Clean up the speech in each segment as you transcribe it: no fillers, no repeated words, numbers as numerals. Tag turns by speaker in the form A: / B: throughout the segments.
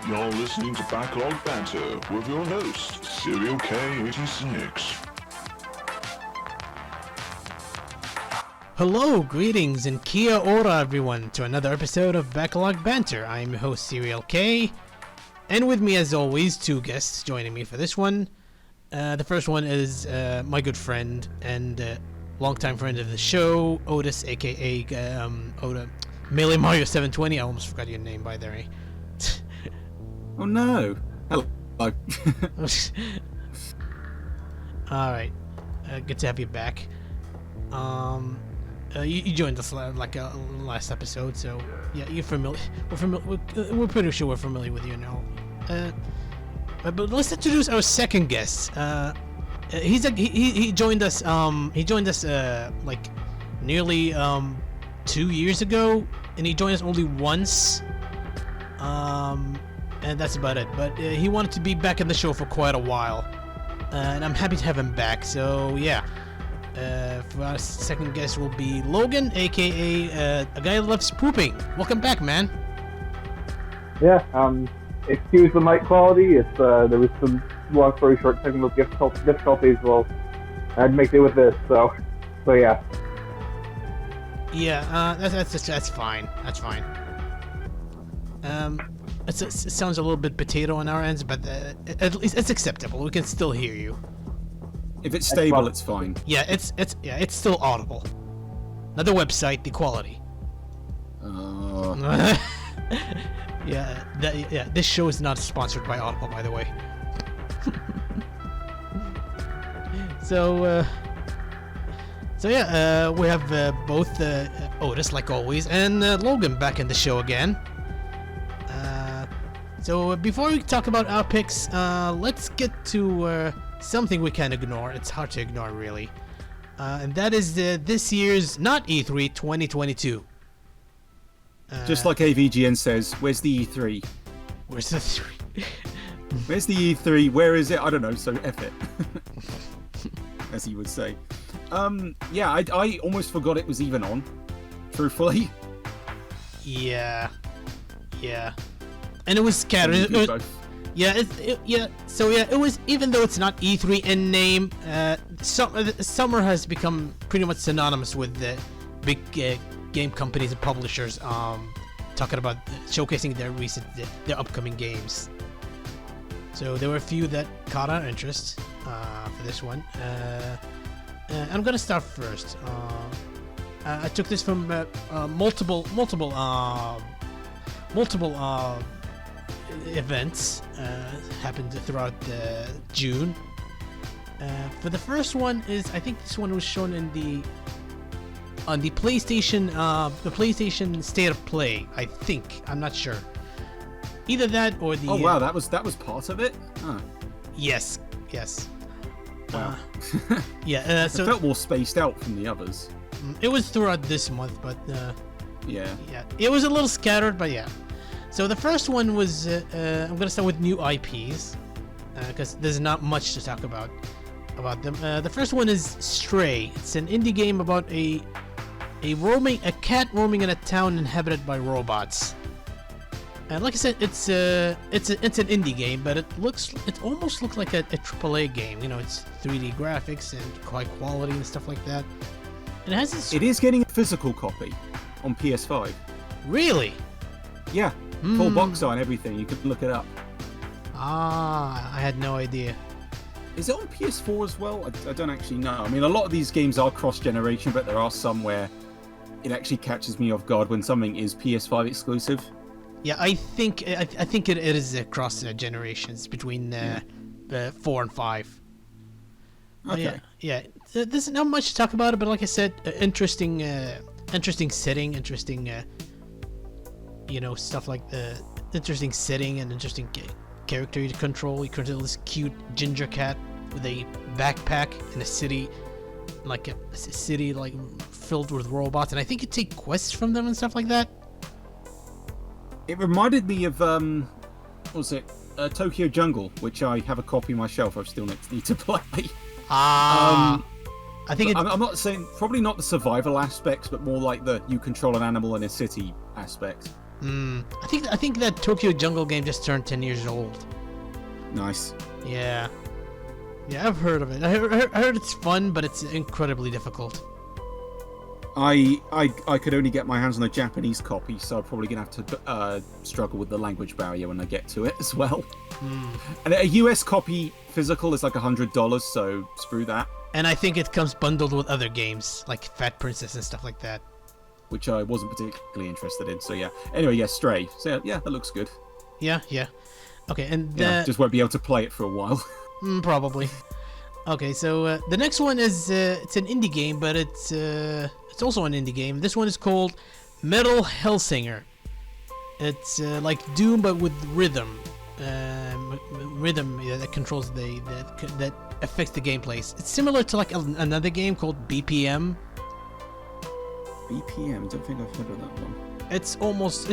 A: You're listening to Backlog Banter with your host, Serial K86.
B: Hello, greetings, and kia ora everyone to another episode of Backlog Banter. I'm your host, Serial K, and with me as always, two guests joining me for this one. The first one is my good friend and longtime friend of the show, Otis, aka Meleemario720. I almost forgot your name by the way.
C: Oh no! Hello.
B: Alright, good to have you back. You joined us last episode, so yeah, you're familiar. We're pretty sure we're familiar with you now. But let's introduce our second guest. He joined us. He joined us like nearly 2 years ago, and he joined us only once. And that's about it. But he wanted to be back in the show for quite a while, and I'm happy to have him back. So yeah. For our second guest will be Logan, aka a guy that loves pooping. Welcome back, man.
D: Yeah, excuse the mic quality. It's there was some long story short technical difficulties. Well, I'd make do with this. So yeah.
B: Yeah, that's fine. That's fine. It sounds a little bit potato on our ends, but at least it's acceptable. We can still hear you.
C: If it's stable, it's fine.
B: Yeah, it's still audible. Not the website, the quality. Yeah, this show is not sponsored by Audible, by the way. So yeah, we have both Otis, like always, and Logan back in the show again. So before we talk about our picks, let's get to something we can't ignore. It's hard to ignore, really. And that is this year's, not E3, 2022.
C: Just like AVGN says, where's the E3?
B: Where's the 3?
C: Where's the E3? Where is it? I don't know, so F it. As he would say. Yeah, I almost forgot it was even on, truthfully.
B: Yeah. And it was scattered. It was, even though it's not E3 in name, summer has become pretty much synonymous with the big game companies and publishers talking about showcasing their upcoming games. So there were a few that caught our interest for this one. I'm gonna start first. I took this from multiple events happened throughout June. For the first one I think this one was shown on the PlayStation State of Play. I think, I'm not sure. Either that or the.
C: Oh wow, that was part of it. Huh.
B: Yes.
C: Wow.
B: Yeah. So
C: it felt more spaced out from the others.
B: It was throughout this month, but
C: yeah,
B: it was a little scattered, but yeah. So the first one was, I'm gonna start with new IPs, because there's not much to talk about them. The first one is Stray. It's an indie game about a cat roaming in a town inhabited by robots. And like I said, it's an indie game, but it almost looks like a AAA game. You know, it's 3D graphics and high quality and stuff like that. And it
C: is getting a physical copy on PS5.
B: Really?
C: Yeah. Full box art and everything. You could look it up.
B: I had no idea.
C: Is it on PS4 as well? I don't actually know. I mean, a lot of these games are cross-generation, but there are some where it actually catches me off guard when something is PS5 exclusive.
B: Yeah, I think it is cross generations between 4 and 5.
C: Okay.
B: Yeah. There's not much to talk about it, but like I said, interesting setting, interesting. Stuff like the interesting setting and interesting character to control. You control this cute ginger cat with a backpack in a city, like a city like filled with robots, and I think you take quests from them and stuff like that.
C: It reminded me of what was it? Tokyo Jungle, which I have a copy on my shelf. I still need to play.
B: I think
C: I'm not saying, probably not the survival aspects, but more like the you control an animal in a city aspect.
B: I think that Tokyo Jungle game just turned 10 years old.
C: Nice.
B: Yeah. Yeah, I've heard of it. I heard it's fun, but it's incredibly difficult.
C: I could only get my hands on a Japanese copy, so I'm probably gonna have to struggle with the language barrier when I get to it as well. And a US copy physical is like $100, so screw that.
B: And I think it comes bundled with other games like Fat Princess and stuff like that,
C: which I wasn't particularly interested in. So yeah. Anyway, yeah, Stray. So yeah, that looks good.
B: Yeah. Okay, and
C: just won't be able to play it for a while.
B: Probably. Okay, so the next one is it's an indie game, but it's also an indie game. This one is called Metal Hellsinger. It's like Doom but with rhythm. Rhythm that controls that affects the gameplay. It's similar to like another game called BPM.
C: BPM, don't think I've heard of that one.
B: It's almost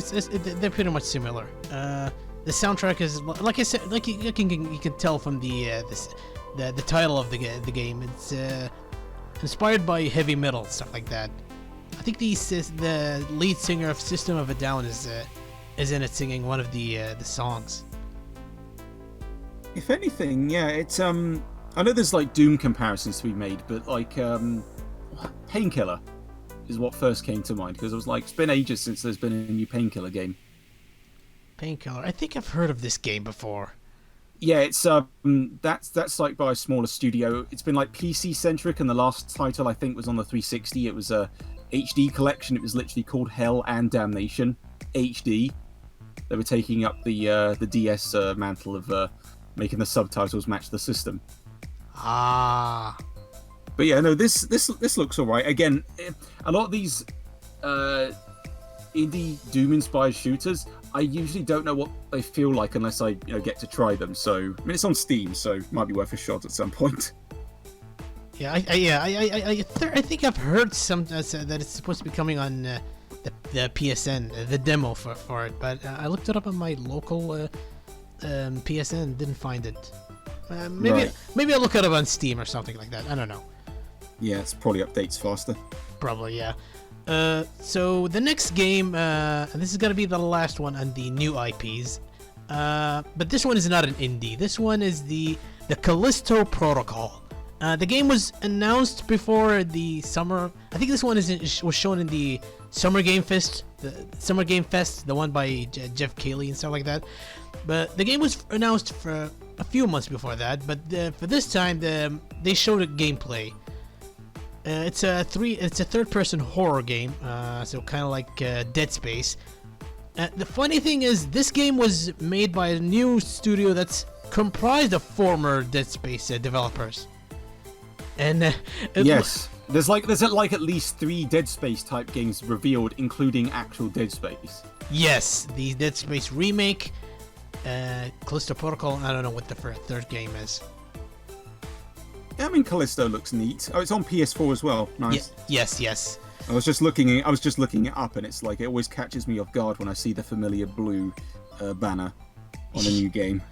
B: they're pretty much similar. The soundtrack is like I said, like you can tell from the title of the game. It's inspired by heavy metal stuff like that. I think the lead singer of System of a Down is in it singing one of the songs.
C: If anything, yeah, it's I know there's like Doom comparisons to be made, but like Painkiller is what first came to mind, because I was like, it's been ages since there's been a new Painkiller game.
B: Painkiller, I think I've heard of this game before.
C: Yeah, it's that's like by a smaller studio. It's been like PC centric, and the last title I think was on the 360. It was a HD collection. It was literally called Hell and Damnation HD. They were taking up the DS mantle of making the subtitles match the system.
B: Ah.
C: But yeah, no, this looks alright. Again, a lot of these indie Doom-inspired shooters, I usually don't know what they feel like unless I get to try them. So I mean, it's on Steam, so it might be worth a shot at some point.
B: Yeah, I think I've heard some that it's supposed to be coming on the PSN, the demo for it, but I looked it up on my local PSN and didn't find it. Maybe I'll look it up on Steam or something like that. I don't know.
C: Yeah, it's probably updates faster.
B: Probably, yeah. So the next game, and this is gonna be the last one on the new IPs, but this one is not an indie. This one is the Callisto Protocol. The game was announced before the summer. I think this one was shown in the Summer Game Fest, the one by Jeff Keighley and stuff like that. But the game was announced for a few months before that. But for this time, they showed a gameplay. It's a third-person horror game, so kind of like Dead Space. The funny thing is, this game was made by a new studio that's comprised of former Dead Space developers. And
C: yes, there's at least 3 Dead Space type games revealed, including actual Dead Space.
B: Yes, the Dead Space remake, Callisto Protocol. I don't know what the third game is.
C: I mean, Callisto looks neat. Oh, it's on PS4 as well. Nice.
B: Yes.
C: I was just looking it up, and it's like it always catches me off guard when I see the familiar blue banner on a new game.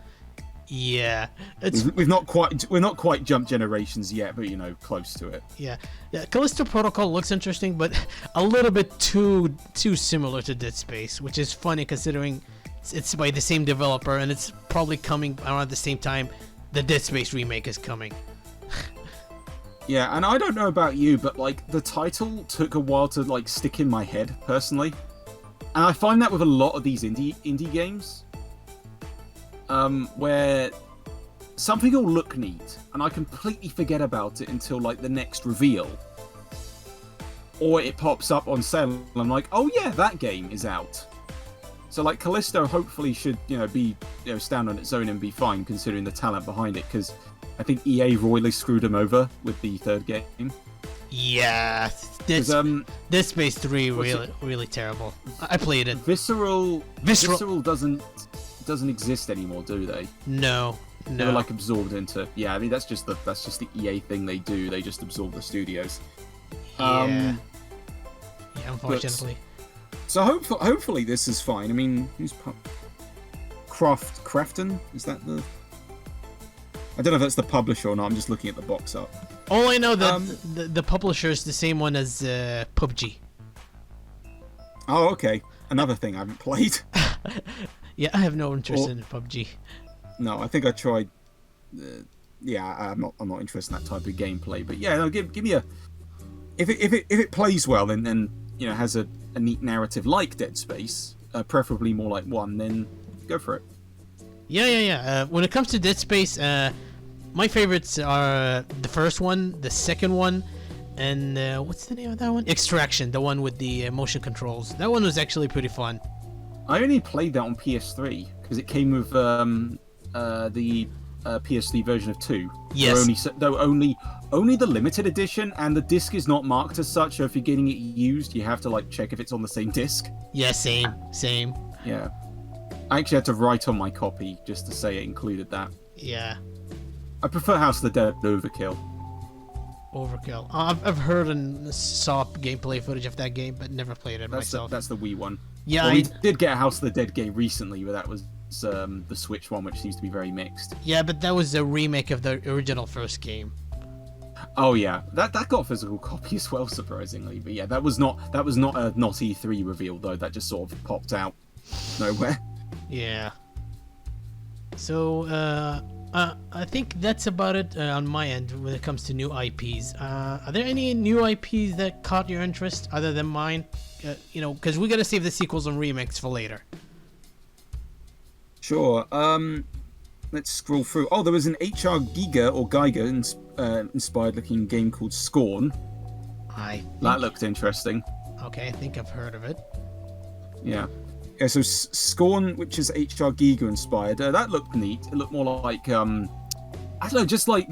B: Yeah,
C: we're not quite jumped generations yet, but close to it.
B: Yeah. Callisto Protocol looks interesting, but a little bit too similar to Dead Space, which is funny considering it's by the same developer, and it's probably coming around the same time the Dead Space remake is coming.
C: Yeah, and I don't know about you, but like the title took a while to like stick in my head personally, and I find that with a lot of these indie games. Where something will look neat, and I completely forget about it until like the next reveal, or it pops up on sale, and I'm like, oh yeah, that game is out. So like Callisto hopefully should be stand on its own and be fine considering the talent behind it, because I think EA royally screwed them over with the third game.
B: Yeah, Dead Space 3 really terrible. I played it.
C: Visceral doesn't exist anymore, do they?
B: No.
C: They're like absorbed into. Yeah, I mean that's just the EA thing they do. They just absorb the studios.
B: Yeah, unfortunately.
C: So hopefully this is fine. I mean, who's Crafton? Is that the? I don't know if that's the publisher or not. I'm just looking at the box art.
B: Oh, I know that the publisher is the same one as PUBG.
C: Oh, okay. another thing I haven't played.
B: Yeah, I have no interest in PUBG.
C: No, I think I tried. I'm not interested in that type of gameplay. But yeah, no, give me a. If it plays well and has a neat narrative like Dead Space, preferably more like 1, then go for it.
B: Yeah. When it comes to Dead Space, my favorites are the first one, the second one, and what's the name of that one? Extraction, the one with the motion controls. That one was actually pretty fun.
C: I only played that on PS3 because it came with the PS3 version of 2.
B: Yes.
C: Though only the limited edition, and the disc is not marked as such. So if you're getting it used, you have to like check if it's on the same disc.
B: Yeah, same.
C: Yeah. I actually had to write on my copy just to say it included that.
B: Yeah.
C: I prefer House of the Dead Overkill.
B: I've heard and saw gameplay footage of that game, but never played it myself.
C: That's the Wii one.
B: Yeah,
C: well, we did get a House of the Dead game recently, but that was the Switch one, which seems to be very mixed.
B: Yeah, but that was a remake of the original first game.
C: Oh yeah, that got a physical copy as well, surprisingly. But yeah, that was not a not E3 reveal though. That just sort of popped out nowhere.
B: Yeah. So I think that's about it on my end when it comes to new IPs. Are there any new IPs that caught your interest other than mine? Because we gotta save the sequels and remakes for later.
C: Sure. Let's scroll through. Oh, there was an HR Giga inspired looking game called Scorn. That looked interesting.
B: Okay, I think I've heard of it.
C: Yeah. Yeah, so Scorn, which is HR Giga inspired, that looked neat. It looked more like I don't know, just like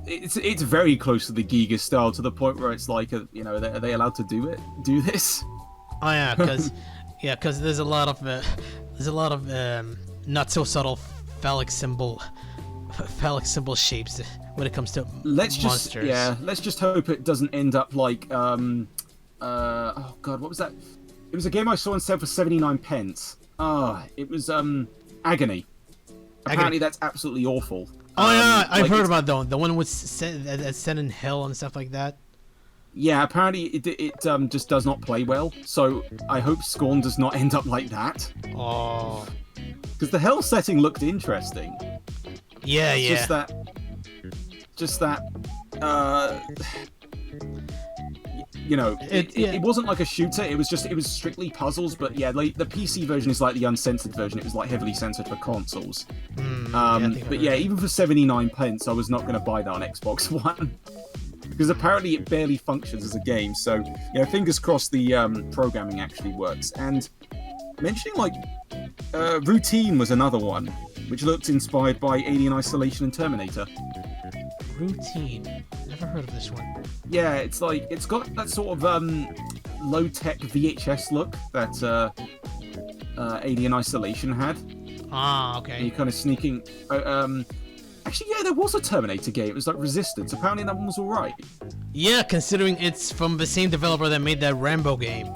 C: it's very close to the Giga style, to the point where it's like are they allowed to do this?
B: Oh yeah, because there's a lot of not so subtle phallic symbol shapes when it comes to monsters.
C: Let's just hope it doesn't end up like oh god, what was that? It was a game I saw on sale for 79p. It was Agony. Apparently that's absolutely awful.
B: Oh yeah, I've heard about that one. The one with set in hell and stuff like that.
C: Yeah, apparently it just does not play well. So I hope Scorn does not end up like that.
B: Oh.
C: Because the hell setting looked interesting.
B: Yeah.
C: Just that. It wasn't like a shooter. It was strictly puzzles. But yeah, like the PC version is like the uncensored version. It was like heavily censored for consoles. But yeah, even for 79p, I was not going to buy that on Xbox One. Because apparently it barely functions as a game. So yeah, fingers crossed the programming actually works. And mentioning like Routine was another one, which looked inspired by Alien Isolation and Terminator.
B: Routine. Never heard of this one.
C: Yeah, it's like it's got that sort of low-tech VHS look that Alien Isolation had.
B: Ah, okay.
C: And you're kind of sneaking. Actually, yeah, there was a Terminator game. It was like Resistance. Apparently, that one was all right.
B: Yeah, considering it's from the same developer that made that Rambo game.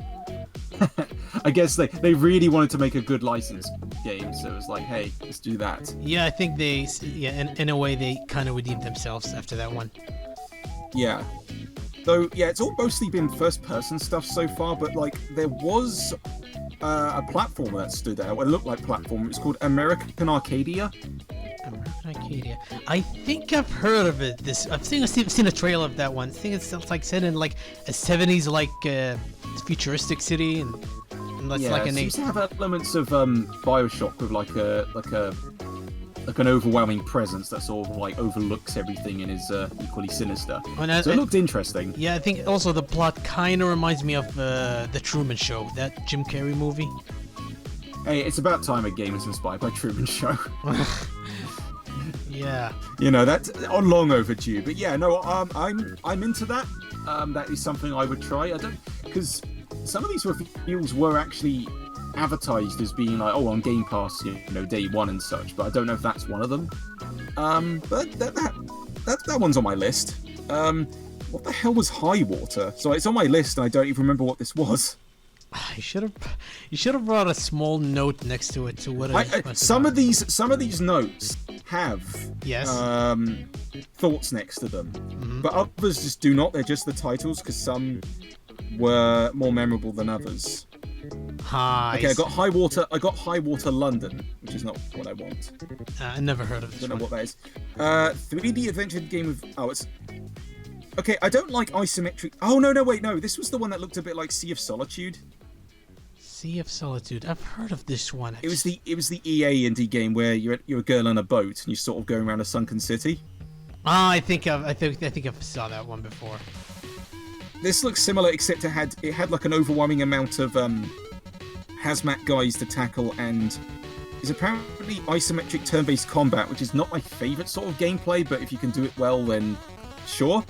C: I guess they really wanted to make a good licensed game, so it was like, hey, let's do that.
B: Yeah, I think in a way, they kind of redeemed themselves after that one.
C: Yeah. Though, yeah, it's all mostly been first-person stuff so far, but, like, there was a platformer that stood out. It looked like platform. It was called American Arcadia.
B: American Arcadia. I think I've heard of it. I've seen a trailer of that one. I think it's like set in, like, a 70s, like, futuristic city, and that's like an...
C: it seems to have elements of Bioshock with, like an overwhelming presence that sort of like overlooks everything and is equally sinister. So it looked interesting.
B: Yeah, I think also the plot kind of reminds me of The Truman Show, that Jim Carrey movie.
C: Hey, it's about time a game is inspired by Truman Show.
B: Yeah.
C: That's long overdue. But yeah, no, I'm into that. That is something I would try. Because some of these reveals were actually advertised as being like, on Game Pass, day one and such, but I don't know if that's one of them. But that one's on my list. What the hell was High Water? So it's on my list, and I don't even remember what this was.
B: You should have brought a small note next to it to what it
C: some of these notes have thoughts next to them, but others just do not. They're just the titles, because some were more memorable than others.
B: Hi.
C: Okay, I got High Water London, which is not what I want.
B: I never heard of this.
C: I don't know what that is. 3D adventure game with. Oh, it's. Okay, I don't like isometric. Oh no, wait, no. This was the one that looked a bit like Sea of Solitude.
B: Sea of Solitude. I've heard of this one. Actually.
C: It was the EA indie game where you're a girl on a boat and you're sort of going around a sunken city.
B: Ah, I think I've saw that one before.
C: This looks similar, except it had like an overwhelming amount of hazmat guys to tackle, and is apparently isometric turn-based combat, which is not my favourite sort of gameplay, but if you can do it well, then sure.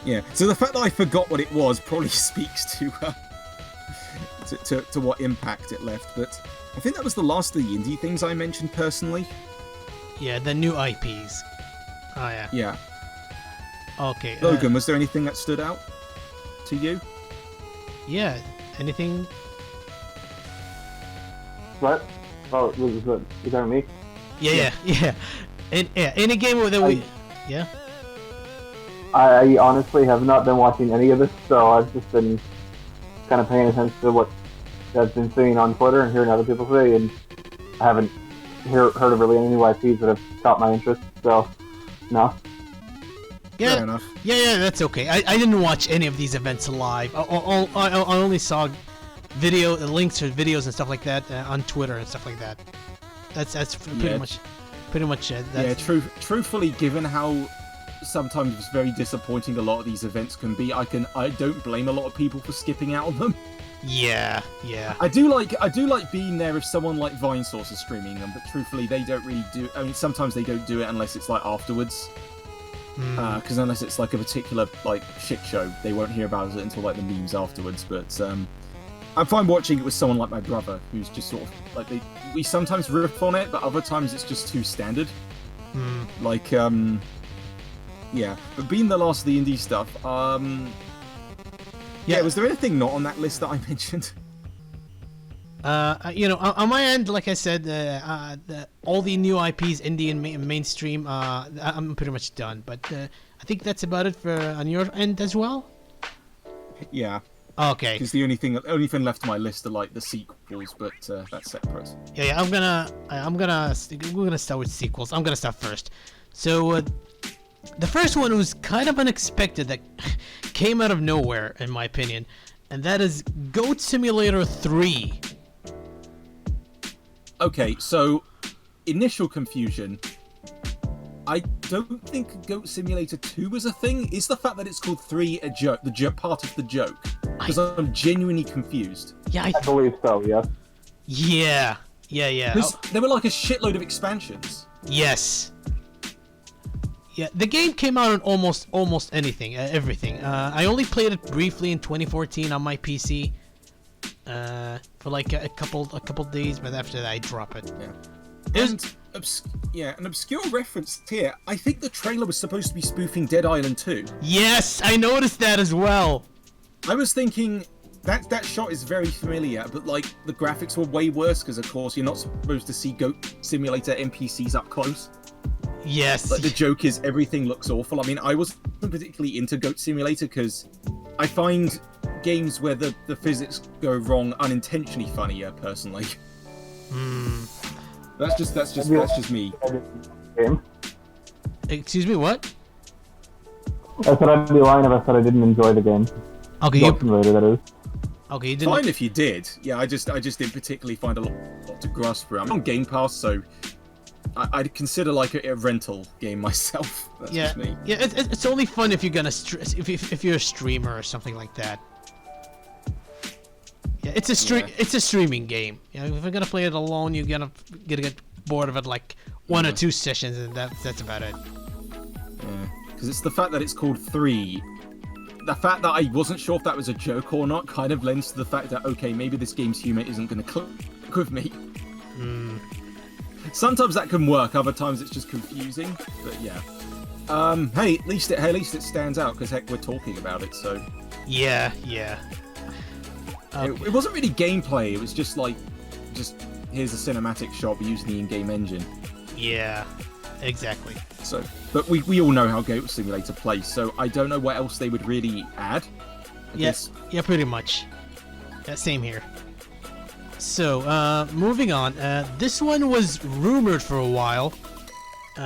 C: Yeah. So the fact that I forgot what it was probably speaks to what impact it left. But I think that was the last of the indie things I mentioned personally.
B: Yeah, the new IPs. Oh yeah.
C: Yeah.
B: Okay.
C: Logan, was there anything that stood out to you?
B: Yeah. Anything?
D: What? Oh, was that me?
B: Yeah. In a game that we. Yeah.
D: I honestly have not been watching any of this, so I've just been kind of paying attention to what I've been seeing on Twitter and hearing other people say, and I haven't heard of really any new IPs that have caught my interest, so no.
B: Yeah,
C: fair enough.
B: Yeah, that's okay. I didn't watch any of these events live. I only saw links or videos and stuff like that on Twitter and stuff like that. That's pretty much that.
C: Yeah, truthfully, given how sometimes it's very disappointing a lot of these events can be, I don't blame a lot of people for skipping out on them.
B: Yeah.
C: I do like being there if someone like VineSource is streaming them, but truthfully, they don't really do. I mean, sometimes they don't do it unless it's like afterwards. Because unless it's like a particular like shit show, they won't hear about it until like the memes afterwards. But I'm fine watching it with someone like my brother, who's just sort of like we sometimes riff on it, but other times it's just too standard. Like yeah. But being the last of the indie stuff, yeah. Was there anything not on that list that I mentioned?
B: On my end, like I said, all the new IPs, indie and mainstream, I'm pretty much done. But I think that's about it on your end as well.
C: Yeah.
B: Okay.
C: Because the only thing left on my list are like the sequels, but that's separate.
B: Yeah. We're gonna start with sequels. I'm gonna start first. So the first one was kind of unexpected, that came out of nowhere, in my opinion, and that is Goat Simulator 3.
C: Okay, so initial confusion. I don't think Goat Simulator 2 was a thing. Is the fact that it's called 3 a joke? The joke part of the joke? Because I'm genuinely confused.
B: Yeah,
D: I believe so. Yes.
B: Yeah.
C: Because there were like a shitload of expansions.
B: Yes. Yeah, the game came out on almost anything, everything. I only played it briefly in 2014 on my PC. For like a couple days, but after that I drop it.
C: Yeah. An obscure reference here. I think the trailer was supposed to be spoofing Dead Island 2.
B: Yes, I noticed that as well.
C: I was thinking that shot is very familiar, but like the graphics were way worse because of course you're not supposed to see Goat Simulator NPCs up close.
B: Yes.
C: Like the joke is everything looks awful. I mean, I wasn't particularly into Goat Simulator because I find games where the physics go wrong unintentionally funnier, personally. That's just me.
D: Game.
B: Excuse me, what?
D: I said I'd be lying if I said I didn't enjoy the game.
B: Okay,
D: Goat Simulator, that is.
B: Okay, you didn't.
C: Fine if you did. Yeah, I just didn't particularly find a lot to grasp for. I'm on Game Pass, so I'd consider like a rental game myself. That's just me.
B: Yeah, it's only fun if you're gonna if you're a streamer or something like that. Yeah, it's a streaming game. You know, if you're gonna play it alone, you're gonna get bored of it like one or two sessions, and that's about it.
C: Yeah, because it's the fact that it's called 3. The fact that I wasn't sure if that was a joke or not kind of lends to the fact that okay, maybe this game's humor isn't gonna click with me. Sometimes that can work, other times it's just confusing. But yeah. Hey, at least it stands out because heck, we're talking about it. So.
B: Yeah.
C: It wasn't really gameplay. It was just like, here's a cinematic shot using the in-game engine.
B: Yeah, exactly.
C: So, but we all know how Goat Simulator plays. So I don't know what else they would really add. I guess.
B: Yeah, pretty much. Same here. So, moving on. This one was rumored for a while,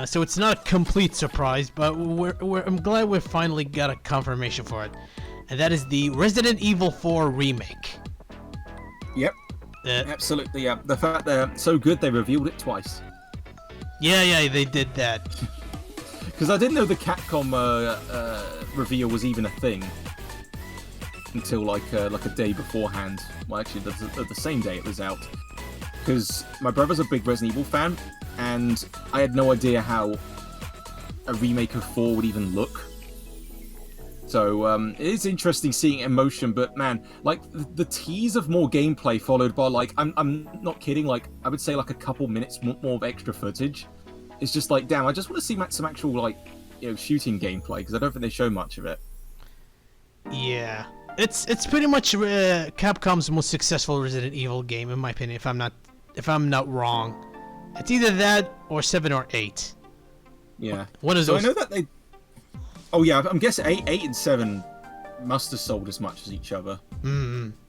B: so it's not a complete surprise, but I'm glad we finally got a confirmation for it. And that is the Resident Evil 4 remake.
C: Yep. Absolutely, yeah. The fact they're so good, they revealed it twice.
B: Yeah, they did that.
C: Because I didn't know the Capcom reveal was even a thing until like a day beforehand. Well, actually, the same day it was out. Because my brother's a big Resident Evil fan, and I had no idea how a remake of 4 would even look. So it is interesting seeing it in motion, but man, like the tease of more gameplay followed by like I'm not kidding, like I would say like a couple minutes more of extra footage. It's just like, damn, I just want to see some actual like shooting gameplay because I don't think they show much of it.
B: Yeah, it's pretty much Capcom's most successful Resident Evil game in my opinion. If I'm not wrong, it's either that or 7 or 8.
C: Yeah.
B: One of those.
C: So I know that they. Oh yeah, I'm guessing 8 and 7 must have sold as much as each other.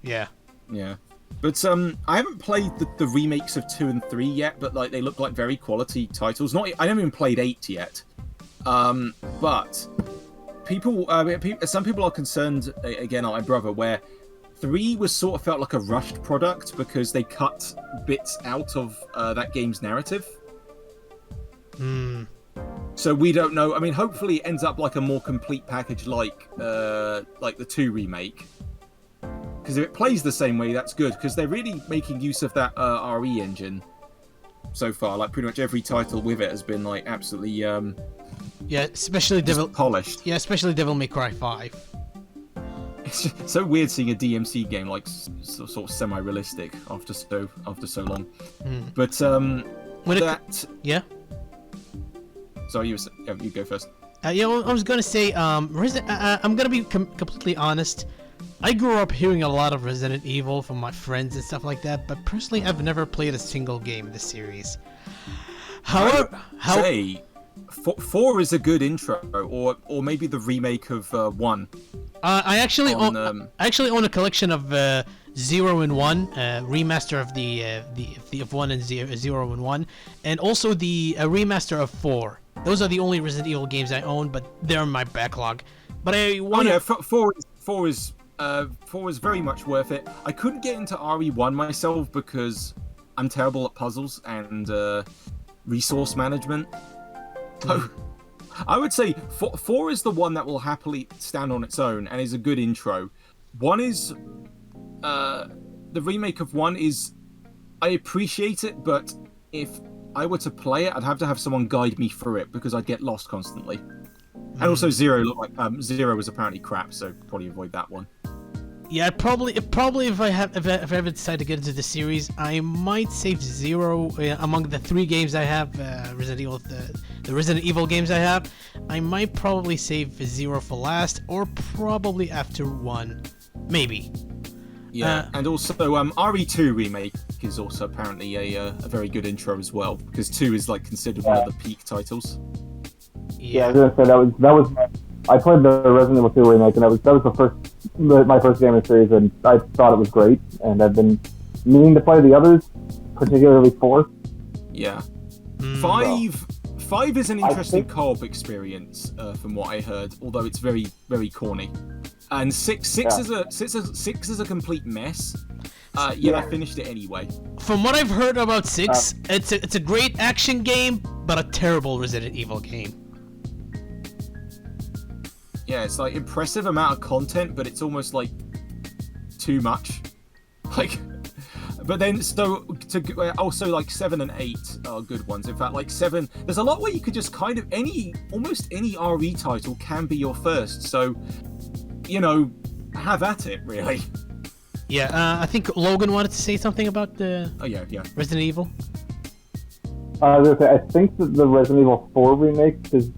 B: Yeah.
C: Yeah. But I haven't played the remakes of 2 and 3 yet, but like they look like very quality titles. I haven't even played 8 yet. But some people are concerned again, like my brother, where 3 was sort of felt like a rushed product because they cut bits out of that game's narrative. So we don't know. I mean, hopefully it ends up like a more complete package like the 2 remake. Because if it plays the same way, that's good. Because they're really making use of that RE engine so far. Like pretty much every title with it has been like absolutely
B: Yeah, especially
C: polished.
B: Yeah, especially Devil May Cry 5.
C: It's just so weird seeing a DMC game like sort of semi-realistic after so long. But
B: yeah.
C: Sorry, you go first.
B: Yeah, well, I was gonna say, I'm gonna be completely honest. I grew up hearing a lot of Resident Evil from my friends and stuff like that, but personally, I've never played a single game in the series. However,
C: say 4 is a good intro, or maybe the remake of 1.
B: I actually own a collection of 0 and 1 remaster of of 1 and 0 and 1, and also the remaster of 4. Those are the only Resident Evil games I own, but they're in my backlog. But I want to.
C: Oh yeah, 4 is very much worth it. I couldn't get into RE1 myself because I'm terrible at puzzles and resource management. So I would say 4 is the one that will happily stand on its own and is a good intro. 1 is the remake of 1 is, I appreciate it, but if I were to play it, I'd have to have someone guide me through it because I'd get lost constantly. And also 0 looked like 0 was apparently crap, so probably avoid that one.
B: Yeah, probably if I ever decide to get into the series, I might save 0 among the 3 games I have. Resident Evil, the Resident Evil games I have, I might probably save 0 for last, or probably after 1, maybe.
C: Yeah, and also RE2 remake is also apparently a very good intro as well, because 2 is like considered one of the peak titles.
D: Yeah, I was gonna say that was I played the Resident Evil 2 remake, and that was my first game in the series, and I thought it was great, and I've been meaning to play the others, particularly 4.
C: Yeah. 5 is an interesting co-op experience, from what I heard, although it's very, very corny. And 6 is a complete mess. I finished it anyway.
B: From what I've heard about 6, it's a great action game, but a terrible Resident Evil game.
C: Yeah, it's like impressive amount of content, but it's almost like too much. Like, but then also like 7 and 8 are good ones. In fact, like 7, there's a lot where you could just kind of almost any RE title can be your first. So, have at it, really.
B: Yeah, I think Logan wanted to say something about the Resident Evil.
D: I was gonna say, I think that the Resident Evil 4 remake is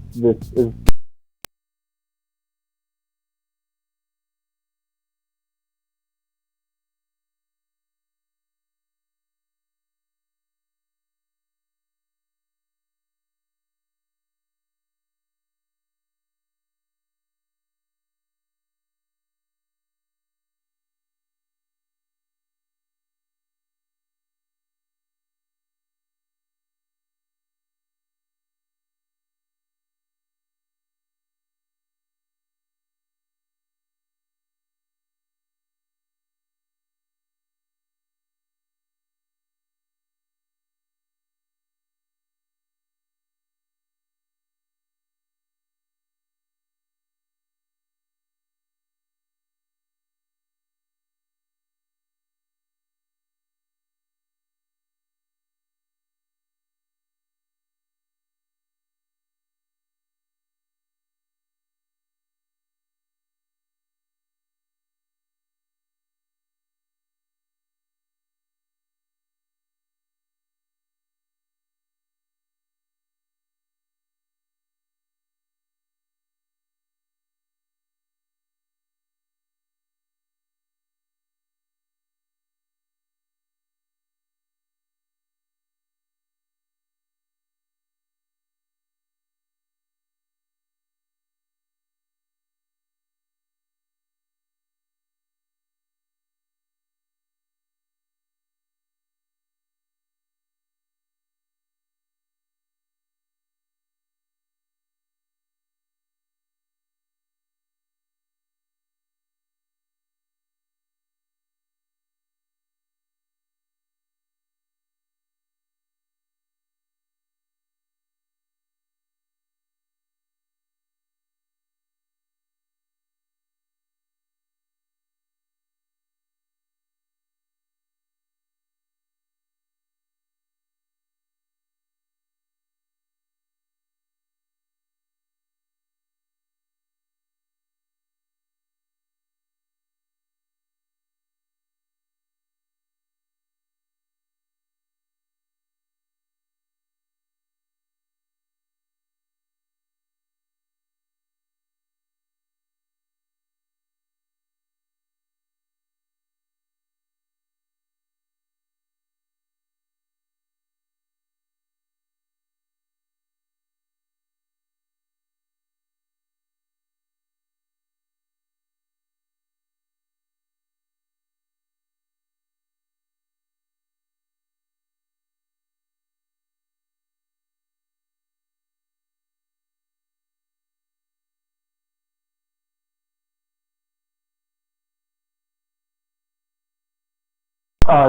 D: I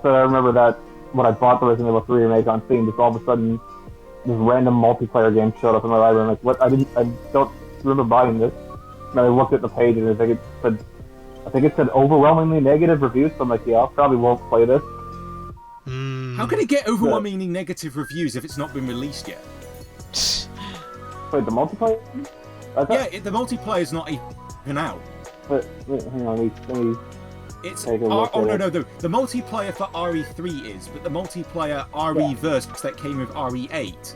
D: remember that when I bought the Resident Evil 3 remake on Steam, just all of a sudden, this random multiplayer game showed up in my library. I'm like, what? I don't remember buying this. And I looked at the page and I think it said overwhelmingly negative reviews. So I'm like, yeah, I probably won't play this.
C: How can it get overwhelmingly negative reviews if it's not been released yet?
D: Wait, the multiplayer?
C: The multiplayer's not even out.
D: But hang on, let me
C: It's
D: take a look at it.
C: no, the multiplayer for RE3 is, but the multiplayer RE-verse that came with RE8.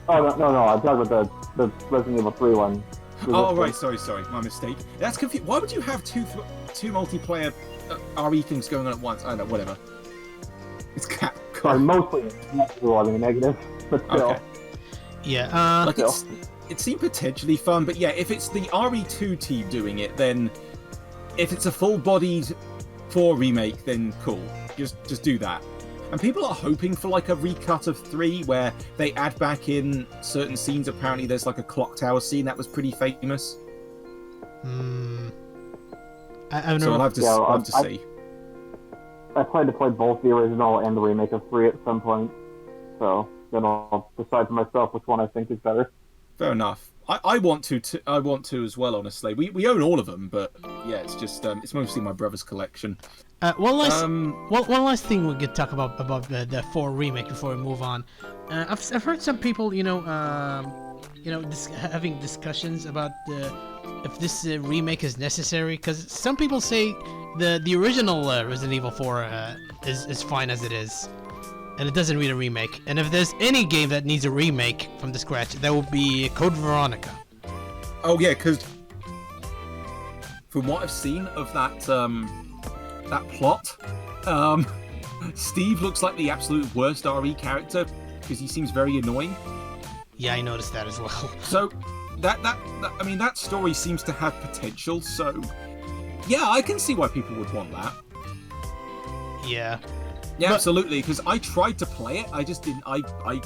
D: Oh no, I'm talking about the Resident Evil 3 one.
C: Oh right, sorry, my mistake. That's confusing. Why would you have two multiplayer RE things going on at once? I don't know, whatever. It's Capcom.
D: Mostly negative, but still.
C: Okay.
B: Yeah.
C: Like it seemed potentially fun, but yeah, if it's the RE2 team doing it, then if it's a full-bodied 4 remake, then cool. Just do that. And people are hoping for like a recut of 3 where they add back in certain scenes. Apparently there's like a clock tower scene that was pretty famous. So I'll have to see.
D: I plan to play both the original and the remake of 3 at some point. So then I'll decide for myself which one I think is better.
C: Fair enough. I want to as well, honestly. We own all of them, but yeah, it's just it's mostly my brother's collection.
B: One last thing we could talk about the 4 remake before we move on. I've heard some people, having discussions about if this remake is necessary, because some people say the original Resident Evil 4 is fine as it is, and it doesn't need a remake. And if there's any game that needs a remake from the scratch, that would be Code Veronica.
C: Oh yeah, because from what I've seen of that plot, Steve looks like the absolute worst RE character because he seems very annoying.
B: Yeah, I noticed that as well.
C: So that story seems to have potential. So yeah, I can see why people would want that.
B: Yeah.
C: Yeah, absolutely, because I tried to play it, I just didn't,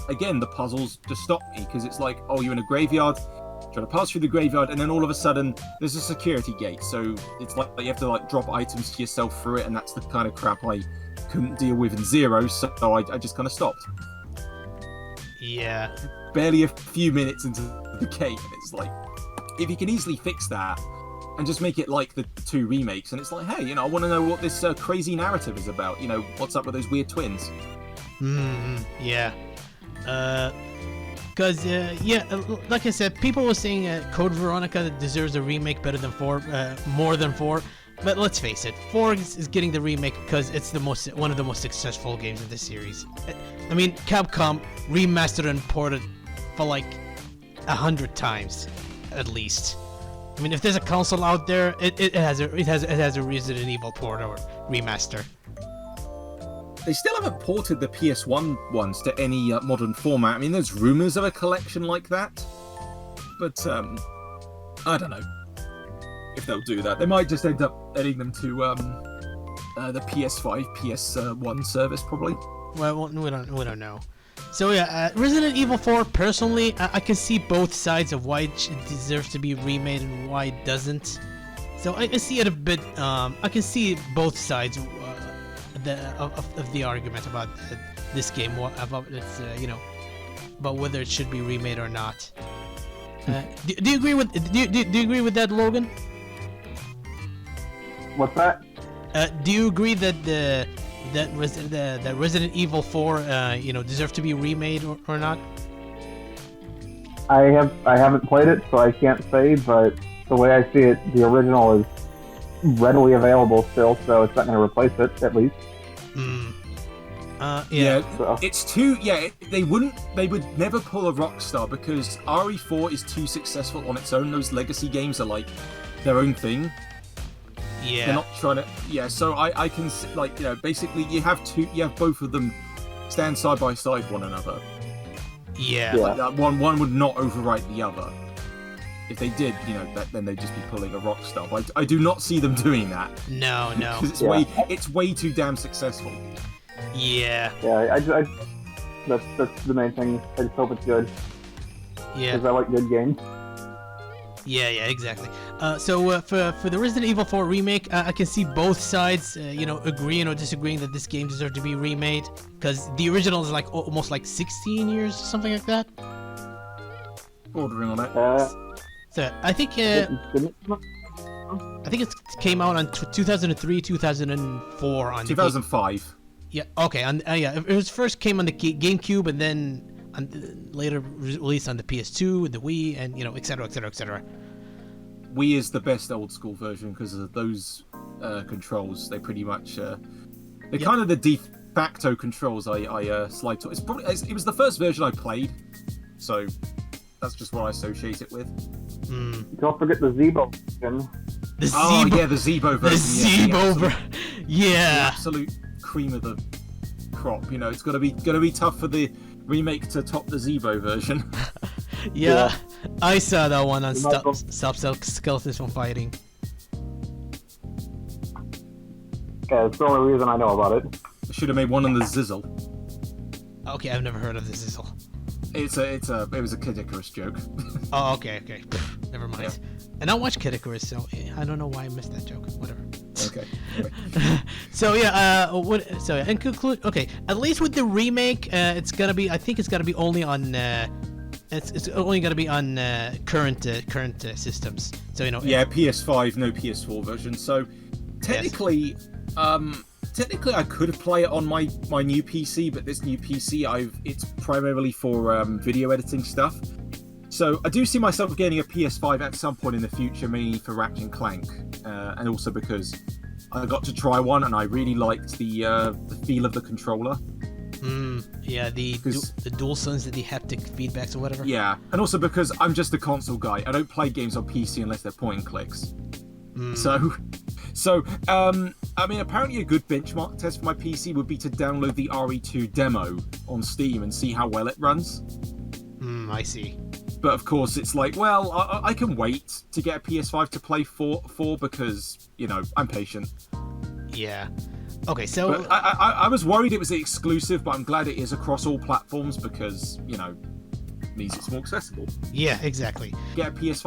C: again, the puzzles just stopped me, because it's like, oh, you're in a graveyard, trying to pass through the graveyard, and then all of a sudden, there's a security gate, so it's like you have to, like, drop items to yourself through it, and that's the kind of crap I couldn't deal with in Zero, so I just kind of stopped.
B: Yeah.
C: Barely a few minutes into the game, and it's like, if you can easily fix that, and just make it like the 2 remakes, and it's like, hey, I want to know what this crazy narrative is about. What's up with those weird twins?
B: Yeah. Because, like I said, people were saying Code Veronica deserves a remake better than 4, more than 4. But let's face it, 4 is getting the remake because it's one of the most successful games in this series. I mean, Capcom remastered and ported for like 100 times, at least. I mean, if there's a console out there, it has a Resident Evil port or remaster.
C: They still haven't ported the PS1 ones to any modern format. I mean, there's rumors of a collection like that, but I don't know if they'll do that. They might just end up adding them to the PS5, PS1 service, probably.
B: Well, we don't know. So yeah, Resident Evil 4, personally, I can see both sides of why it deserves to be remade and why it doesn't. So I can see it a bit, I can see both sides of the argument about this game, about its, about whether it should be remade or not. Do you agree with do you agree with that, Logan?
D: What's that?
B: Do you agree that that Resident Evil 4, deserve to be remade or not?
D: I haven't played it, so I can't say. But the way I see it, the original is readily available still, so it's not going to replace it, at least.
B: Yeah.
D: So.
C: It's too. Yeah, they would never pull a Rockstar because RE4 is too successful on its own. Those legacy games are like their own thing.
B: Yeah.
C: They're not trying to. Yeah, so I can basically you have both of them stand side by side one another.
B: Yeah.
C: Like one would not overwrite the other. If they did, then they'd just be pulling a Rockstar. But I do not see them doing that.
B: No.
C: Because it's way too damn successful.
B: Yeah.
D: Yeah, that's the main thing. I just hope it's good.
B: Yeah.
D: Because I like good games.
B: Yeah, exactly. For the Resident Evil 4 remake, I can see both sides, agreeing or disagreeing that this game deserves to be remade, because the original is like almost like 16 years or something like that.
C: Bordering on it.
B: So I think it came out on 2003, 2004 on
C: 2005.
B: Yeah. Okay. It was first came on the GameCube and then later released on the PS2, the Wii, and etc. etc. etc.
C: Wii is the best old school version because of those controls. They pretty much they're kind of the de facto controls I slide to. It was the first version I played, so that's just what I associate it with.
D: Don't forget the Zeebo version.
C: The Zeebo version.
B: Yeah.
C: The absolute cream of the crop. It's gonna be tough for the remake to top the Zeebo version.
B: Yeah, I saw that one on Stop Skeletons from Fighting.
D: Okay, that's the only reason I know about it.
C: I should have made one on the Zizzle.
B: Okay, I've never heard of the Zizzle.
C: It was a Kid Icarus joke.
B: Oh, okay. Never mind.
C: Yeah.
B: And I watched Kid Icarus, so I don't know why I missed that joke. Whatever.
C: Okay.
B: In conclude, okay, at least with the remake, it's gonna be only on it's only gonna be on current systems. So
C: Yeah, PS5, no PS4 version. So technically, technically I could play it on my new PC, but this new PC it's primarily for video editing stuff. So I do see myself getting a PS5 at some point in the future, mainly for Ratchet and Clank, and also because I got to try one and I really liked the feel of the controller.
B: Yeah, the DualSense, the haptic feedbacks or whatever.
C: Yeah, and also because I'm just a console guy. I don't play games on PC unless they're point and clicks. So I mean, apparently a good benchmark test for my PC would be to download the RE2 demo on Steam and see how well it runs.
B: I see.
C: But of course, it's like, well, I can wait to get a PS5 to play 4 because, I'm patient.
B: Yeah. Okay, so...
C: But I was worried it was exclusive, but I'm glad it is across all platforms because, it means it's more accessible.
B: Yeah, exactly.
C: Get a PS5...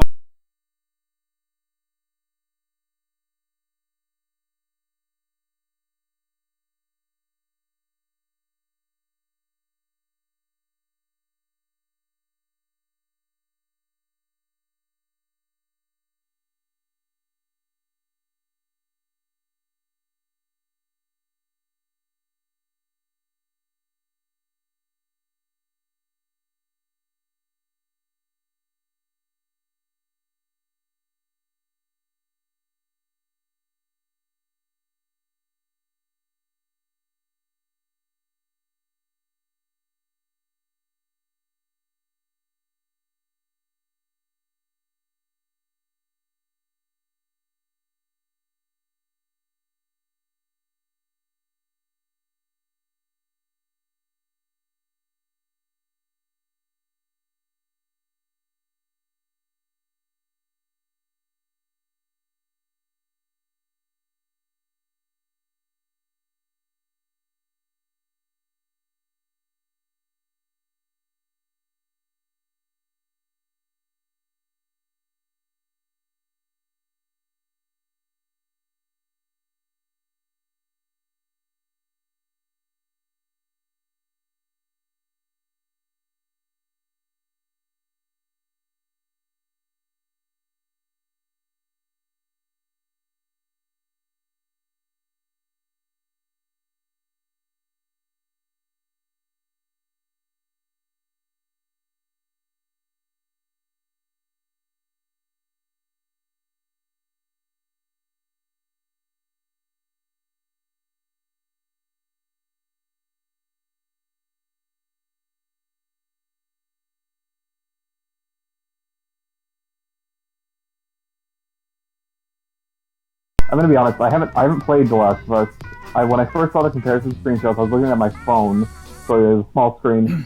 D: I'm gonna be honest. I haven't played The Last of Us. When I first saw the comparison screenshots, I was looking at my phone, so it was a small screen.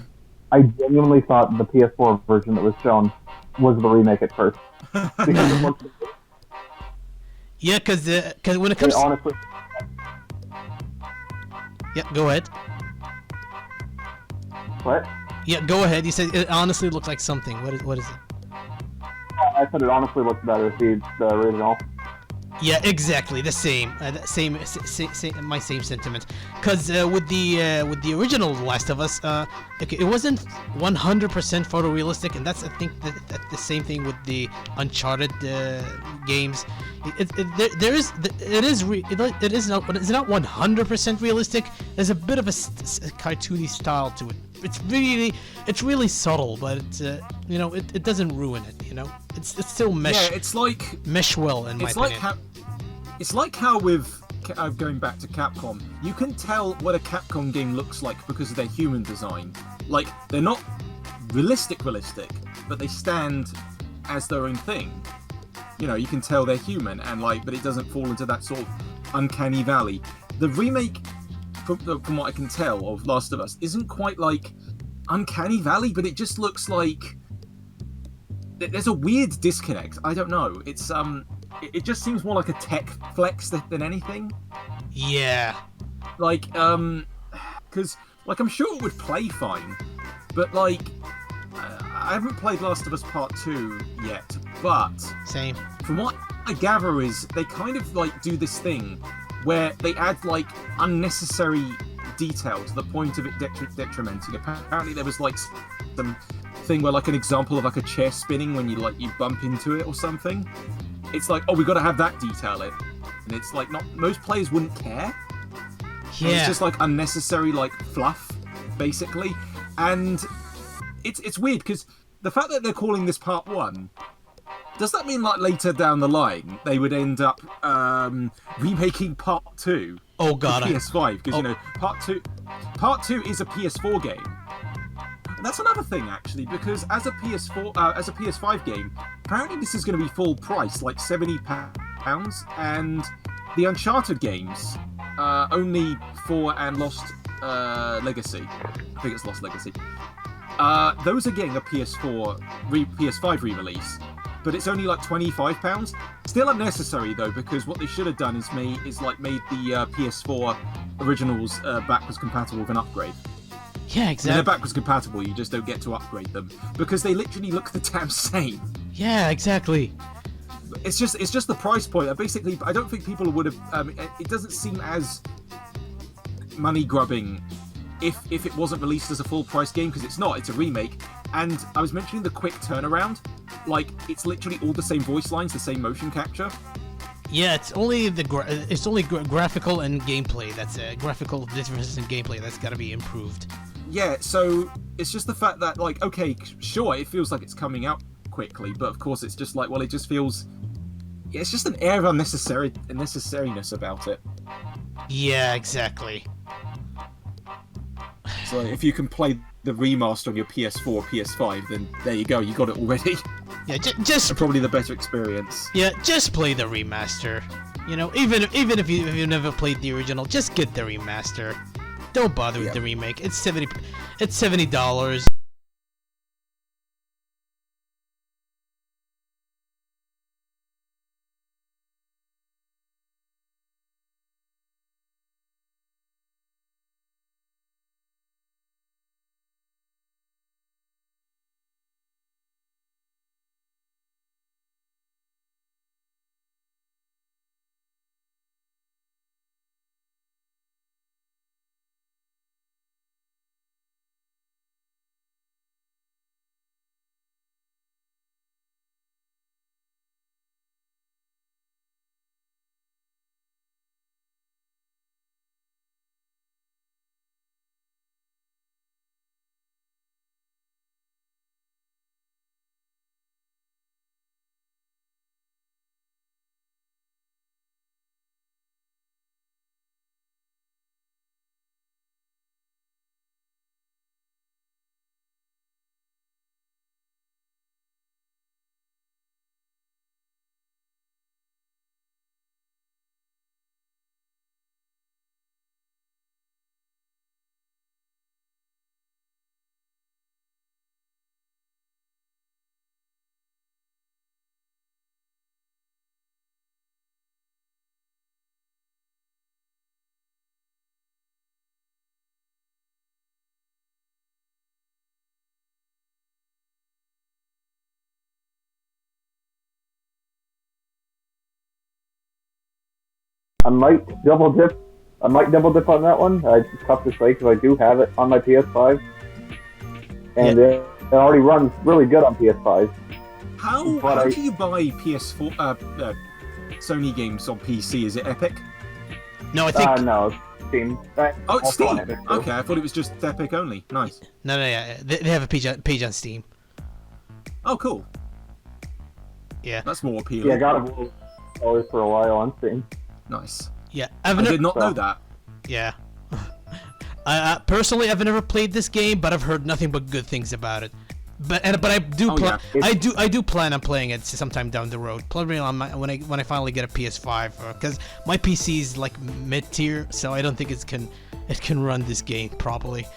D: I genuinely thought the PS4 version that was shown was the remake at first. Because it looked...
B: Yeah, because when it comes...
D: honestly...
B: Yeah, go ahead.
D: What?
B: Yeah, go ahead. You said it honestly looked like something. What is it?
D: I said it honestly looks better the original.
B: Yeah, exactly the same. My same sentiment. Cause with the original Last of Us, okay, it wasn't 100% photorealistic, and that's I think that the same thing with the Uncharted games. There is it is not it's not 100% realistic. There's a bit of a cartoony style to it. It's really subtle, but it doesn't ruin it. It's still mesh.
C: Yeah, it's like
B: Mesh well in my opinion.
C: It's like how with going back to Capcom, you can tell what a Capcom game looks like because of their human design. Like, they're not realistic, but they stand as their own thing. You can tell they're human, and but it doesn't fall into that sort of uncanny valley. The remake, from what I can tell of Last of Us, isn't quite like uncanny valley, but it just looks like there's a weird disconnect. I don't know. It's it just seems more like a tech flex than anything.
B: Yeah.
C: Because I'm sure it would play fine, but I haven't played Last of Us Part 2 yet, but
B: Same.
C: from what I gather is they kind of do this thing where they add unnecessary detail to the point of it detrimenting. Apparently there was some thing where an example of a chair spinning when you bump into it or something. It's oh, we got to have that detail in, and it's not most players wouldn't care.
B: Yeah.
C: And it's just unnecessary fluff, basically, and it's weird because the fact that they're calling this part 1, does that mean later down the line they would end up remaking part 2?
B: Oh god.
C: For PS5 because part 2 is a PS4 game. And that's another thing actually, because as a PS5 game, apparently this is going to be full price, £70, and the Uncharted games, only 4 and Lost Legacy. I think it's Lost Legacy. Those are getting a PS5 re-release, but it's only £25. Still unnecessary though, because what they should have done is made the PS4 originals backwards compatible with an upgrade.
B: Yeah, exactly.
C: When they're backwards compatible, you just don't get to upgrade them because they literally look the damn same.
B: Yeah, exactly.
C: It's just the price point. Basically, I don't think people would have. It doesn't seem as money grubbing if it wasn't released as a full price game, because it's not. It's a remake. And I was mentioning the quick turnaround. It's literally all the same voice lines, the same motion capture.
B: Yeah, it's only graphical and gameplay. That's graphical differences in gameplay. That's got to be improved.
C: Yeah, so it's just the fact that okay, sure, it feels like it's coming out quickly, but of course it's just well, it just feels. Yeah, it's just an air of unnecessariness about it.
B: Yeah, exactly.
C: So if you can play the remaster on your PS4, PS5, then there you go, you got it already.
B: Yeah, just
C: probably the better experience.
B: Yeah, just play the remaster. Even if you never played the original, just get the remaster. Don't bother with the remake. It's $70.
D: I might double dip. I might double dip on that one. It's tough to say because I do have it on my PS5, and it already runs really good on PS5.
C: How do you buy PS4 Sony games on PC? Is it Epic?
B: No, I think
D: no, Steam.
C: Oh, it's
D: Also on
C: Steam.
D: Epic, too.
C: Okay, I thought it was just Epic only. Nice.
B: no, yeah, they have a page on Steam.
C: Oh, cool.
B: Yeah,
C: That's more appealing.
D: Yeah, God of War always for a while on Steam.
C: Nice.
B: yeah.
C: I did not know that.
B: Yeah. Personally, I've never played this game, but I've heard nothing but good things about it. But I do I do plan on playing it sometime down the road. Probably on when I finally get a PS5, because my PC is like mid tier, so I don't think it can run this game properly.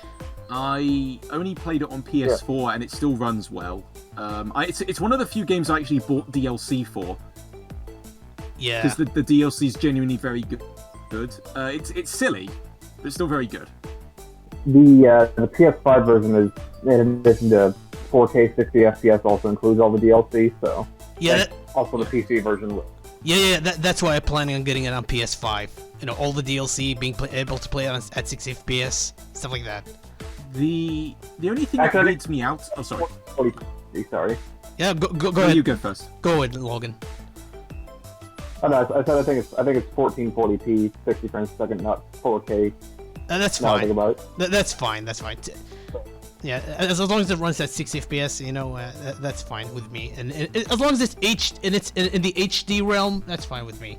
C: I only played it on PS4 and it still runs well. It's one of the few games I actually bought DLC for.
B: Yeah.
C: Because the DLC is genuinely very good. It's silly, but it's still very good.
D: The PS5 version is, in addition to 4K 60 FPS, also includes all the DLC. So
B: yeah.
D: Also the PC version.
B: Yeah. That's why I'm planning on getting it on PS5. You know, all the DLC, being able to play it at 60 FPS, stuff like that.
C: The only thing that weirds me out. Oh, sorry.
D: Sorry.
B: Yeah, go ahead.
C: You go first.
B: Go ahead, Logan.
D: Oh no, I think it's 1440p, 60 frames per second, not 4K.
B: That's
D: now I
B: fine.
D: think about it.
B: That's fine. That's fine. Yeah, as long as it runs at 60 FPS, you know, that's fine with me. And as long as it's in the HD realm, that's fine with me.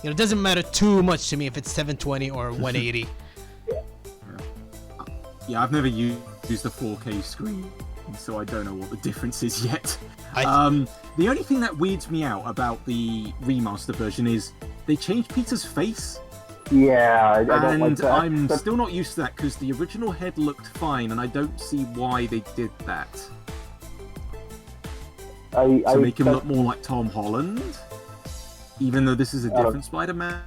B: You know, it doesn't matter too much to me if it's 720 or 180.
C: Yeah, I've never used the 4K screen, so I don't know what the difference is yet. The only thing that weirds me out about the remaster version is they changed Peter's face.
D: Yeah, I don't like that.
C: I'm still not used to that because the original head looked fine, and I don't see why they did that. To make him look more like Tom Holland, even though this is a different Spider-Man.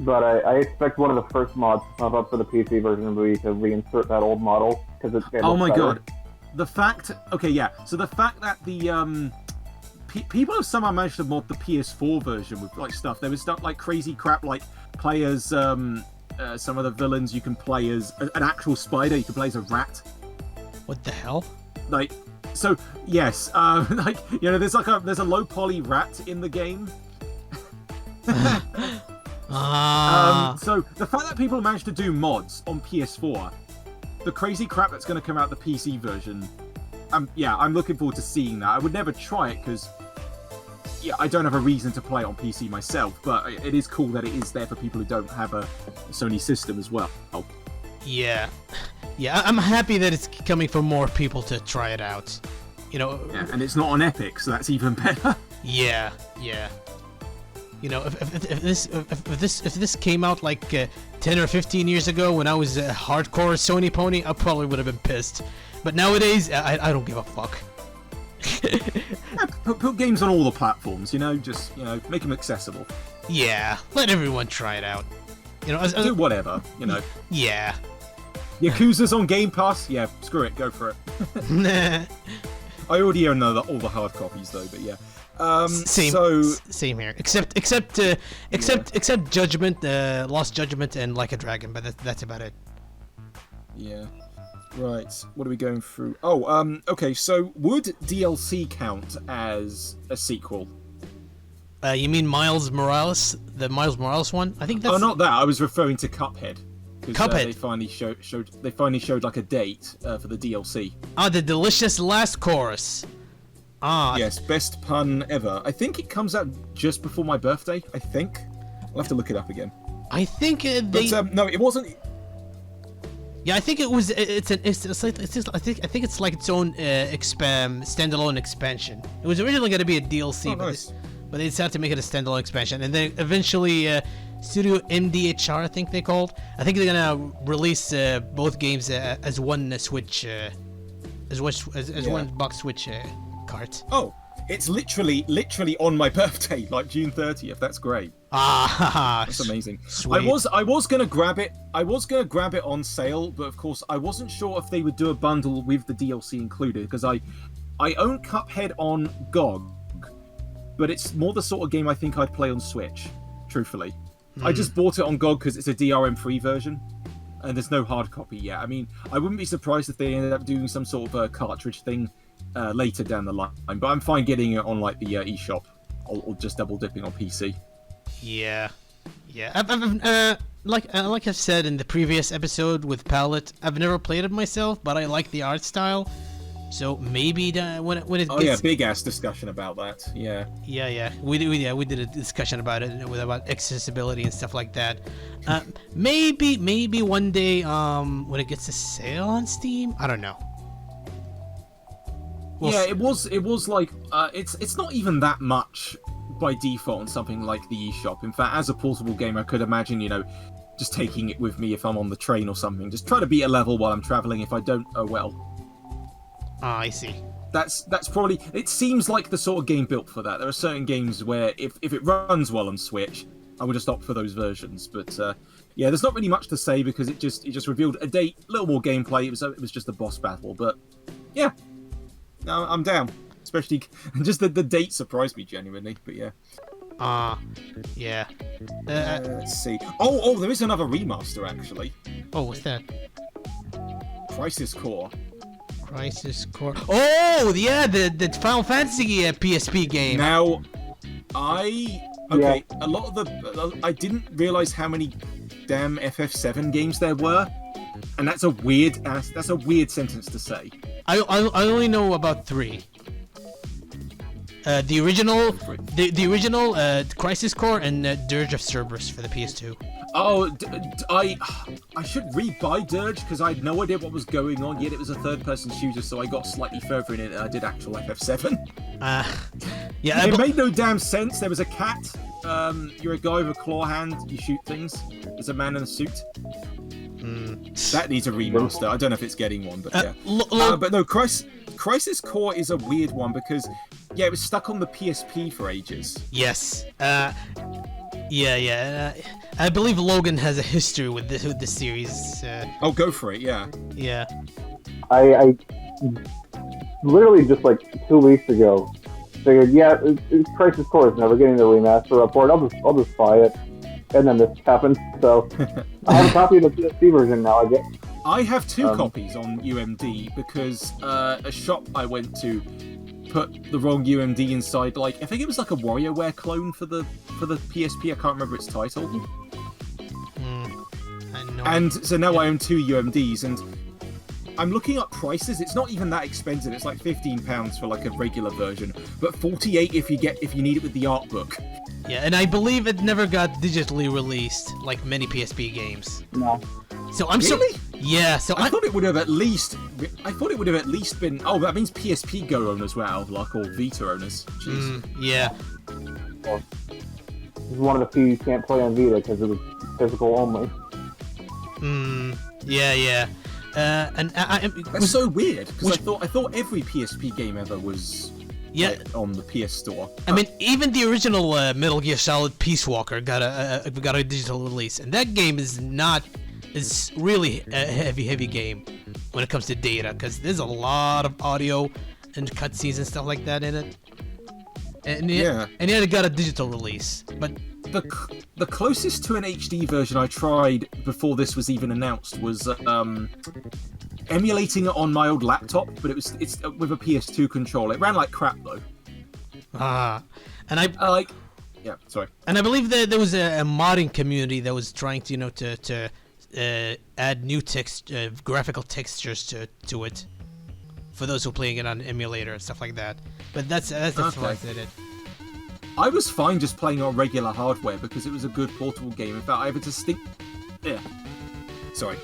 D: But I expect one of the first mods to pop up for the PC version will be to reinsert that old model because it's.
C: Oh my god, the fact. Okay, yeah. So the fact that the people have somehow managed to mod the PS4 version with like stuff. There was stuff like crazy crap like play as some of the villains you can play as an actual spider. You can play as a rat.
B: What the hell?
C: Like, so yes, like you know, there's a low poly rat in the game. So the fact that people managed to do mods on PS4, the crazy crap that's going to come out the PC version, I'm looking forward to seeing that. I would never try it because I don't have a reason to play it on PC myself, but it is cool that it is there for people who don't have a Sony system as well.
B: Yeah, I'm happy that it's coming for more people to try it out. You know,
C: and it's not on Epic, so that's even better.
B: Yeah. You know, if this came out like 10 or 15 years ago when I was a hardcore Sony pony, I probably would have been pissed. But nowadays, I don't give a fuck.
C: Put games on all the platforms, you know, just make them accessible.
B: Yeah, let everyone try it out. You know,
C: do whatever, you know.
B: Yeah.
C: Yakuza's on Game Pass. Yeah, screw it, go for it. I already own all the hard copies though, but yeah. Same
B: here. Except Judgment, Lost Judgment, and Like a Dragon, but that's about it.
C: Yeah. Right. What are we going through? Oh, okay. So would DLC count as a sequel?
B: You mean Miles Morales, the Miles Morales one? I think that's.
C: Oh, not that. I was referring to Cuphead.
B: Cuphead.
C: They finally showed like a date for the DLC.
B: Ah, the delicious last chorus. Ah.
C: Yes, best pun ever. I think it comes out just before my birthday. I think. I'll have to look it up again.
B: I think they.
C: But, no, it wasn't.
B: Yeah, I think it was. I think it's like its own standalone expansion. It was originally going to be a DLC, but they decided to make it a standalone expansion, and then eventually Studio MDHR, I think they called. I think they're gonna release both games as one Switch, one box Switch cart.
C: Oh, it's literally on my birthday, like June 30th. That's great.
B: Ah,
C: that's amazing.
B: Sweet.
C: I was gonna grab it. I was gonna grab it on sale, but of course I wasn't sure if they would do a bundle with the DLC included because I own Cuphead on GOG, but it's more the sort of game I think I'd play on Switch, truthfully. I just bought it on GOG because it's a DRM-free version, and there's no hard copy yet. I mean, I wouldn't be surprised if they ended up doing some sort of a cartridge thing later down the line, but I'm fine getting it on like the eShop or just double dipping on PC.
B: Yeah. Like I've said in the previous episode with Palette, I've never played it myself, but I like the art style. So maybe when it
C: Oh
B: gets...
C: yeah, big ass discussion about that. Yeah.
B: Yeah. We did a discussion about it about accessibility and stuff like that. Maybe one day when it gets a sale on Steam, I don't know.
C: It was like it's not even that much by default on something like the eShop. In fact, as a portable game, I could imagine, just taking it with me if I'm on the train or something. Just try to beat a level while I'm traveling. If I don't, oh well.
B: Ah, I see.
C: That's probably... It seems like the sort of game built for that. There are certain games where if it runs well on Switch, I would just opt for those versions. But yeah, there's not really much to say because it just revealed a date, a little more gameplay. It was just a boss battle. But yeah, no, I'm down. Especially just the date surprised me genuinely. But yeah.
B: Yeah.
C: Let's see. Oh, there is another remaster actually.
B: Oh, what's that?
C: Crisis Core.
B: Crisis Core. Oh, yeah, the Final Fantasy PSP game.
C: Now, a lot of the I didn't realize how many damn FF7 games there were, and that's a weird sentence to say.
B: I only know about 3. The original Crisis Core and Dirge of Cerberus for the PS2.
C: Oh, I should rebuy Dirge because I had no idea what was going on. Yet it was a third-person shooter, so I got slightly further in it than I did actual FF7.
B: Yeah,
C: it made no damn sense. There was a cat. You're a guy with a claw hand. You shoot things. There's a man in a suit. That needs a remaster. I don't know if it's getting one, but yeah. But no, Crisis Core is a weird one because it was stuck on the PSP for ages.
B: Yes. Yeah. I believe Logan has a history with this series.
C: Oh, go for it. Yeah.
B: Yeah.
D: I literally just like 2 weeks ago figured, Crisis Core is never getting the remaster report. I'll just buy it, and then this happened. So I have a copy of the PSP version now. I guess.
C: I have 2 copies on UMD because a shop I went to put the wrong UMD inside. Like I think it was like a WarioWare clone for the PSP. I can't remember its title. And so now I own 2 UMDs, and I'm looking up prices. It's not even that expensive. It's like £15 for like a regular version, but $48 if you need it with the art book.
B: Yeah, and I believe it never got digitally released like many PSP games.
D: No.
B: So I'm
C: really?
B: Yeah. So
C: I thought it would have at least. I thought it would have at least been. Oh, that means PSP Go owners were out of luck, or Vita owners. Jeez.
B: Yeah.
D: Well, this is one of the few you can't play on Vita because it was physical only.
B: Yeah. And
C: that's so weird because I thought every PSP game ever was.
B: Yeah,
C: like, on the PS Store.
B: I mean, even the original Metal Gear Solid Peace Walker got a digital release, and that game is really a heavy game when it comes to data, because there's a lot of audio and cutscenes and stuff like that in it. And yet it got a digital release, but
C: the closest to an HD version I tried before this was even announced was emulating it on my old laptop, but it's with a PS2 controller. It ran like crap though.
B: And I
C: sorry.
B: And I believe that there was a modding community that was trying to to add new graphical textures to it for those who are playing it on emulator and stuff like that. But that's the far as it.
C: I was fine just playing on regular hardware because it was a good portable game. In fact, I have a distinct. Yeah. Sorry.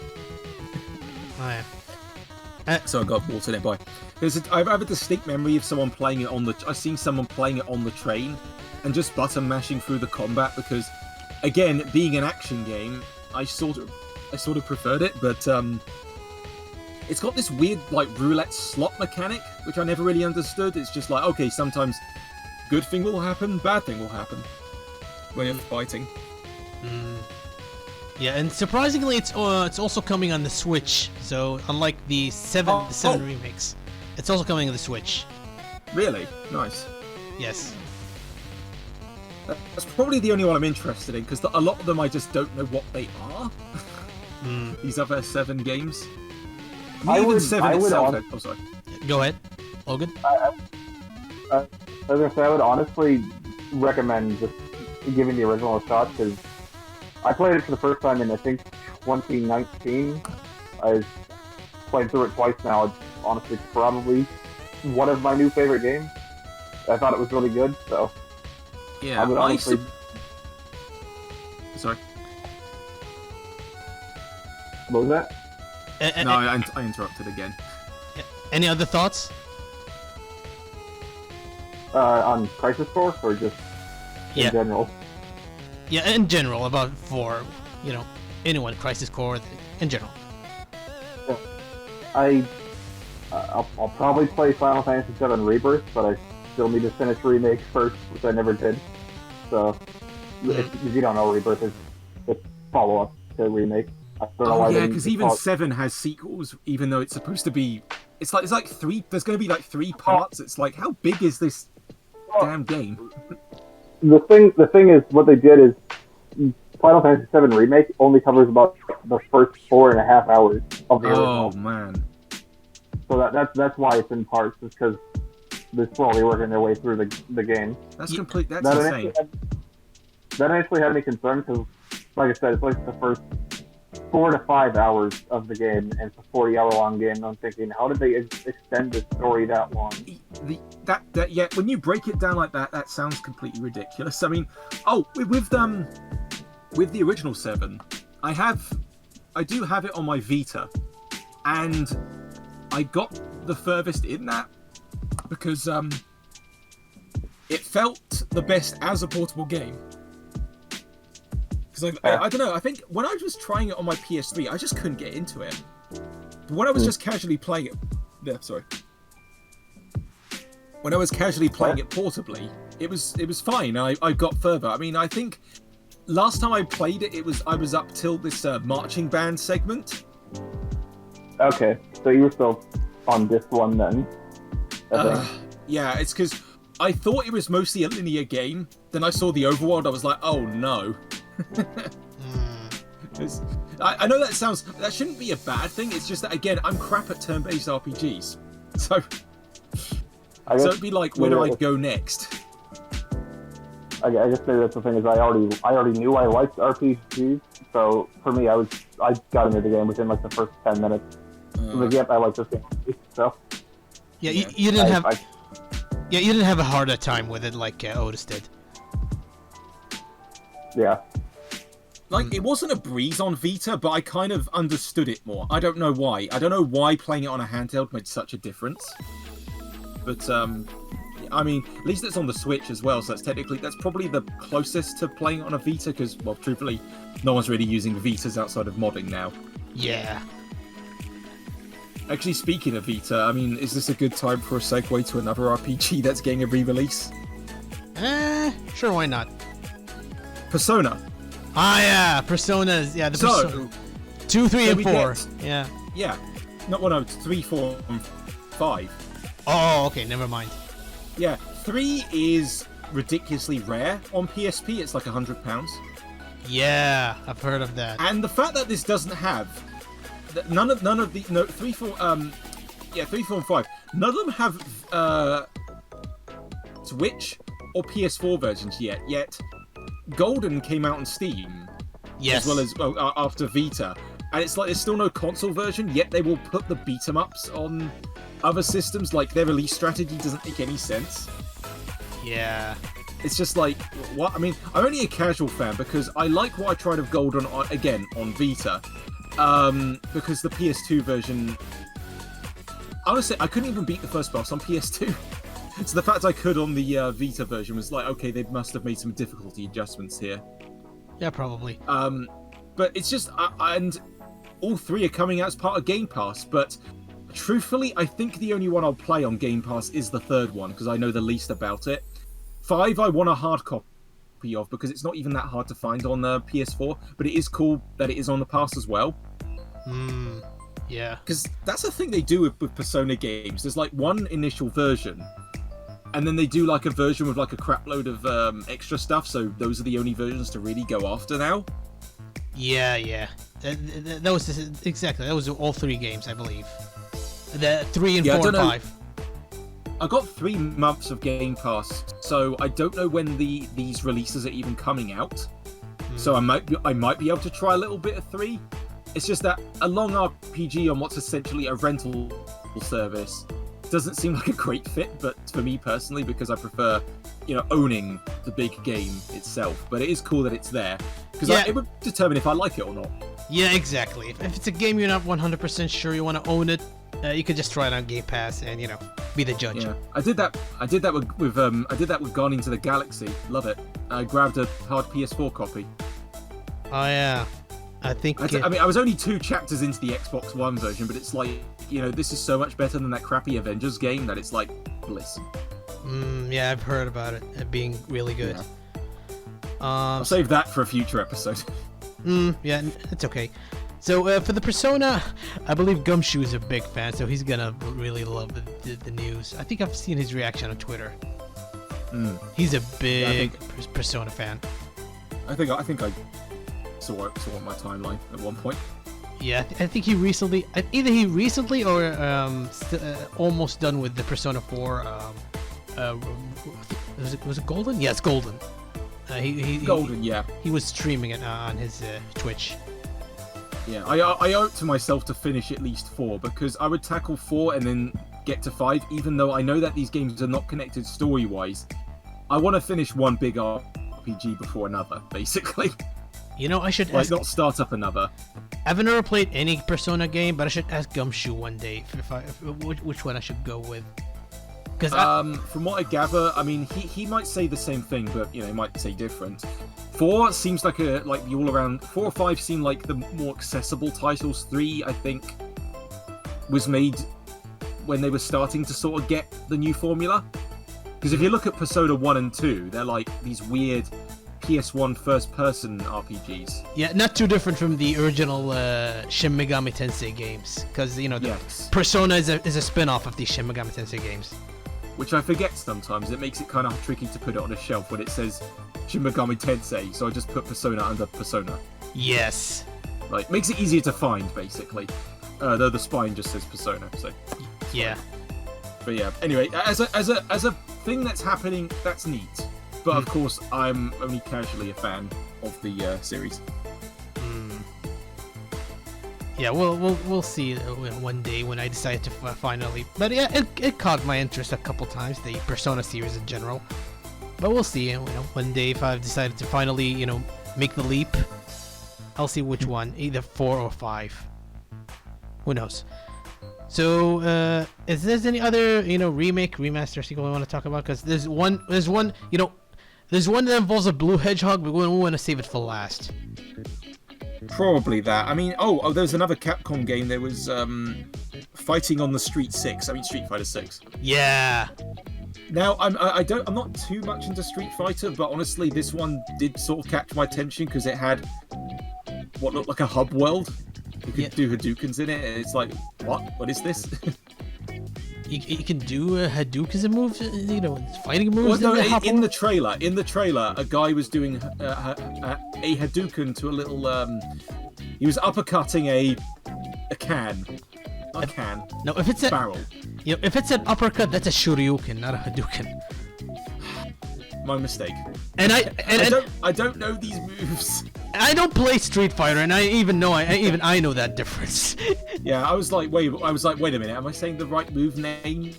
B: Oh yeah.
C: So I got water nearby. I have a distinct memory of someone playing it I've seen someone playing it on the train, and just button mashing through the combat because, again, being an action game, I sort of preferred it, but it's got this weird like roulette slot mechanic which I never really understood. It's just like, okay, sometimes good thing will happen, bad thing will happen when you're fighting.
B: Yeah, and surprisingly, it's also coming on the Switch. So unlike the 7 remakes, it's also coming on the Switch.
C: Really? Nice.
B: Yes.
C: That's probably the only one I'm interested in, because a lot of them I just don't know what they are. These other 7 games. Even 7 itself. Oh, sorry.
B: Go ahead, Logan.
D: I was gonna say I would honestly recommend just giving the original a shot, because I played it for the first time in I think 2019. I've played through it twice now. It's honestly probably one of my new favorite games. I thought it was really good, so
C: Yeah,
D: I would honestly.
C: Sorry.
D: What was that?
C: No, I interrupted again.
B: Any other thoughts?
D: On Crisis Core or just in general?
B: Yeah, in general, about for, anyone, Crisis Core, in general.
D: I'll probably play Final Fantasy VII Rebirth, but I still need to finish Remake first, which I never did. So, if you don't know, Rebirth is the follow-up to Remake. I don't know why
C: because even 7 has sequels, even though it's supposed to be... It's like 3... There's going to be like 3 parts. It's like, how big is this damn game?
D: The thing is, what they did is Final Fantasy VII Remake only covers about the first 4.5 hours of the original.
C: Oh man!
D: So that's why it's in parts, is because they're slowly working their way through the game.
C: That's complete. That's insane.
D: That actually had me concerned because, like I said, it's like the first 4 to 5 hours of the game, and it's a 40-hour-long game. And I'm thinking, how did they extend the story that long?
C: Yeah, when you break it down like that, that sounds completely ridiculous. I mean, with the original 7, I do have it on my Vita, and I got the furthest in that because it felt the best as a portable game. Because I don't know, I think when I was trying it on my PS3, I just couldn't get into it. But when I was just casually playing it, when I was casually playing it portably, it was fine. I got further. I mean, I think last time I played it, I was up till this marching band segment.
D: Okay, so you were still on this one then.
C: Yeah, it's because I thought it was mostly a linear game. Then I saw the overworld. I was like, oh no. I know that shouldn't be a bad thing. It's just that, again, I'm crap at turn-based RPGs. So it'd be like, where do I go next?
D: I guess maybe that's the thing, is I already knew I liked RPGs, so for me, I got into the game within like the first 10 minutes. I was like, yep, I like this game. So
B: yeah, you didn't you didn't have a harder time with it like Otis did.
D: Yeah.
C: Like, it wasn't a breeze on Vita, but I kind of understood it more. I don't know why. I don't know why playing it on a handheld made such a difference. But, I mean, at least it's on the Switch as well, so that's probably the closest to playing on a Vita, because, well, truthfully, no one's really using Vitas outside of modding now.
B: Yeah.
C: Actually, speaking of Vita, I mean, is this a good time for a segue to another RPG that's getting a re-release?
B: Sure, why not?
C: Persona.
B: Yeah, Personas. Yeah, the Persona. 2, 3, and 4. Yeah.
C: Yeah. Not 1, 3, 4, and 5.
B: Oh, okay, never mind.
C: Yeah, 3 is ridiculously rare on PSP. It's like £100.
B: Yeah, I've heard of that.
C: And the fact that this doesn't have none of the 3, 4, 3, 4, and 5. None of them have Switch or PS4 versions yet. Yet Golden came out on Steam,
B: yes,
C: as well as after Vita, and it's like there's still no console version. Yet they will put the beat 'em ups on other systems. Like, their release strategy doesn't make any sense.
B: Yeah.
C: It's just like, what? I mean, I'm only a casual fan because I like what I tried of Golden on Vita, because the PS2 version, honestly, I couldn't even beat the first boss on PS2. So the fact I could on the Vita version was like, okay, they must have made some difficulty adjustments here.
B: Yeah, probably.
C: But it's just, and all 3 are coming out as part of Game Pass, but truthfully, I think the only one I'll play on Game Pass is the 3rd one, because I know the least about it. 5 I want a hard copy of, because it's not even that hard to find on the PS4, but it is cool that it is on the Pass as well.
B: Yeah.
C: Because that's the thing they do with Persona games. There's like one initial version, and then they do like a version with like a crap load of extra stuff. So those are the only versions to really go after now.
B: Yeah. That was exactly. That was all 3 games, I believe. The 3 and 4 and 5.
C: I got 3 months of Game Pass, so I don't know when these releases are even coming out. So I might be able to try a little bit of 3. It's just that a long RPG on what's essentially a rental service doesn't seem like a great fit, but for me personally, because I prefer, owning the big game itself. But it is cool that it's there, because it would determine if I like it or not.
B: Yeah, exactly. If it's a game you're not 100% sure you want to own it, you could just try it on Game Pass and be the judge.
C: Yeah, I did that with Guardians of the Galaxy. Love it. I grabbed a hard PS4 copy.
B: Oh yeah, I think.
C: I was only 2 chapters into the Xbox One version, but it's like, this is so much better than that crappy Avengers game that it's like bliss.
B: Yeah, I've heard about it being really good.
C: Yeah. I'll save that for a future episode.
B: Yeah, it's okay. So for the Persona, I believe Gumshoe is a big fan, so he's gonna really love the news. I think I've seen his reaction on Twitter. He's a big Persona fan.
C: I think I saw it on my timeline at one point.
B: Yeah, I think he recently, or almost done with the Persona 4. Was it Golden? Yeah, it's Golden.
C: Golden, yeah.
B: He was streaming it on his Twitch.
C: Yeah, I owe it to myself to finish at least 4, because I would tackle 4 and then get to 5, even though I know that these games are not connected story-wise. I want to finish one big RPG before another, basically.
B: I should ask...
C: not start up another.
B: I've never played any Persona game, but I should ask Gumshoe one day which one I should go with.
C: From what I gather, I mean, he might say the same thing, but he might say different. 4 seems like the all-around. 4 or 5 seem like the more accessible titles. 3, I think, was made when they were starting to sort of get the new formula. Because if you look at Persona 1 and 2, they're like these weird PS1 first-person RPGs.
B: Yeah, not too different from the original Shin Megami Tensei games, because
C: Yes.
B: Persona is a spin-off of the Shin Megami Tensei games.
C: Which I forget sometimes. It makes it kind of tricky to put it on a shelf when it says Shin Megami Tensei, so I just put Persona under Persona.
B: Yes.
C: Like, makes it easier to find, basically. Though the spine just says Persona, so.
B: Yeah.
C: But yeah, anyway, as a thing that's happening, that's neat. But of course, I'm only casually a fan of the series.
B: Yeah, we'll see one day when I decide to finally. But yeah, it caught my interest a couple times, the Persona series in general. But we'll see. One day if I've decided to finally, make the leap, I'll see which one, either 4 or 5. Who knows? So, is there any other, remake, remaster, sequel I want to talk about? Because there's one, there's one that involves a blue hedgehog, but we want to save it for last.
C: Probably that. I mean, there's another Capcom game. There was Fighting on the Street 6. I mean, Street Fighter 6.
B: Yeah.
C: Now, I'm not too much into Street Fighter, but honestly, this one did sort of catch my attention because it had what looked like a hub world. You could do Hadoukens in it, and it's like, what? What is this?
B: You can do Hadoukens and moves, fighting moves.
C: Well, no, in the trailer, a guy was doing a Hadouken to a little. He was uppercutting a can. A can.
B: No, if it's a
C: barrel.
B: If it's an uppercut, that's a Shoryuken, not a Hadouken.
C: My mistake.
B: And
C: I don't know these moves.
B: I don't play Street Fighter, and I know that difference.
C: Yeah, I was like, wait a minute, am I saying the right move name?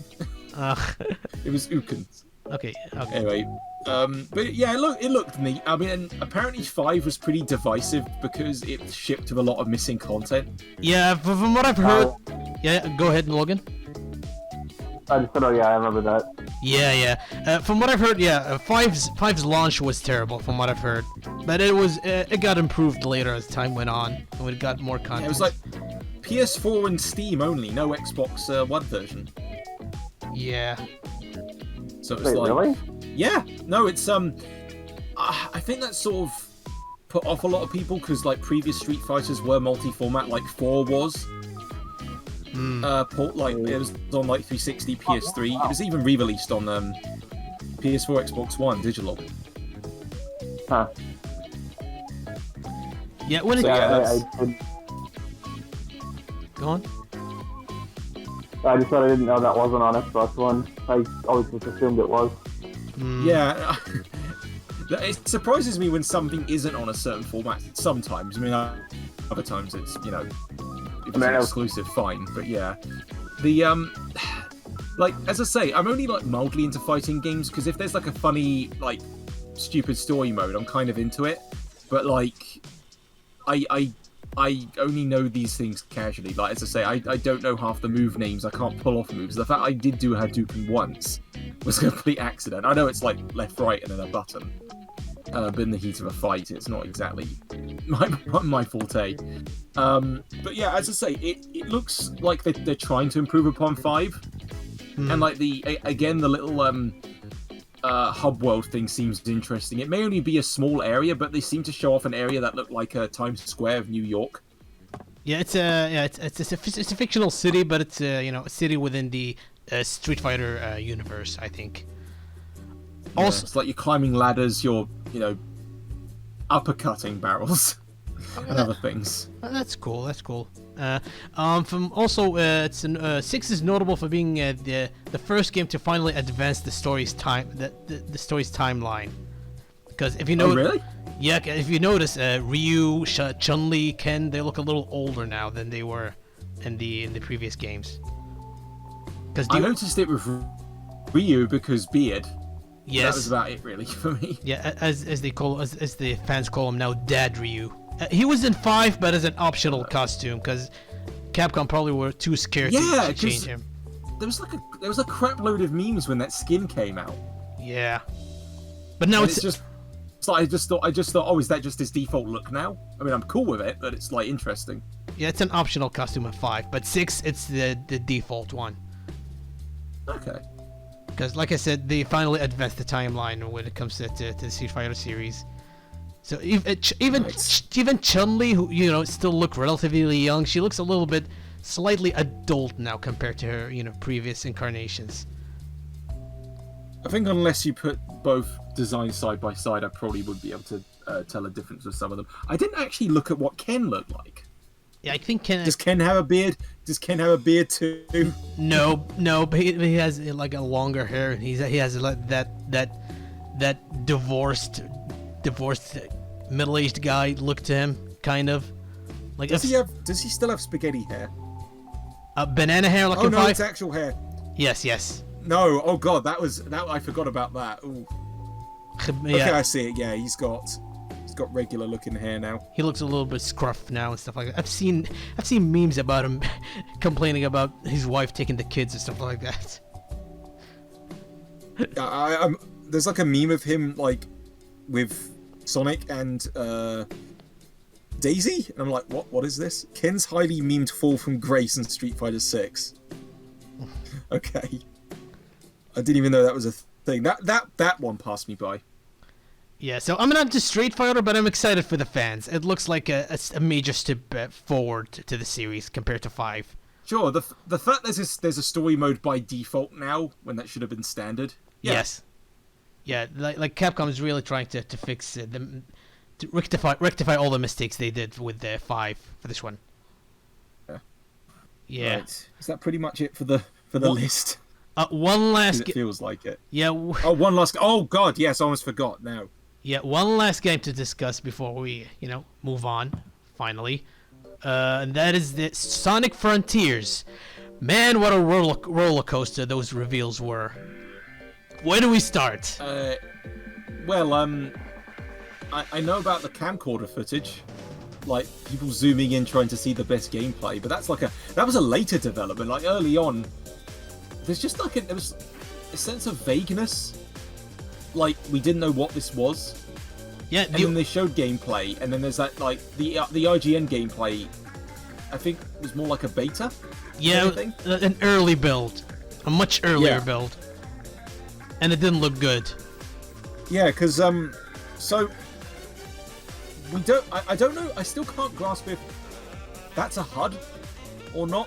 C: It was Ukens.
B: Okay.
C: Anyway, but yeah, it looked neat. I mean, apparently 5 was pretty divisive because it shipped with a lot of missing content.
B: Yeah, from what I've heard. Yeah, go ahead, Logan.
D: I just said, I remember that.
B: Yeah. From what I've heard, 5's launch was terrible. From what I've heard, but it got improved later as time went on, and it got more content.
C: Yeah, it was like PS4 and Steam only, no Xbox One version.
B: Yeah.
C: So it's
D: Wait,
C: like,
D: really?
C: Yeah, no, it's I think that sort of put off a lot of people because like previous Street Fighters were multi-format, like 4 was. port. Like it was on like 360, PS3. It was even re-released on PS4, Xbox One, digital.
D: Huh.
B: Yeah, when it...
C: So, yeah, that's...
B: Go on.
D: I just thought I didn't know that wasn't on Xbox One. I always just assumed it was.
C: Yeah. It surprises me when something isn't on a certain format sometimes. I mean, other times it's, you know, if it's an exclusive, fine. But yeah. The, like, as I say, I'm only, like, mildly into fighting games, because if there's, like, a funny, like, stupid story mode, I'm kind of into it. But, like, I only know these things casually. Like, as I say, I don't know half the move names. I can't pull off moves. The fact I did do Hadouken once was a complete accident. I know it's like left, right, and then a button. But in the heat of a fight, it's not exactly my forte. But yeah, as I say, it looks like they're trying to improve upon 5. And like the little hub world thing seems interesting. It may only be a small area, but they seem to show off an area that looked like Times Square of New York.
B: Yeah, it's a fictional city, but it's a city within the Street Fighter universe, I think.
C: Yeah,
B: Also,
C: it's like you're climbing ladders, you're uppercutting barrels and other things.
B: That's cool. That's cool. From also, it's 6 is notable for being the first game to finally advance the story's timeline. Because if you know,
C: really?
B: Yeah, if you notice, Ryu, Chun-Li, Ken, they look a little older now than they were in the previous games.
C: I noticed it with Ryu because beard.
B: Yes,
C: that was about it really for me.
B: Yeah, as the fans call him now, Dad Ryu. He was in 5, but as an optional costume, because Capcom probably were too scared to change him.
C: There was a crap load of memes when that skin came out.
B: Yeah, but now it's
C: just. So I just thought, oh, is that just his default look now? I mean, I'm cool with it, but it's like interesting.
B: Yeah, it's an optional costume in 5, but 6, it's the default one.
C: Okay.
B: Because, like I said, they finally advanced the timeline when it comes to the Street Fighter series. So even Chun-Li, who still look relatively young, she looks a little bit slightly adult now compared to her previous incarnations.
C: I think unless you put both designs side by side, I probably would be able to tell a difference with some of them. I didn't actually look at what Ken looked like.
B: Yeah, I think Ken.
C: Does Ken have a beard? Does Ken have a beard too?
B: No, but he has like a longer hair, and he has like that divorced middle-aged guy look to him, kind of. Like
C: does he still have spaghetti hair?
B: Banana hair, like in 5?
C: It's actual hair.
B: Yes.
C: No, oh god, that I forgot about that. Ooh.
B: Yeah.
C: Okay, I see it. Yeah, he's got regular looking hair now.
B: He looks a little bit scruffed now and stuff like that. I've seen memes about him complaining about his wife taking the kids and stuff like that.
C: There's like a meme of him like with Sonic and Daisy, and I'm like, what is this? Ken's highly memed fall from grace in Street Fighter 6. Okay. I didn't even know that was a thing. That one passed me by.
B: Yeah, so I'm not just Street Fighter, but I'm excited for the fans. It looks like a major step forward to the series compared to 5.
C: Sure, the fact there's a story mode by default now, when that should have been standard. Yeah.
B: Yes. Yeah, like Capcom is really trying to fix them, to rectify all the mistakes they did with the 5 for this one. Yeah.
C: Right. Is that pretty much it for the list?
B: One last.
C: It feels like it.
B: Yeah.
C: One last. Oh God, yes, I almost forgot now.
B: Yeah, one last game to discuss before we, move on. Finally, and that is the Sonic Frontiers. Man, what a roller coaster those reveals were. Where do we start?
C: Well, I know about the camcorder footage, like people zooming in trying to see the best gameplay, but that was a later development. Like early on, there's just there was a sense of vagueness. Like we didn't know what this was. Yeah, and then they showed gameplay, and then there's that like the IGN gameplay. I think was more like a beta.
B: Yeah, an early build, a much earlier build, and it didn't look good.
C: Yeah, because so we don't. I don't know. I still can't grasp if that's a HUD or not.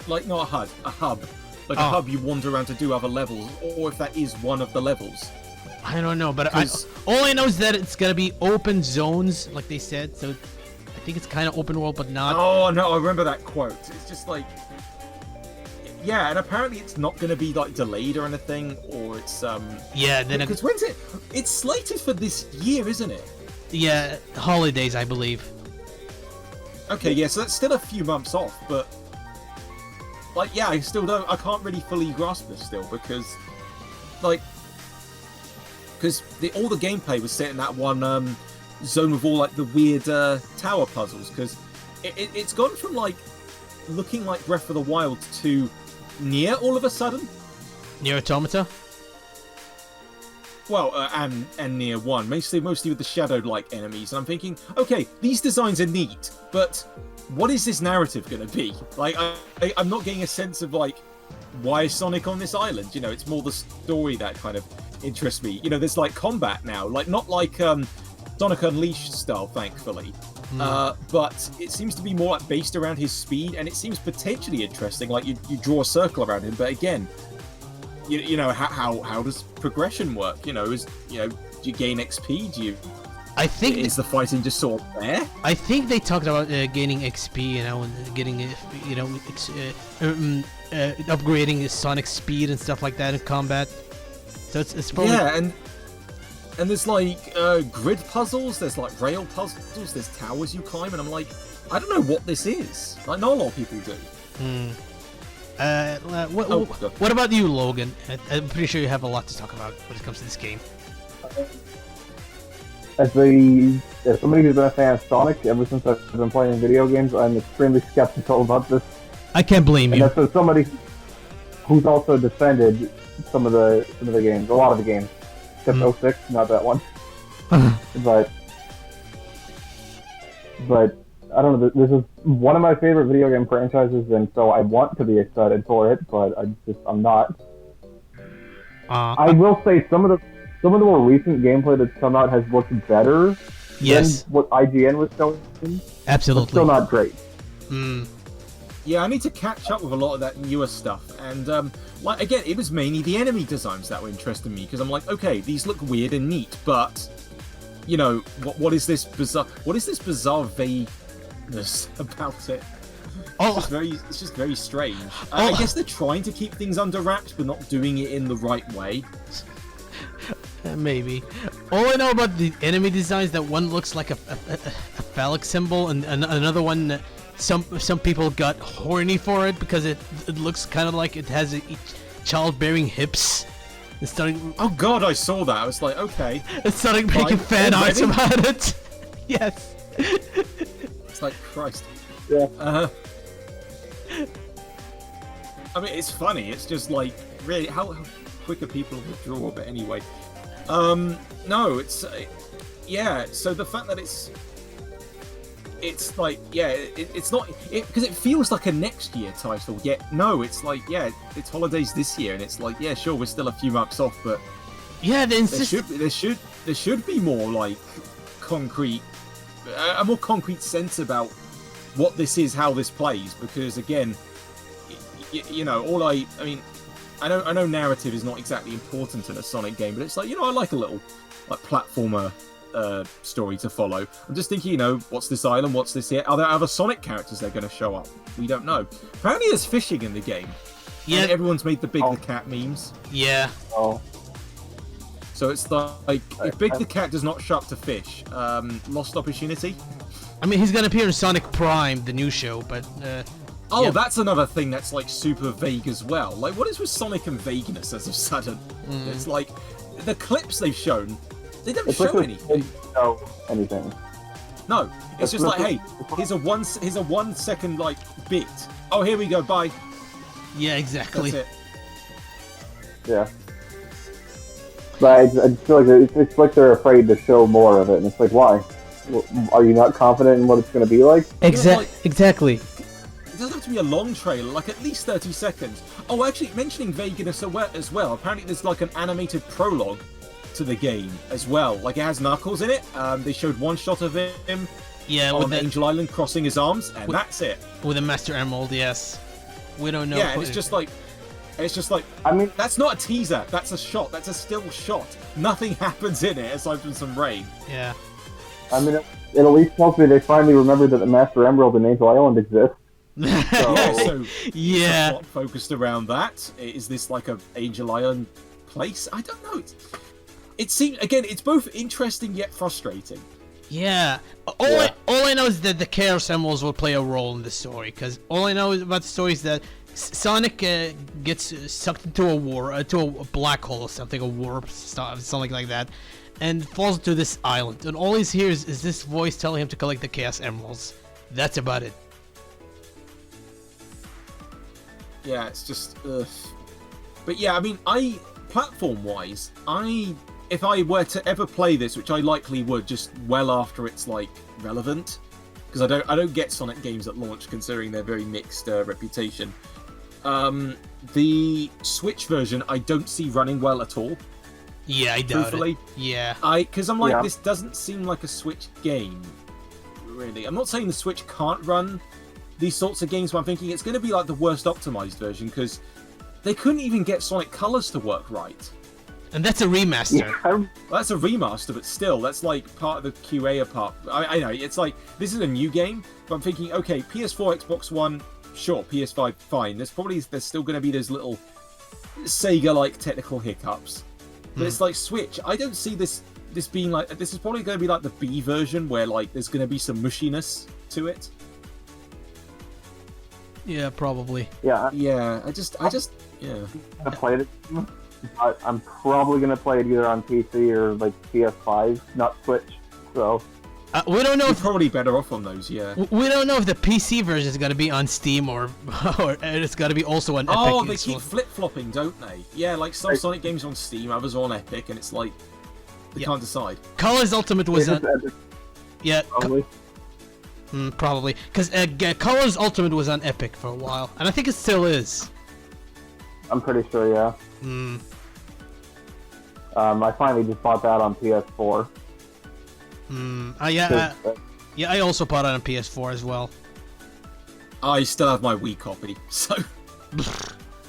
C: like not a HUD, a hub. Like a hub you wander around to do other levels, or if that is one of the levels.
B: I don't know, but all I know is that it's gonna be open zones, like they said. So I think it's kind of open world, but not.
C: Oh no, I remember that quote. It's just like, yeah, and apparently it's not gonna be like delayed or anything, or it's
B: Yeah, then
C: because when's it? It's slated for this year, isn't it?
B: Yeah, holidays, I believe.
C: Okay, yeah, so that's still a few months off, but like, yeah, I can't really fully grasp this still because, like, all the gameplay was set in that one zone with all like the weird tower puzzles. Because it's gone from like looking like Breath of the Wild to Nier all of a sudden.
B: Nier Automata.
C: Well, and Nier 1, mostly with the shadowed-like enemies, and I'm thinking, okay, these designs are neat, but what is this narrative going to be? Like, I'm not getting a sense of, like, why is Sonic on this island? You know, it's more the story that kind of interests me. You know, there's, like, combat now, like, not like Sonic Unleashed style, thankfully, but it seems to be more like, based around his speed, and it seems potentially interesting, like, you draw a circle around him, but again, you know, how does progression work? You know, do you gain XP? Is the fighting just sort of there?
B: I think they talked about gaining XP, you know, and getting, upgrading Sonic speed and stuff like that in combat. So it's probably...
C: Yeah, and there's like grid puzzles, there's like rail puzzles, there's towers you climb, and I'm like, I don't know what this is. Like, not a lot of people do.
B: What about you, Logan? I'm pretty sure you have a lot to talk about when it comes to this game.
D: As somebody who's been a fan of Sonic ever since I've been playing video games, I'm extremely skeptical about this.
B: I can't blame you.
D: And that's somebody who's also defended some of the games, a lot of the games, except 06, not that one. but I don't know. This is one of my favorite video game franchises, and so I want to be excited for it, but I'm not. I will say some of the more recent gameplay that's come out has looked better than what IGN was showing.
B: Absolutely.
D: But still not great.
C: Yeah, I need to catch up with a lot of that newer stuff, and like again, it was mainly the enemy designs that were interesting me because I'm like, okay, these look weird and neat, but you know, what is this bizarre? What is this bizarre vagueness about it? It's just very strange. I guess they're trying to keep things under wraps, but not doing it in the right way.
B: Maybe. All I know about the enemy designs, that one looks like a phallic symbol, and another one, some people got horny for it because it looks kind of like it has childbearing hips. It's starting.
C: Oh God, I saw that. I was like, okay.
B: It's starting making fan arts about it. Yes.
C: It's like Christ.
D: Yeah.
C: I mean, it's funny. It's just like really how quick are people to draw? But anyway, no, it's yeah. So the fact that it's like it's not because it feels like a next year title. Yet no, it's like it's holidays this year, and it's like sure, we're still a few months off, but there should be more like concrete, a more concrete sense about what this is, how this plays, because again, you know, I mean, I know narrative is not exactly important in a Sonic game, but it's like, I like a little like platformer story to follow. I'm just thinking, what's this island? What's this here? Are there other Sonic characters that are going to show up? We don't know. Apparently there's fishing in the game. Yeah. And everyone's made the Big the Cat memes.
B: Yeah.
D: Oh.
C: So it's like, if Big the Cat does not show up to fish, lost opportunity.
B: I mean, he's going to appear in Sonic Prime, the new show, but...
C: that's another thing that's like super vague as well. Like, what is with Sonic and vagueness as of sudden? It's like, the clips they've shown, they don't show anything.
D: No, anything.
C: No, it's just like, hey, here's a 1 second like bit. Oh, here we go. Bye.
B: Yeah, exactly.
C: That's it.
D: Yeah. But I just feel like it's like they're afraid to show more of it, and it's like, why? Are you not confident in what it's going to be like?
B: Exactly.
C: It doesn't have to be a long trailer, like at least 30 seconds. Oh, actually, mentioning vagueness as well, apparently there's like an animated prologue to the game as well. Like, it has Knuckles in it. They showed one shot of him on Angel Island crossing his arms, and that's it.
B: With a Master Emerald, yes. We don't know.
C: Yeah, and it's just like,
D: I mean,
C: that's not a teaser. That's a shot. That's a still shot. Nothing happens in it aside from some rain.
B: Yeah.
D: I mean, it at least tells me they finally remembered that the Master Emerald in Angel Island exists. So,
C: So
B: Yeah.
C: it's a plot focused around that. Is this like a Angel Island place? I don't know. It seems again. It's both interesting yet frustrating.
B: Yeah. All I know is that the Chaos Emeralds will play a role in the story, because all I know about the story is that Sonic gets sucked into a black hole or something, a warp stuff, something like that, and falls into this island. And all he hears is this voice telling him to collect the Chaos Emeralds. That's about it.
C: Yeah, it's just. Ugh. But yeah, I mean, platform-wise, if I were to ever play this, which I likely would, just well after it's like relevant, because I don't get Sonic games at launch, considering their very mixed reputation. The Switch version I don't see running well at all.
B: Yeah, I doubt
C: Truthfully,
B: it. Yeah.
C: because I'm like,
D: Yeah.
C: this doesn't seem like a Switch game. Really, I'm not saying the Switch can't run these sorts of games, but I'm thinking it's going to be like the worst optimized version, because they couldn't even get Sonic Colors to work right.
B: And that's a remaster.
D: yeah,
C: Well, that's a remaster, but still, that's like part of the QA part. I know, it's like, this is a new game, but I'm thinking, okay, PS4, Xbox One, sure, PS5, fine. There's still going to be those little Sega-like technical hiccups. But it's like Switch, I don't see this being like, this is probably going to be like the B version, where like there's going to be some mushiness to it.
B: Yeah, probably.
D: yeah.
C: Yeah, I just, yeah.
D: I'm gonna play it, but I'm probably gonna play it either on PC or like PS5, not Switch. So
B: We don't know
C: You're
B: if
C: probably better off on those, yeah.
B: we don't know if the PC version is gonna be on Steam or it's gonna be also on Epic.
C: Oh, they
B: as
C: keep
B: well.
C: flip-flopping, don't they? Yeah, like some Sonic games on Steam, others are on Epic, and it's like, they can't decide.
B: Colors Ultimate was on. Yeah,
D: probably.
B: probably because Colors Ultimate was on Epic for a while, and I think it still is.
D: I'm pretty sure, yeah. I finally just bought that on PS4.
B: Yeah, I also bought it on PS4 as well.
C: I still have my Wii copy, so...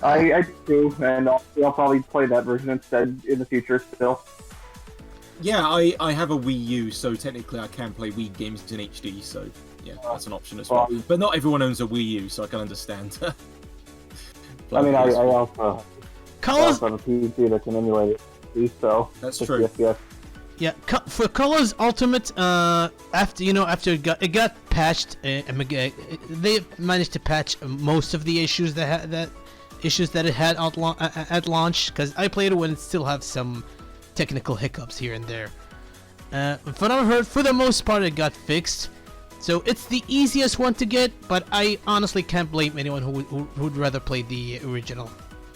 D: I do, and I'll probably play that version instead in the future still.
C: Yeah, I have a Wii U, so technically I can play Wii games in HD, so yeah, that's an option as well. But not everyone owns a Wii U, so I can understand.
D: I mean, I also
B: Colors.
D: have a PC that can emulate it, so...
C: That's
D: just
C: true.
D: yes.
B: Yeah, for Colors Ultimate, after it got patched, they managed to patch most of the issues that it had at launch. Because I played it when it still have some technical hiccups here and there. From what I've heard, for the most part, it got fixed. So it's the easiest one to get, but I honestly can't blame anyone who would rather play the original.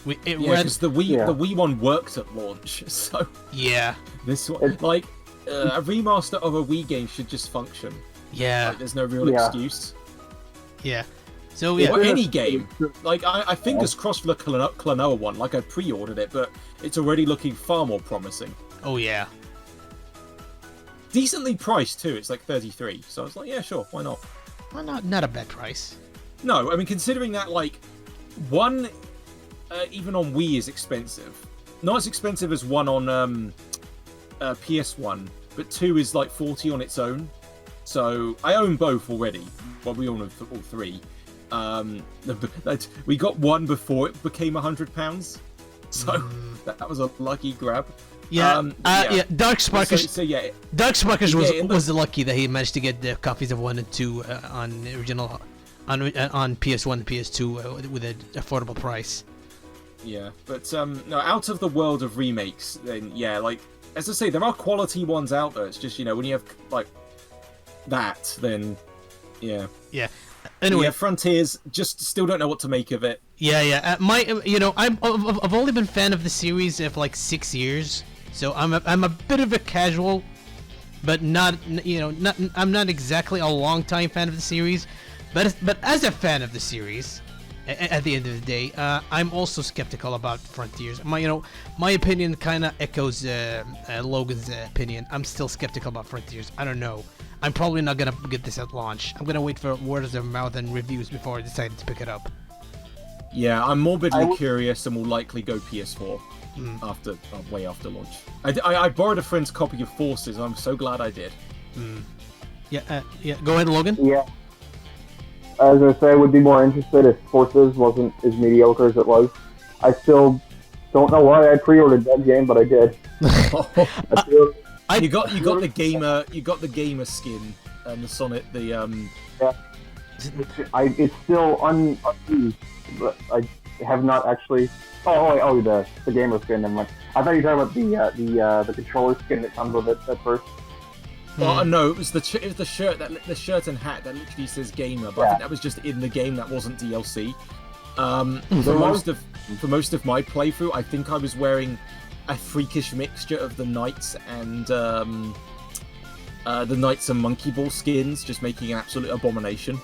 C: Yeah, because the Wii one worked at launch, so...
B: Yeah.
C: This one, like, a remaster of a Wii game should just function.
B: Yeah.
C: Like, there's no real excuse.
B: Yeah. So, yeah.
C: Or any game. Like, I fingers crossed for the Klonoa one. Like, I pre-ordered it, but it's already looking far more promising.
B: Oh, yeah.
C: Decently priced, too. It's like 33. So I was like, yeah, sure, why not?
B: Well, not a bad price.
C: No, I mean, considering that, like, one, even on Wii is expensive. Not as expensive as one on PS1, but 2 is like 40 on its own. So I own both already. Well, we own all three. We got one before it became £100, so that was a lucky grab.
B: Yeah, Dark Sparkers.
C: So yeah,
B: Dark Sparkers was lucky that he managed to get the copies of 1 and 2 on the original on PS1 and PS2 with an affordable price.
C: Yeah, but no, out of the world of remakes, then yeah, like as I say, there are quality ones out there. It's just, you know, when you have like that, then yeah.
B: Yeah. Anyway,
C: yeah, Frontiers just still don't know what to make of it.
B: Yeah. I've only been a fan of the series for like 6 years, so I'm a bit of a casual, but I'm not exactly a long time fan of the series, but as a fan of the series, at the end of the day, I'm also skeptical about Frontiers. My opinion kind of echoes Logan's opinion. I'm still skeptical about Frontiers. I don't know. I'm probably not gonna get this at launch. I'm gonna wait for word of mouth and reviews before I decide to pick it up.
C: Yeah, I'm morbidly
D: I w-
C: curious and will likely go PS4 after way after launch. I borrowed a friend's copy of Forces. I'm so glad I did.
B: Yeah, go ahead, Logan.
D: Yeah. I was gonna say I would be more interested if Forces wasn't as mediocre as it was. I still don't know why I pre-ordered that game, but I did. I feel-
C: You got the gamer skin and the Sonic
D: It's still unused, but I have not actually. The gamer skin. Never mind. I thought you were talking about the controller skin that comes with it at first.
C: Well, no, it was the shirt the shirt and hat that literally says gamer, but I think that was just in the game. That wasn't DLC. For most of my playthrough, I think I was wearing a freakish mixture of the knights and monkey ball skins, just making an absolute abomination.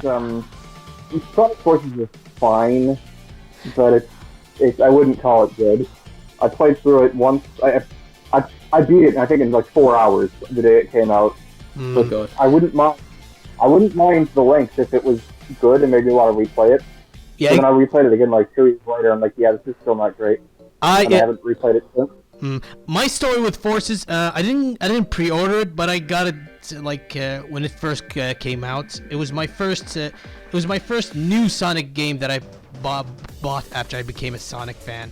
D: Sonic Forces is fine, but it's I wouldn't call it good. I played through it once. I beat it, I think, in like 4 hours the day it came out. But
C: God.
D: I wouldn't mind the length if it was good and made me want to replay it.
B: Yeah.
D: But then I replayed it again like 2 weeks later. I'm like, yeah, this is still not great. I haven't replayed it since.
B: My story with Forces, I didn't pre-order it, but I got it when it first came out. It was my first new Sonic game that I bought after I became a Sonic fan.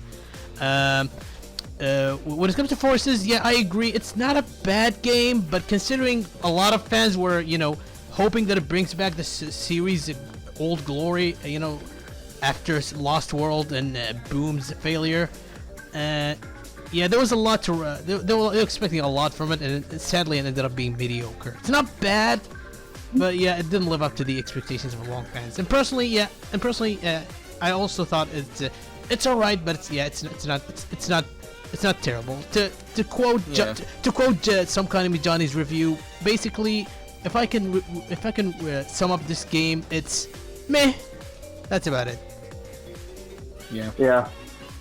B: When it comes to Forces, yeah, I agree. It's not a bad game, but considering a lot of fans were, hoping that it brings back the series' old glory, after Lost World and Boom's failure, yeah, there was a lot to. They were expecting a lot from it, and sadly, it ended up being mediocre. It's not bad, but yeah, it didn't live up to the expectations of long fans. And personally, I also thought it's alright, but it's not terrible. To quote some kind of Johnny's review, basically, if I can sum up this game, it's meh. That's about it.
C: Yeah.
D: Yeah.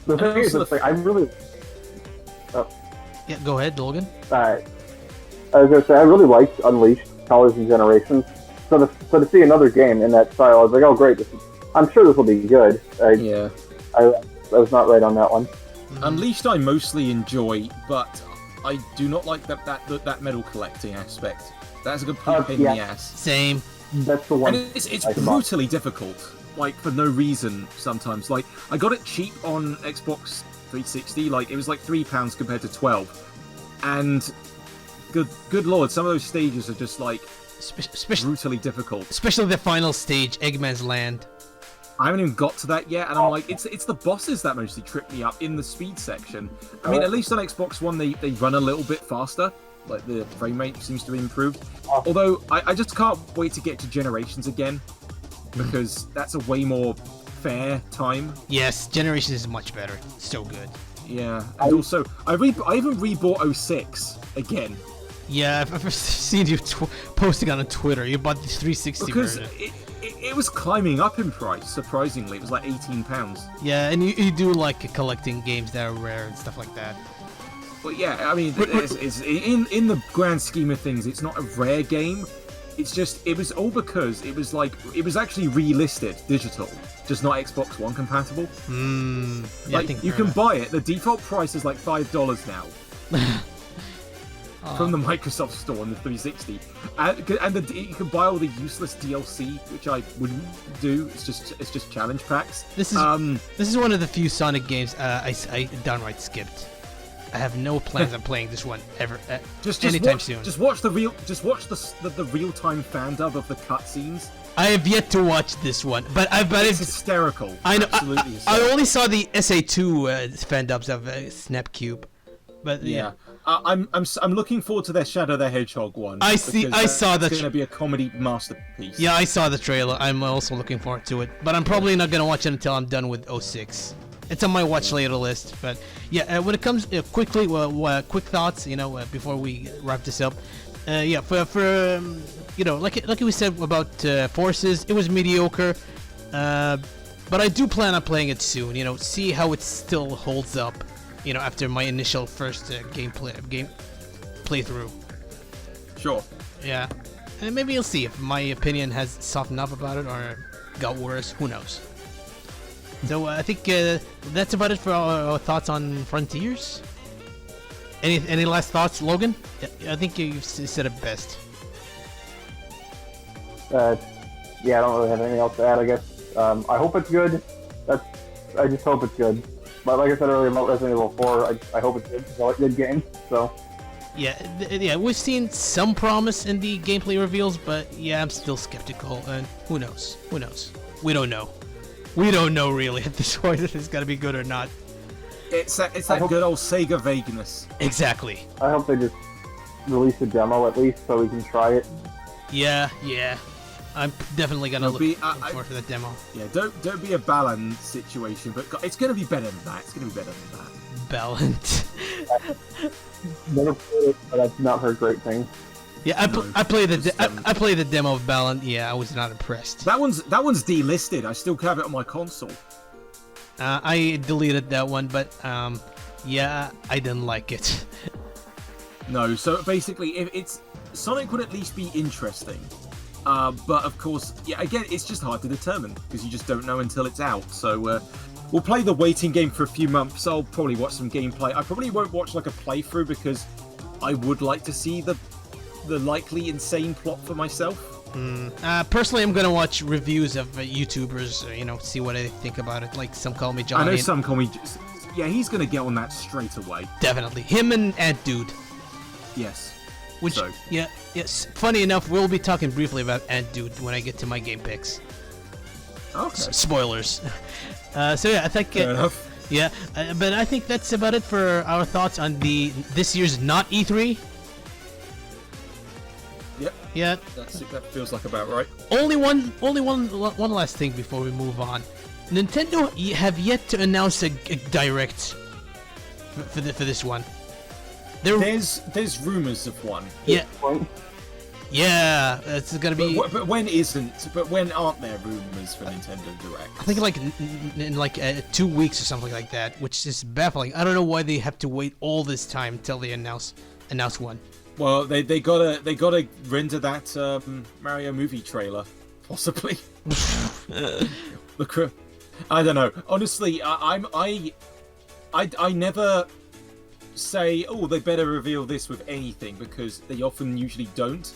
D: The thing is, I really.
B: Yeah, go ahead, Logan.
D: I was gonna say I really liked Unleashed, Colors and Generations. So to see another game in that style, I was like, oh great, I'm sure this will be good. I was not right on that one.
C: Unleashed I mostly enjoy, but I do not like that medal collecting aspect. That's a complete pain in the ass.
B: Same.
D: That's the one.
C: And it's brutally difficult, like for no reason sometimes. Like I got it cheap on Xbox 360, like it was like £3 compared to 12, and good lord, some of those stages are just like brutally difficult.
B: Especially the final stage, Eggman's Land.
C: I haven't even got to that yet, and I'm like, it's the bosses that mostly trip me up in the speed section. I mean, at least on Xbox One they run a little bit faster, like the frame rate seems to be improved. Although I just can't wait to get to Generations again, because that's a way more fair time.
B: Yes, Generations is much better. It's so good.
C: Yeah, and also I even rebought 06 again.
B: Yeah, I've seen you posting on Twitter. You bought the 360
C: because
B: version.
C: It was climbing up in price. Surprisingly, it was like £18.
B: Yeah, and you do like collecting games that are rare and stuff like that.
C: But yeah, I mean, it's in the grand scheme of things, it's not a rare game. It's just it was all because it was actually relisted digital, just not Xbox One compatible.
B: Yeah,
C: like you can buy it. The default price is like $5 now. From the Microsoft Store on the 360, and you can buy all the useless DLC, which I wouldn't do. It's just challenge packs.
B: This is one of the few Sonic games I downright skipped. I have no plans on playing this one ever anytime soon.
C: Just watch the real-time fan dub of the cutscenes.
B: I have yet to watch this one, but
C: it's hysterical.
B: I know.
C: Absolutely
B: I
C: hysterical.
B: only saw the SA2 fan dubs of Snapcube. But yeah,
C: I'm looking forward to their Shadow the Hedgehog one.
B: I saw that.
C: It's going to be a comedy masterpiece.
B: Yeah, I saw the trailer. I'm also looking forward to it, but I'm probably not gonna watch it until I'm done with 06. It's on my watch later list. But yeah, when it comes quickly, quick thoughts, before we wrap this up. Yeah, for like we said about Forces, it was mediocre. But I do plan on playing it soon. See how it still holds up. After my initial first game playthrough.
C: Sure.
B: Yeah, and maybe you'll see if my opinion has softened up about it, or got worse. Who knows? So I think that's about it for our thoughts on Frontiers. Any last thoughts, Logan? I think you said it best.
D: Yeah, I don't really have anything else to add, I guess. I hope it's good. I just hope it's good. But like I said earlier about Resident Evil 4, I hope it's good. It's a good game, so...
B: Yeah, we've seen some promise in the gameplay reveals, but yeah, I'm still skeptical, and who knows? Who knows? We don't know. We don't know, really, at this point, if it's gonna be good or not.
C: It's that good old Sega vagueness.
B: Exactly.
D: I hope they just release a demo at least so we can try it.
B: Yeah. I'm definitely gonna look forward to that demo.
C: Yeah, don't be a Balan situation, but it's gonna be better than that. It's gonna be better than that.
B: Balance.
D: Never played it, but I've not heard great things.
B: Yeah, I played the demo of Balan. Yeah, I was not impressed.
C: That one's delisted. I still have it on my console.
B: I deleted that one, but yeah, I didn't like it.
C: No, so basically, if it's Sonic would at least be interesting. But of course, yeah, again, it's just hard to determine because you just don't know until it's out. So we'll play the waiting game for a few months. I'll probably watch some gameplay. I probably won't watch like a playthrough because I would like to see the likely insane plot for myself.
B: Personally, I'm gonna watch reviews of YouTubers, see what they think about it. Like some call me Johnny.
C: I know some call me. Yeah, he's gonna get on that straight away.
B: Definitely, him and Ant Dude.
C: Yes.
B: Which,
C: so.
B: yes. Funny enough, we'll be talking briefly about Ant Dude when I get to my game picks.
C: Okay.
B: Spoilers. So yeah, I think.
C: Fair enough.
B: Yeah, but I think that's about it for our thoughts on this year's not E3.
C: Yep.
B: Yeah.
C: That feels like about right.
B: Only one last thing before we move on. Nintendo have yet to announce a direct for this one.
C: There's rumors of one.
B: Yeah. Yeah, it's gonna be.
C: But when isn't? But when aren't there rumors for Nintendo Direct?
B: I think in like 2 weeks or something like that, which is baffling. I don't know why they have to wait all this time till they announce one.
C: Well, they gotta render that Mario movie trailer, possibly. I don't know. Honestly, I never say, oh, they better reveal this with anything because they often usually don't.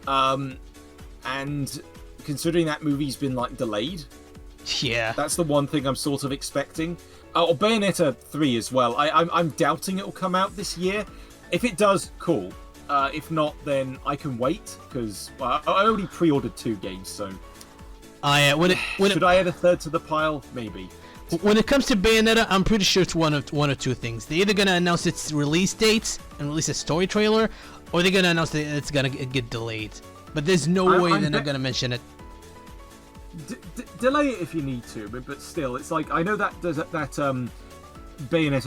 C: And considering that movie's been like delayed,
B: yeah,
C: that's the one thing I'm sort of expecting. Or Bayonetta 3 as well. I'm doubting it'll come out this year. If it does, cool. If not, then I can wait because I already pre-ordered 2 games. So, should I add a third to the pile? Maybe.
B: When it comes to Bayonetta, I'm pretty sure it's one or two things. They're either gonna announce its release dates and release a story trailer, or they're gonna announce that it's gonna get delayed. But there's no way they're not gonna mention it.
C: Delay it if you need to, but still, it's like I know that Bayonetta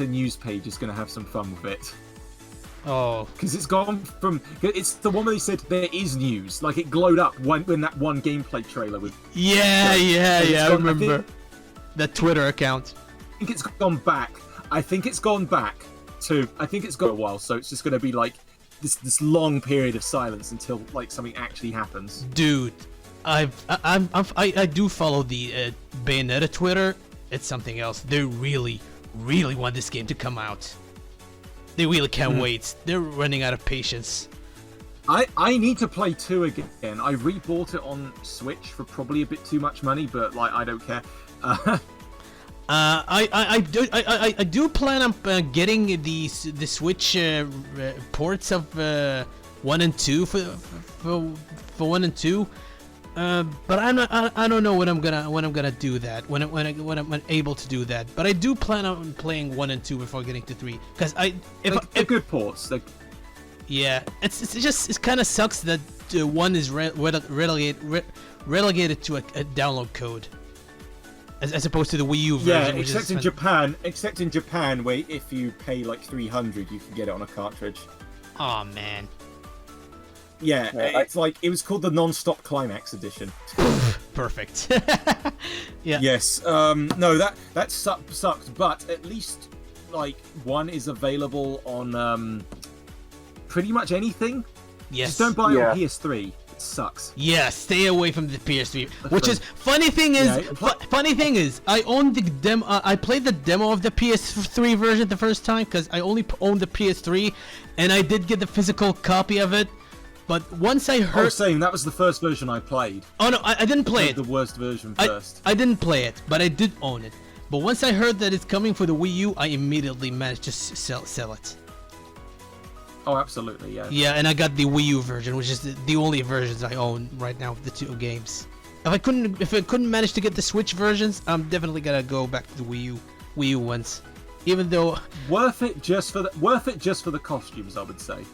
C: news page is gonna have some fun with it.
B: Oh,
C: because it's gone from it's the one where they said there is news, like it glowed up when that one gameplay trailer was.
B: Yeah, I remember. The Twitter account.
C: I think it's gone back. I think it's gone a while, so it's just going to be like this long period of silence until like something actually happens.
B: Dude, I do follow the Bayonetta Twitter. It's something else. They really want this game to come out. They really can't wait. They're running out of patience.
C: I need to play 2 again. I rebought it on Switch for probably a bit too much money, but like I don't care.
B: I do plan on getting the Switch ports of 1 and 2 for 1 and 2, but I don't know when I'm gonna do that when I'm able to do that. But I do plan on playing 1 and 2 before getting to 3 because
C: they're good ports.
B: Yeah, it kind of sucks that 1 is relegated to a download code. As opposed to the Wii U version.
C: Yeah, except in Japan, where if you pay like 300, you can get it on a cartridge.
B: Oh man.
C: Yeah, it's like it was called the Non-Stop Climax Edition.
B: Perfect. Yeah.
C: Yes. No, that sucked, but at least like 1 is available on pretty much anything.
B: Yes.
C: Just don't buy it on PS3. sucks.
B: Yeah, stay away from the PS3. Which is funny thing is,
C: Yeah,
B: funny thing is, I owned the demo. I played the demo of the PS3 version the first time because I only owned the PS3, and I did get the physical copy of it. But once I heard,
C: saying that was the first version I played.
B: oh no, I didn't play it.
C: The worst version first.
B: I didn't play it, but I did own it. But once I heard that it's coming for the Wii U, I immediately managed to sell it.
C: Oh, absolutely, yeah.
B: Yeah, and I got the Wii U version, which is the only versions I own right now of the two games. If I couldn't manage to get the Switch versions, I'm definitely gonna go back to the Wii U ones. Even though
C: worth it just for the costumes, I would say.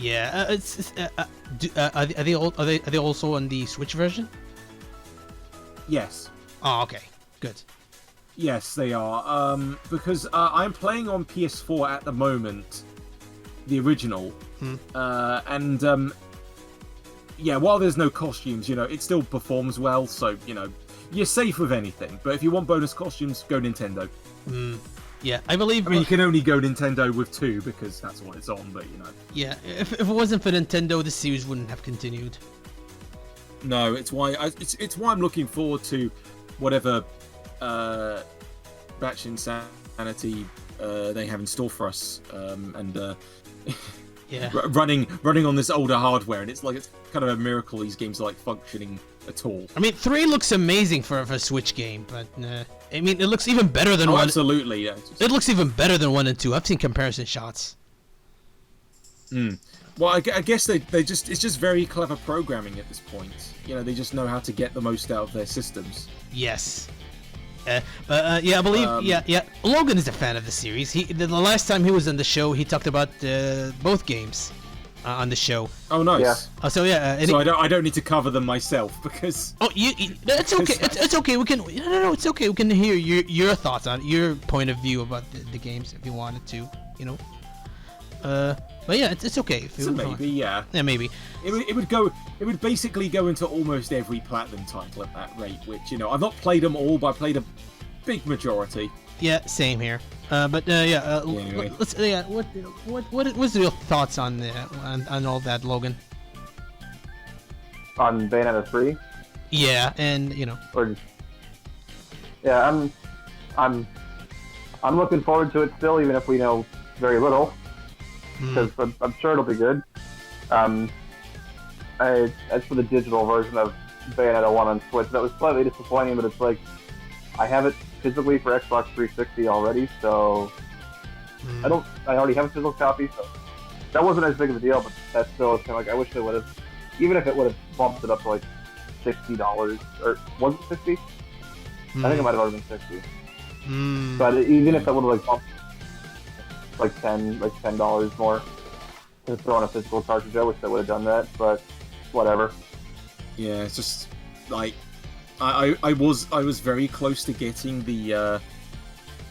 B: yeah, are they also on the Switch version?
C: Yes.
B: Oh, okay, good.
C: Yes, they are. Because I'm playing on PS4 at the moment, the original, and yeah, while there's no costumes, you know, it still performs well. So you know, you're safe with anything. But if you want bonus costumes, go Nintendo.
B: Yeah, I believe.
C: I mean, you can only go Nintendo with 2 because that's what it's on. But you know.
B: Yeah, if it wasn't for Nintendo, the series wouldn't have continued.
C: No, it's why it's why I'm looking forward to whatever batch insanity they have in store for us, and
B: yeah,
C: running on this older hardware, and it's kind of a miracle these games are like functioning at all.
B: I mean, 3 looks amazing for a Switch game, but I mean, it looks even better than 1.
C: Absolutely, yeah.
B: It looks even better than 1 and 2. I've seen comparison shots.
C: Well, I guess it's just very clever programming at this point. You know, they just know how to get the most out of their systems.
B: Yes. Yeah, I believe. Yeah. Logan is a fan of the series. The last time he was on the show, he talked about both games on the show.
C: Oh, nice.
B: Yeah. So yeah.
C: So I don't need to cover them myself because.
B: Oh, it's okay. It's okay. We can. No. It's okay. We can hear your thoughts on your point of view about the games if you wanted to. You know. But yeah, it's okay. If
C: so maybe, yeah.
B: Yeah, maybe.
C: It would basically go into almost every Platinum title at that rate, which, you know, I've not played them all, but I played a big majority.
B: Yeah, same here. But yeah,
C: anyway.
B: let's what's your thoughts on all that, Logan?
D: On Bayonetta 3?
B: Yeah, and you know.
D: Yeah, I'm looking forward to it still, even if we know very little. Because I'm sure it'll be good. As for the digital version of Bayonetta 1 on Switch, that was slightly disappointing, but it's like, I have it physically for Xbox 360 already, so I already have a physical copy, so that wasn't as big of a deal, but that still is kind of like, I wish they would have, even if it would have bumped it up to like $60, or was it 60? I think it might have already been 60. But even if it would have like bumped like $10 more to throw on a physical cartridge, I wish they would have done that, but whatever.
C: Yeah, it's just like I was very close to getting the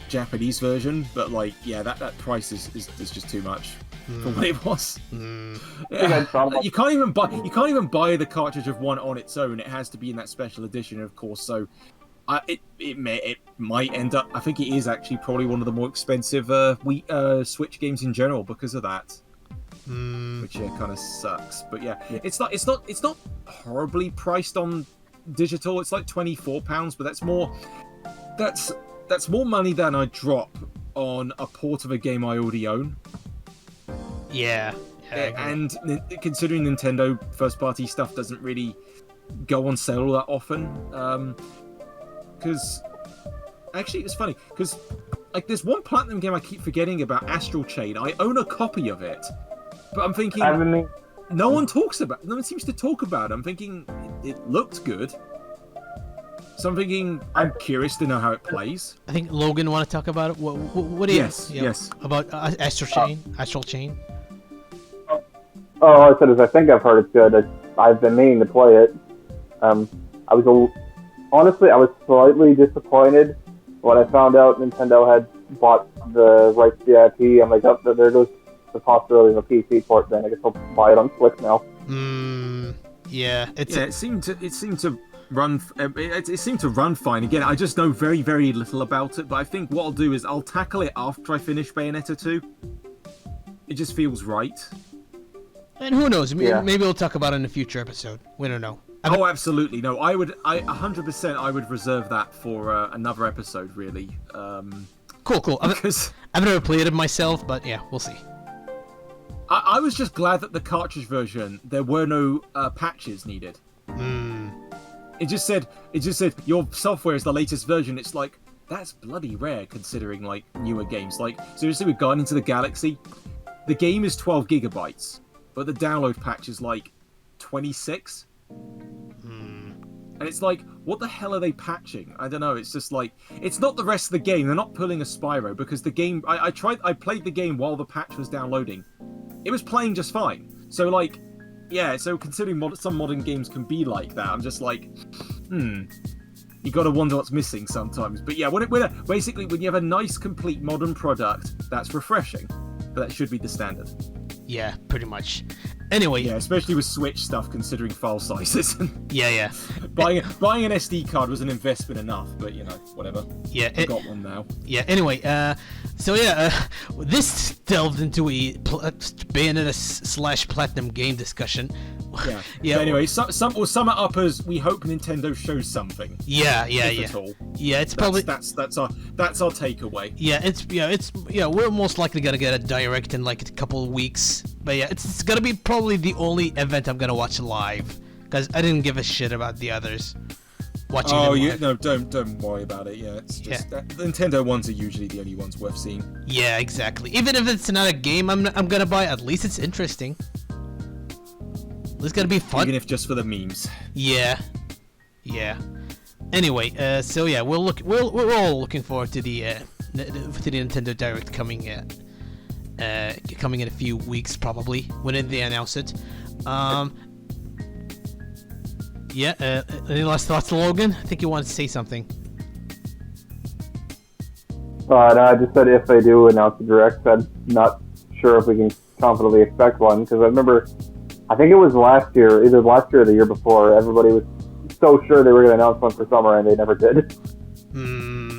C: Japanese version, but like yeah, that price is just too much for what it was. Yeah. You can't even buy the cartridge of 1 on its own. It has to be in that special edition, of course. So it might end up. I think it is actually probably one of the more expensive Switch games in general because of that. Which kind of sucks. But yeah, it's not horribly priced on digital. It's like £24, but that's more money than I drop on a port of a game I already own.
B: Yeah.
C: And considering Nintendo first-party stuff doesn't really go on sale all that often. Because actually it's funny because like there's one Platinum game I keep forgetting about, Astral Chain. I own a copy of it, but I'm thinking no one seems to talk about it. I'm thinking it looked good, so I'm thinking I'm curious to know how it plays.
B: I think Logan want to talk about it. What do you
C: yes
B: about Astral Chain?
D: All I said is I think I've heard it's good. I've been meaning to play it. Honestly, I was slightly disappointed when I found out Nintendo had bought the rights to the IP. I'm like, oh, there goes the possibility of a PC port. Then I guess I'll buy it on Switch now.
B: Yeah,
C: it seemed to run. It seemed to run fine. Again, I just know very, very little about it. But I think what I'll do is I'll tackle it after I finish Bayonetta 2. It just feels right.
B: And who knows?
D: Yeah.
B: Maybe we'll talk about it in a future episode. We don't know.
C: Oh, absolutely. No, I 100% I would reserve that for another episode, really.
B: Cool.
C: Because
B: I've never played it myself, but yeah, we'll see.
C: I was just glad that the cartridge version, there were no patches needed. It just said your software is the latest version. It's like, that's bloody rare considering like newer games. Like seriously, with Guardians of the Galaxy, the game is 12 gigabytes, but the download patch is like 26. And it's like, what the hell are they patching? I don't know. It's just like, it's not the rest of the game. They're not pulling a Spyro because the game. I played the game while the patch was downloading. It was playing just fine. So like, yeah. So considering some modern games can be like that, I'm just like, you got to wonder what's missing sometimes. But yeah, basically when you have a nice, complete modern product, that's refreshing. But that should be the standard.
B: Yeah, pretty much. Anyway.
C: Yeah, especially with Switch stuff, considering file sizes.
B: Yeah.
C: Buying an SD card was an investment enough, but you know, whatever.
B: Yeah,
C: I got one now.
B: Yeah. Anyway, this delved into a Bayonetta / Platinum game discussion.
C: Yeah.
B: Yeah.
C: But anyway, we'll sum it up as we hope Nintendo shows something.
B: Yeah.
C: At all.
B: Yeah, it's probably
C: that's our takeaway.
B: Yeah, we're most likely gonna get a direct in like a couple of weeks. But yeah, it's gonna be probably the only event I'm gonna watch live because I didn't give a shit about the others. Watching them live.
C: No, don't worry about it. Yeah, it's just the Nintendo ones are usually the only ones worth seeing.
B: Yeah, exactly. Even if it's not a game I'm gonna buy, at least it's interesting. It's gonna be fun.
C: Even if just for the memes.
B: Yeah. Anyway, so yeah, we're all looking forward to the Nintendo Direct coming in a few weeks probably when they announce it. Any last thoughts, Logan? I think you wanted to say something.
D: No, I just said if they do announce a direct, I'm not sure if we can confidently expect one because I remember. I think it was either last year or the year before, everybody was so sure they were going to announce one for summer, and they never did.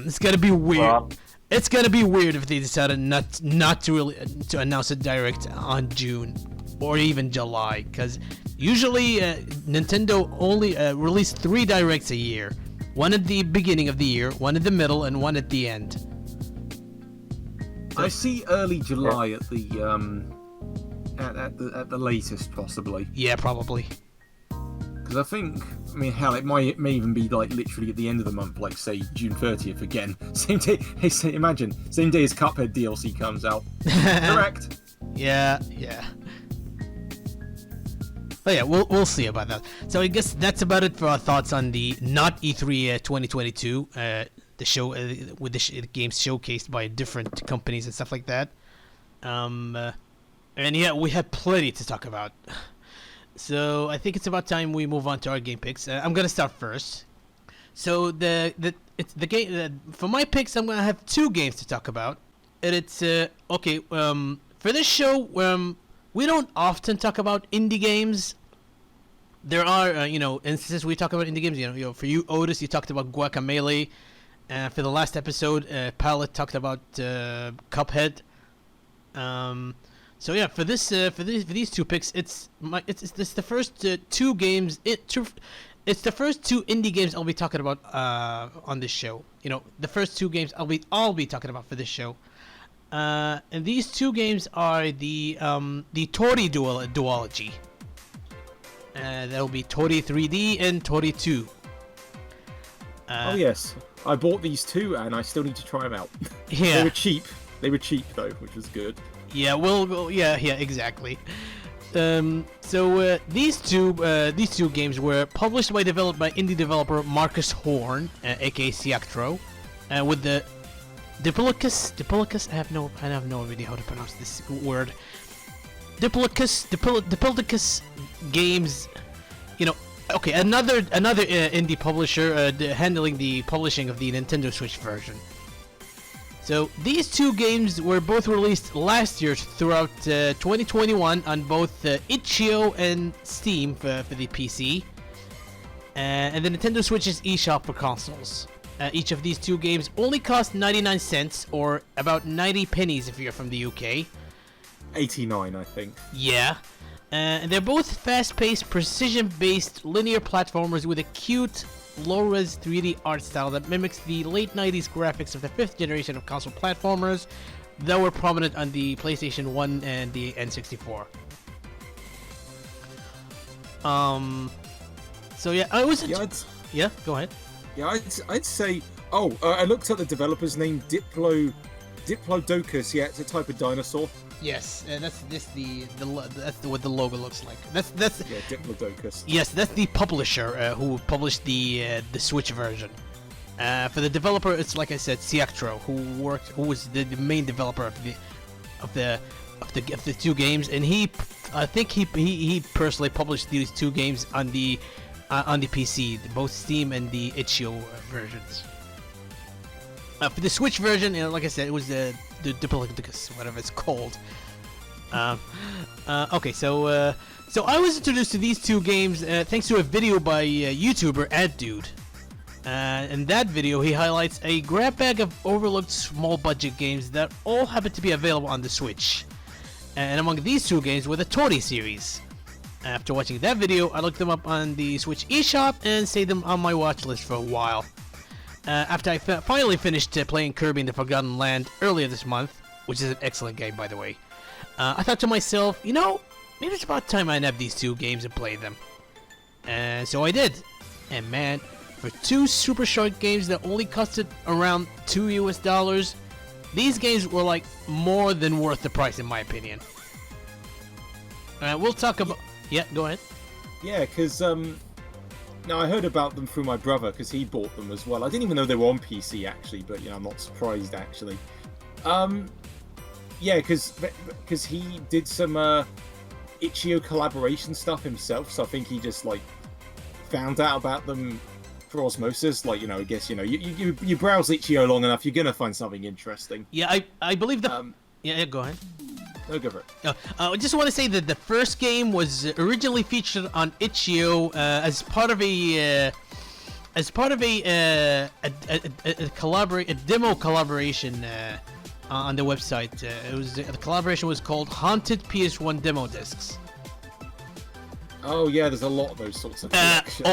B: It's going to be weird. It's going to be weird if they decided not to announce a direct on June or even July, because usually Nintendo only release 3 directs a year. One at the beginning of the year, one at the middle, and one at the end.
C: I see early July at the at the latest, possibly.
B: Yeah, probably.
C: Because hell, it may even be like literally at the end of the month, like say June 30th again. Same day. Hey, imagine same day as Cuphead DLC comes out. Correct.
B: Yeah. But yeah, we'll see about that. So I guess that's about it for our thoughts on the not E3 2022, the show with the games showcased by different companies and stuff like that. And yeah, we have plenty to talk about. So I think it's about time we move on to our game picks. I'm gonna start first. So the game for my picks, I'm gonna have 2 games to talk about. And it's okay. For this show, we don't often talk about indie games. There are instances we talk about indie games. You know, for you, Otis, you talked about Guacamelee. For the last episode, Pallet talked about Cuphead. So yeah, for these 2 picks, it's the first 2 games. It's the first 2 indie games I'll be talking about on this show. You know, the first 2 games I'll be talking about for this show. And these 2 games are the Toree duology. That'll be Toree 3D and Toree 2.
C: Oh yes, I bought these 2 and I still need to try them out.
B: Yeah,
C: They were cheap though, which was good.
B: Yeah, exactly. So these two games were published by developed by indie developer Marcus Horn, aka Siactro, with the Diplodocus. I have no idea how to pronounce this word. Diplodocus Games. You know, okay, another indie publisher handling the publishing of the Nintendo Switch version. So these 2 games were both released last year throughout 2021 on both itch.io and Steam for the PC, and the Nintendo Switch's eShop for consoles. Each of these 2 games only cost 99 cents, or about 90 pennies if you're from the UK.
C: 89, I think.
B: Yeah. And they're both fast-paced, precision-based linear platformers with a cute, low-res 3D art style that mimics the late 90s graphics of the 5th generation of console platformers that were prominent on the PlayStation 1 and the N64. So yeah, I was... Yeah, go ahead.
C: Yeah, I'd say... Oh, I looked at the developer's name, Diplodocus. Yeah, it's a type of dinosaur.
B: Yes, that's what the logo looks like. That's
C: yeah, Diplodocus.
B: Yes, that's the publisher who published the Switch version. For the developer, it's like I said, Ciactro, who was the main developer of the two games, and I think he personally published these two games on the PC, both Steam and the itch.io versions. For the Switch version, like I said, it was the Diplodocus, whatever it's called. Okay, so I was introduced to these two games thanks to a video by YouTuber AdDude. In that video, he highlights a grab bag of overlooked small budget games that all happen to be available on the Switch. And among these two games were the Toree series. After watching that video, I looked them up on the Switch eShop and saved them on my watch list for a while. After I finally finished playing Kirby in the Forgotten Land earlier this month, which is an excellent game by the way, I thought to myself, maybe it's about time I nabbed these two games and played them. And so I did. And man, for two super short games that only costed around $2 US, these games were like more than worth the price in my opinion. We'll talk about... Yeah, go ahead.
C: Yeah, because now I heard about them through my brother because he bought them as well. I didn't even know they were on PC actually, but I'm not surprised actually. Yeah, because he did some itch.io collaboration stuff himself, so I think he just like found out about them for osmosis. Like I guess you browse itch.io long enough, you're gonna find something interesting.
B: Yeah, I believe the yeah, go ahead.
C: No, go for it.
B: I just want to say that the first game was originally featured on itch.io as part of a demo collaboration on the website. The collaboration was called Haunted PS1 Demo Discs.
C: Oh yeah, there's a lot of those sorts of collections.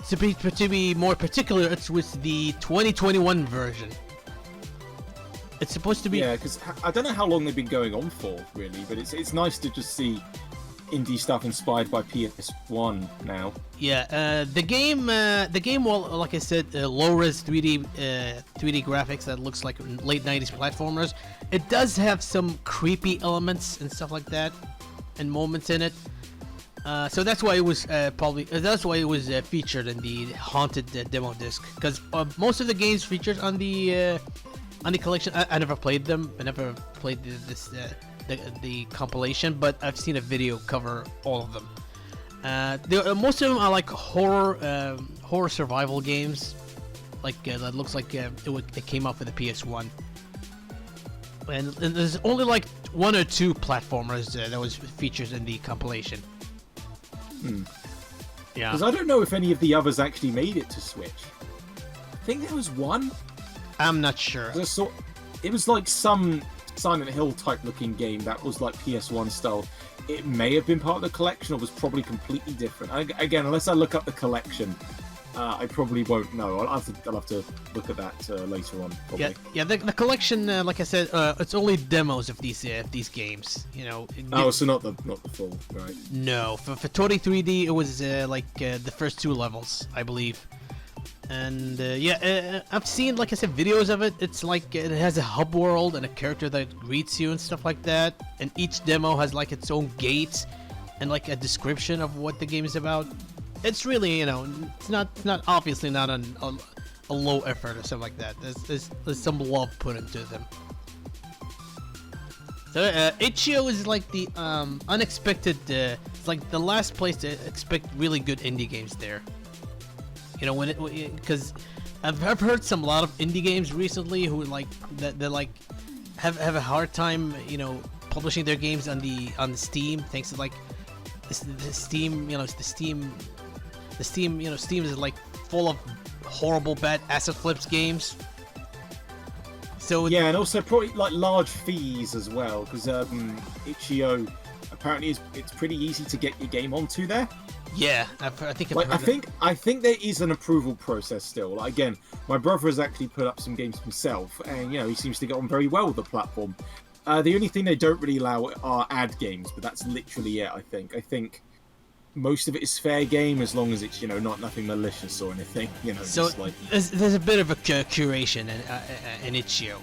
B: To be more particular, it was the 2021 version. It's supposed to be...
C: Yeah, because I don't know how long they've been going on for, really, but it's nice to just see indie stuff inspired by PS1 now.
B: Yeah, the game, well, like I said, low-res 3D graphics that looks like late 90s platformers. It does have some creepy elements and stuff like that, and moments in it. So that's why it was featured in the Haunted demo disc, because most of the games featured on the collection, I never played them. I never played the compilation, but I've seen a video cover all of them. Most of them are like horror survival games, like that looks like it came out for the PS1. And there's only like one or two platformers that was featured in the compilation. Yeah.
C: Because I don't know if any of the others actually made it to Switch. I think there was one.
B: I'm not sure.
C: It was like some Silent Hill type looking game that was like PS1 style. It may have been part of the collection or was probably completely different. Again, unless I look up the collection, I probably won't know. I'll have to look at that later on. Probably.
B: Yeah. The collection, like I said, it's only demos of these games.
C: Oh, so not the full, right?
B: No, for Toree 3D, it was like the first two levels, I believe. And I've seen, like I said, videos of it. It's like it has a hub world and a character that greets you and stuff like that. And each demo has like its own gate and like a description of what the game is about. It's really, it's not obviously not a low effort or something like that. There's some love put into them. So itch.io is like the unexpected. It's like the last place to expect really good indie games there. Because I've heard a lot of indie games recently who like that like have a hard time publishing their games on the Steam, thanks to like the Steam Steam is like full of horrible bad asset flips games. So
C: yeah, and also probably like large fees as well, because itch.io apparently it's pretty easy to get your game onto there.
B: Yeah, I think
C: Like, I think there is an approval process still. Like, again, my brother has actually put up some games himself, and he seems to get on very well with the platform. The only thing they don't really allow are ad games, but that's literally it. I think most of it is fair game as long as it's not nothing malicious or anything.
B: So
C: just like
B: there's a bit of a curation and itch.io.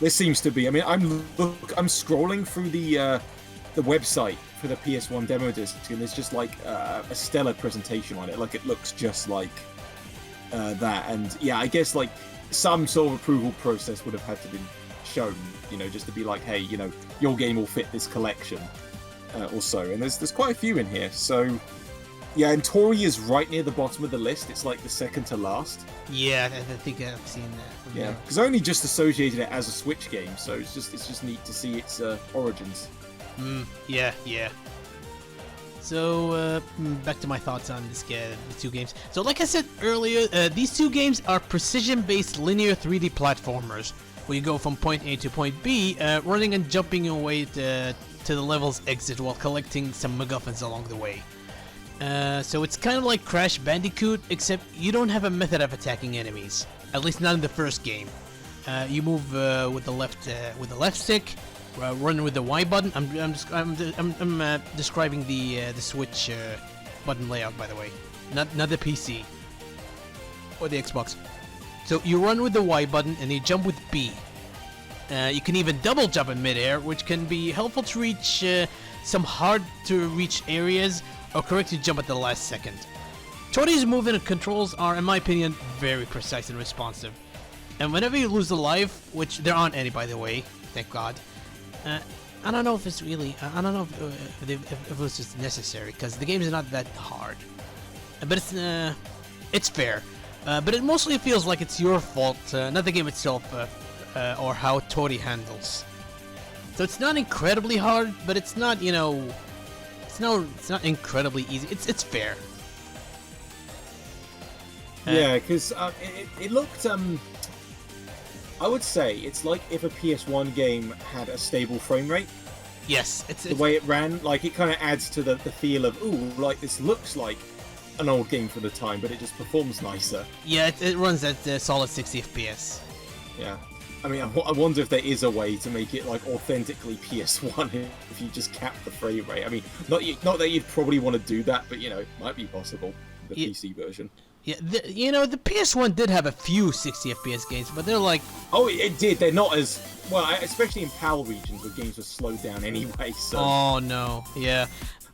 C: There seems to be. I mean, I'm scrolling through the website for the PS1 demo disc, and there's just like a stellar presentation on it. Like, it looks just like that. And yeah, I guess like some sort of approval process would have had to be shown, just to be like, hey, your game will fit this collection or so. And there's quite a few in here. So yeah, and Toree is right near the bottom of the list. It's like the second to last.
B: Yeah, I think I've seen that.
C: Yeah, because I only just associated it as a Switch game, so it's just neat to see its origins.
B: Yeah. So, back to my thoughts on the two games. So, like I said earlier, these two games are precision-based linear 3D platformers, where you go from point A to point B, running and jumping away to the level's exit while collecting some MacGuffins along the way. So it's kind of like Crash Bandicoot, except you don't have a method of attacking enemies. At least not in the first game. You move with the left stick, run with the Y button. I'm describing the Switch button layout, by the way, not the PC or the Xbox. So you run with the Y button and you jump with B. You can even double jump in midair, which can be helpful to reach some hard to reach areas, or correctly jump at the last second. Toree's movement and controls are, in my opinion, very precise and responsive. And whenever you lose a life, which there aren't any, by the way, thank God, I don't know if it's really, I don't know if it was just necessary, because the game is not that hard. But it's fair. But it mostly feels like it's your fault, not the game itself, or how Toree handles. So it's not incredibly hard, but it's not, it's not incredibly easy. It's fair.
C: Yeah, because it looked. I would say it's like if a PS1 game had a stable frame rate.
B: Yes,
C: the way it ran, like, it kind of adds to the feel of, ooh, like, this looks like an old game for the time, but it just performs nicer.
B: Yeah, it runs at solid 60 FPS.
C: Yeah. I mean, I wonder if there is a way to make it, like, authentically PS1 if you just cap the frame rate. I mean, not that you'd probably want to do that, but, it might be possible, the PC version.
B: Yeah, the PS1 did have a few 60 FPS games, but they're like...
C: Oh, it did. They're not as... Well, especially in PAL regions where games were slowed down anyway, so...
B: Oh, no. Yeah.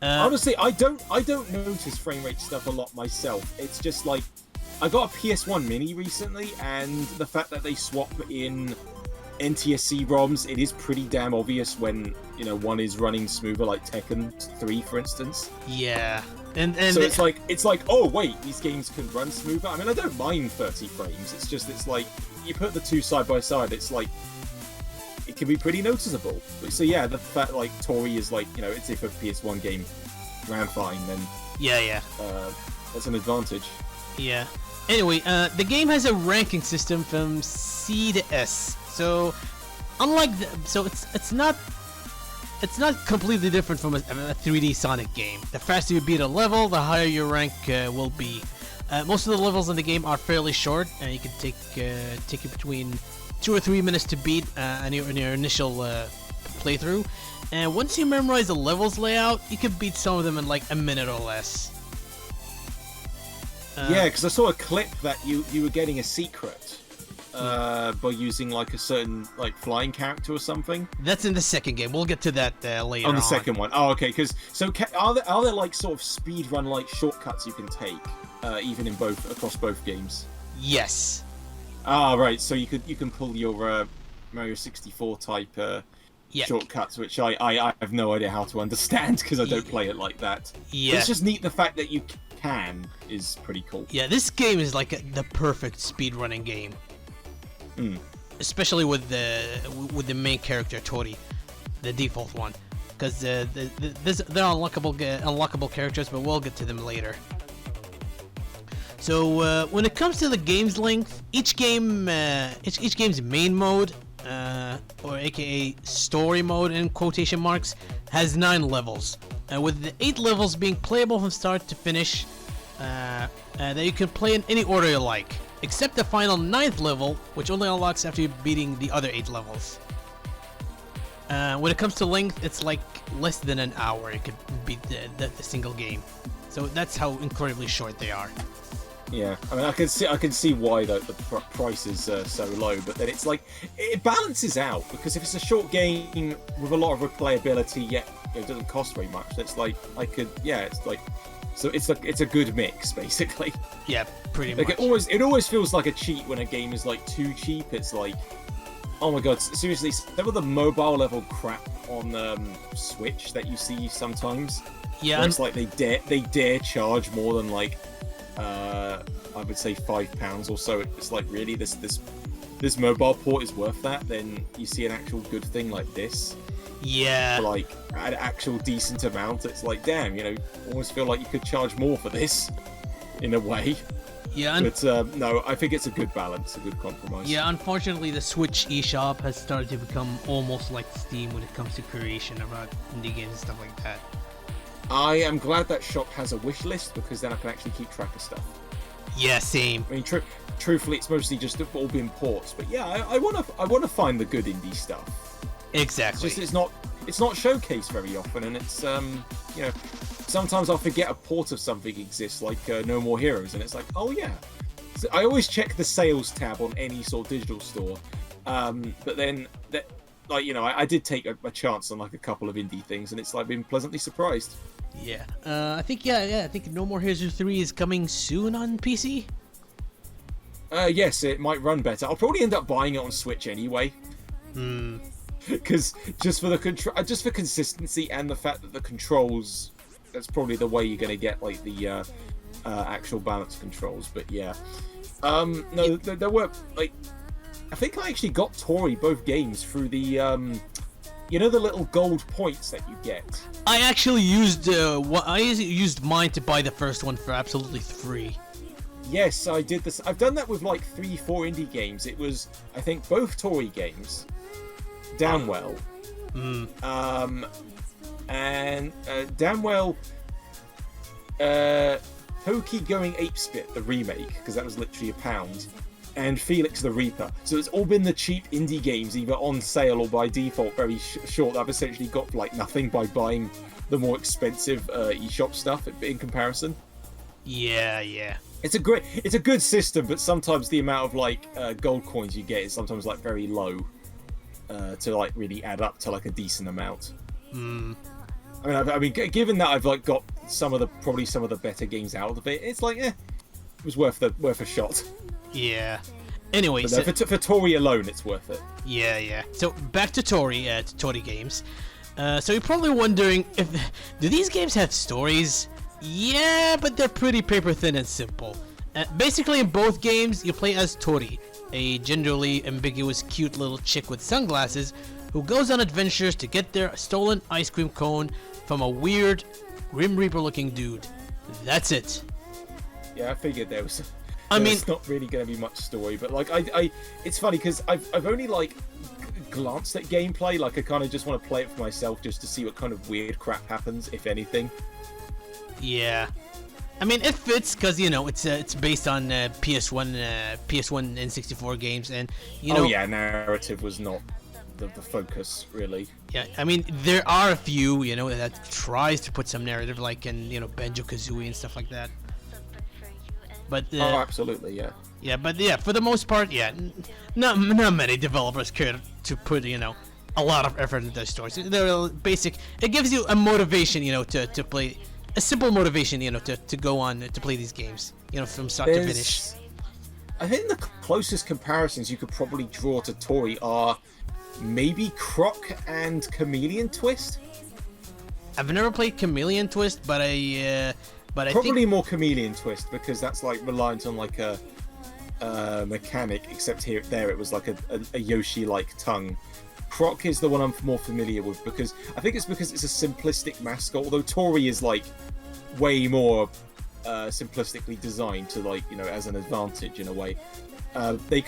C: Honestly, I don't notice frame rate stuff a lot myself. It's just like... I got a PS1 Mini recently, and the fact that they swap in NTSC ROMs, it is pretty damn obvious when, one is running smoother, like Tekken 3, for instance.
B: Yeah. And
C: so it's like, oh wait, these games can run smoother. I mean, I don't mind 30 frames. It's like, you put the two side by side, it's like, it can be pretty noticeable. So yeah, the fact like Toree is like, it's if a PS1 game ran fine, then
B: yeah,
C: that's an advantage.
B: Yeah. Anyway, the game has a ranking system from C to S. So, unlike it's not completely different from a 3D Sonic game. The faster you beat a level, the higher your rank will be. Most of the levels in the game are fairly short, and you can take you between 2 or 3 minutes to beat in your initial playthrough. And once you memorize the level's layout, you can beat some of them in like a minute or less.
C: Yeah, because I saw a clip that you were getting a secret by using like a certain like flying character or something.
B: That's in the second game. We'll get to that later
C: on. The second one. Oh, okay. Because are there like sort of speedrun like shortcuts you can take even in across both games?
B: Yes.
C: Ah, right. So you can pull your Mario 64 type shortcuts, which I have no idea how to understand because I don't play it like that.
B: Yeah.
C: But it's just neat the fact that you is pretty cool.
B: Yeah, this game is like the perfect speedrunning game. Especially with the main character Toree, the default one, because they're unlockable characters, but we'll get to them later. So when it comes to the game's length, each game's main mode or aka story mode in quotation marks, has 9 levels, with the 8 levels being playable from start to finish, that you can play in any order you like, except the final 9th level, which only unlocks after beating the other 8 levels. When it comes to length, it's like less than an hour you could beat the single game. So that's how incredibly short they are.
C: Yeah, I mean, I can see why the price is so low, but then it's like it balances out, because if it's a short game with a lot of replayability, yet it doesn't cost very much. It's like it's like, so it's a good mix basically.
B: Yeah, pretty
C: like
B: much.
C: It always feels like a cheat when a game is like too cheap. It's like, oh my god, seriously, some of the mobile level crap on Switch that you see sometimes.
B: Yeah,
C: where it's like they dare charge more than like I would say £5 or so. It's like, really, this mobile port is worth that? Then you see an actual good thing like this,
B: yeah,
C: for like an actual decent amount. It's like, damn, almost feel like you could charge more for this in a way.
B: Yeah,
C: but no, I think it's a good balance, a good compromise.
B: Yeah, unfortunately, the Switch eShop has started to become almost like Steam when it comes to creation about indie games and stuff like that.
C: I am glad that shop has a wish list, because then I can actually keep track of stuff.
B: Yeah, same.
C: I mean, truthfully, it's mostly just all been ports, but yeah, I want to find the good indie stuff.
B: Exactly.
C: It's just it's not showcased very often, and it's sometimes I'll forget a port of something exists, like No More Heroes, and it's like, oh yeah. So I always check the sales tab on any sort of digital store, but then I did take a chance on like a couple of indie things, and it's like been pleasantly surprised.
B: Yeah. I think I think No More Heroes 3 is coming soon on PC.
C: Yes, it might run better. I'll probably end up buying it on Switch anyway. Because just for consistency and the fact that the controls, that's probably the way you're going to get like the actual balance controls. But yeah, no, there were like, I think I actually got Toree both games through the the little gold points that you get.
B: I actually used used mine to buy the first one for absolutely free.
C: Yes, I did this. I've done that with like 3-4 indie games. It was, I think, both Toree games, Damwell, and Damwell, Pokey Going Apespit, the remake, because that was literally £1, and Felix the Reaper. So it's all been the cheap indie games, either on sale or by default very short. I've essentially got like nothing by buying the more expensive eShop stuff in comparison.
B: Yeah.
C: It's a good system, but sometimes the amount of like gold coins you get is sometimes like very low to like really add up to like a decent amount. I mean, given that I've like got probably some of the better games out of it, it's like, it was worth a shot.
B: Yeah. Anyway,
C: but no, for Toree alone, it's worth it.
B: Yeah. So back to Toree, to Toree games. So you're probably wondering, do these games have stories? Yeah, but they're pretty paper thin and simple. Basically, in both games, you play as Toree, a genderly ambiguous, cute little chick with sunglasses who goes on adventures to get their stolen ice cream cone from a weird, Grim Reaper-looking dude. That's it.
C: Yeah, I figured there was.
B: I mean,
C: it's not really going to be much story, but like it's funny because I've only like glanced at gameplay. Like I kind of just want to play it for myself just to see what kind of weird crap happens, if anything.
B: Yeah, I mean it fits because it's based on PS1 N64 games, and
C: Oh yeah, narrative was not the focus really.
B: Yeah, I mean there are a few that tries to put some narrative, like in Banjo-Kazooie and stuff like that. But
C: oh, absolutely, yeah.
B: Yeah, but yeah, for the most part, yeah, not many developers care to put a lot of effort into their stories. They're basic. It gives you a motivation, to play, a simple motivation, to go on to play these games, from start to finish.
C: I think the closest comparisons you could probably draw to Toree are maybe Croc and Chameleon Twist.
B: I've never played Chameleon Twist, but I
C: probably more Chameleon Twist, because that's like reliant on like a mechanic, except there it was like a Yoshi-like tongue. Croc is the one I'm more familiar with, because it's a simplistic mascot, although Toree is like way more simplistically designed to like as an advantage in a way. They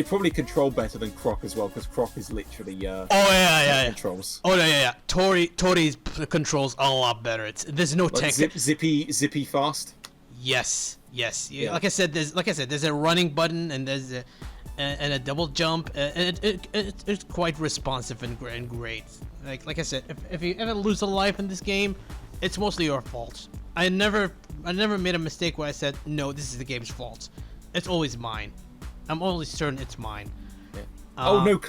C: probably control better than Croc as well, because Croc is literally controls.
B: Oh yeah. Toree's controls a lot better. There's no
C: like
B: tech.
C: Zippy fast.
B: Yes.
C: Yeah.
B: Like I said, there's a running button and there's a double jump. And it's quite responsive and great. Like I said, if you ever lose a life in this game, it's mostly your fault. I never made a mistake where I said no, this is the game's fault. It's always mine. I'm always certain it's mine.
C: Yeah.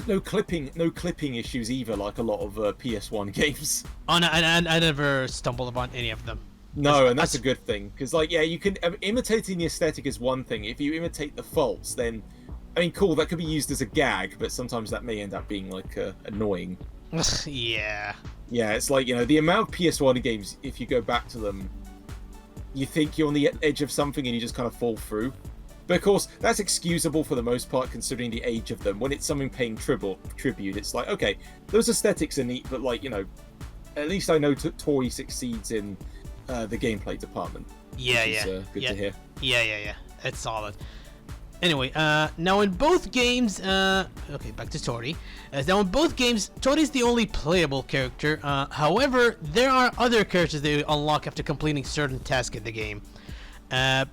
C: No clipping issues either, like a lot of PS1 games.
B: Oh no, I never stumbled upon any of them.
C: No, and that's a good thing, because you can imitating the aesthetic is one thing. If you imitate the faults, then I mean, cool, that could be used as a gag, but sometimes that may end up being like annoying.
B: Yeah.
C: Yeah, it's like, the amount of PS1 games, if you go back to them, you think you're on the edge of something and you just kind of fall through. But of course, that's excusable for the most part, considering the age of them. When it's something paying tribute, it's like, okay, those aesthetics are neat, but at least I know Toree succeeds in the gameplay department.
B: Yeah.
C: Good to hear.
B: Yeah. It's solid. Anyway, now in both games, okay, back to Toree. Now in both games, Toree's the only playable character. However, there are other characters that you unlock after completing certain tasks in the game.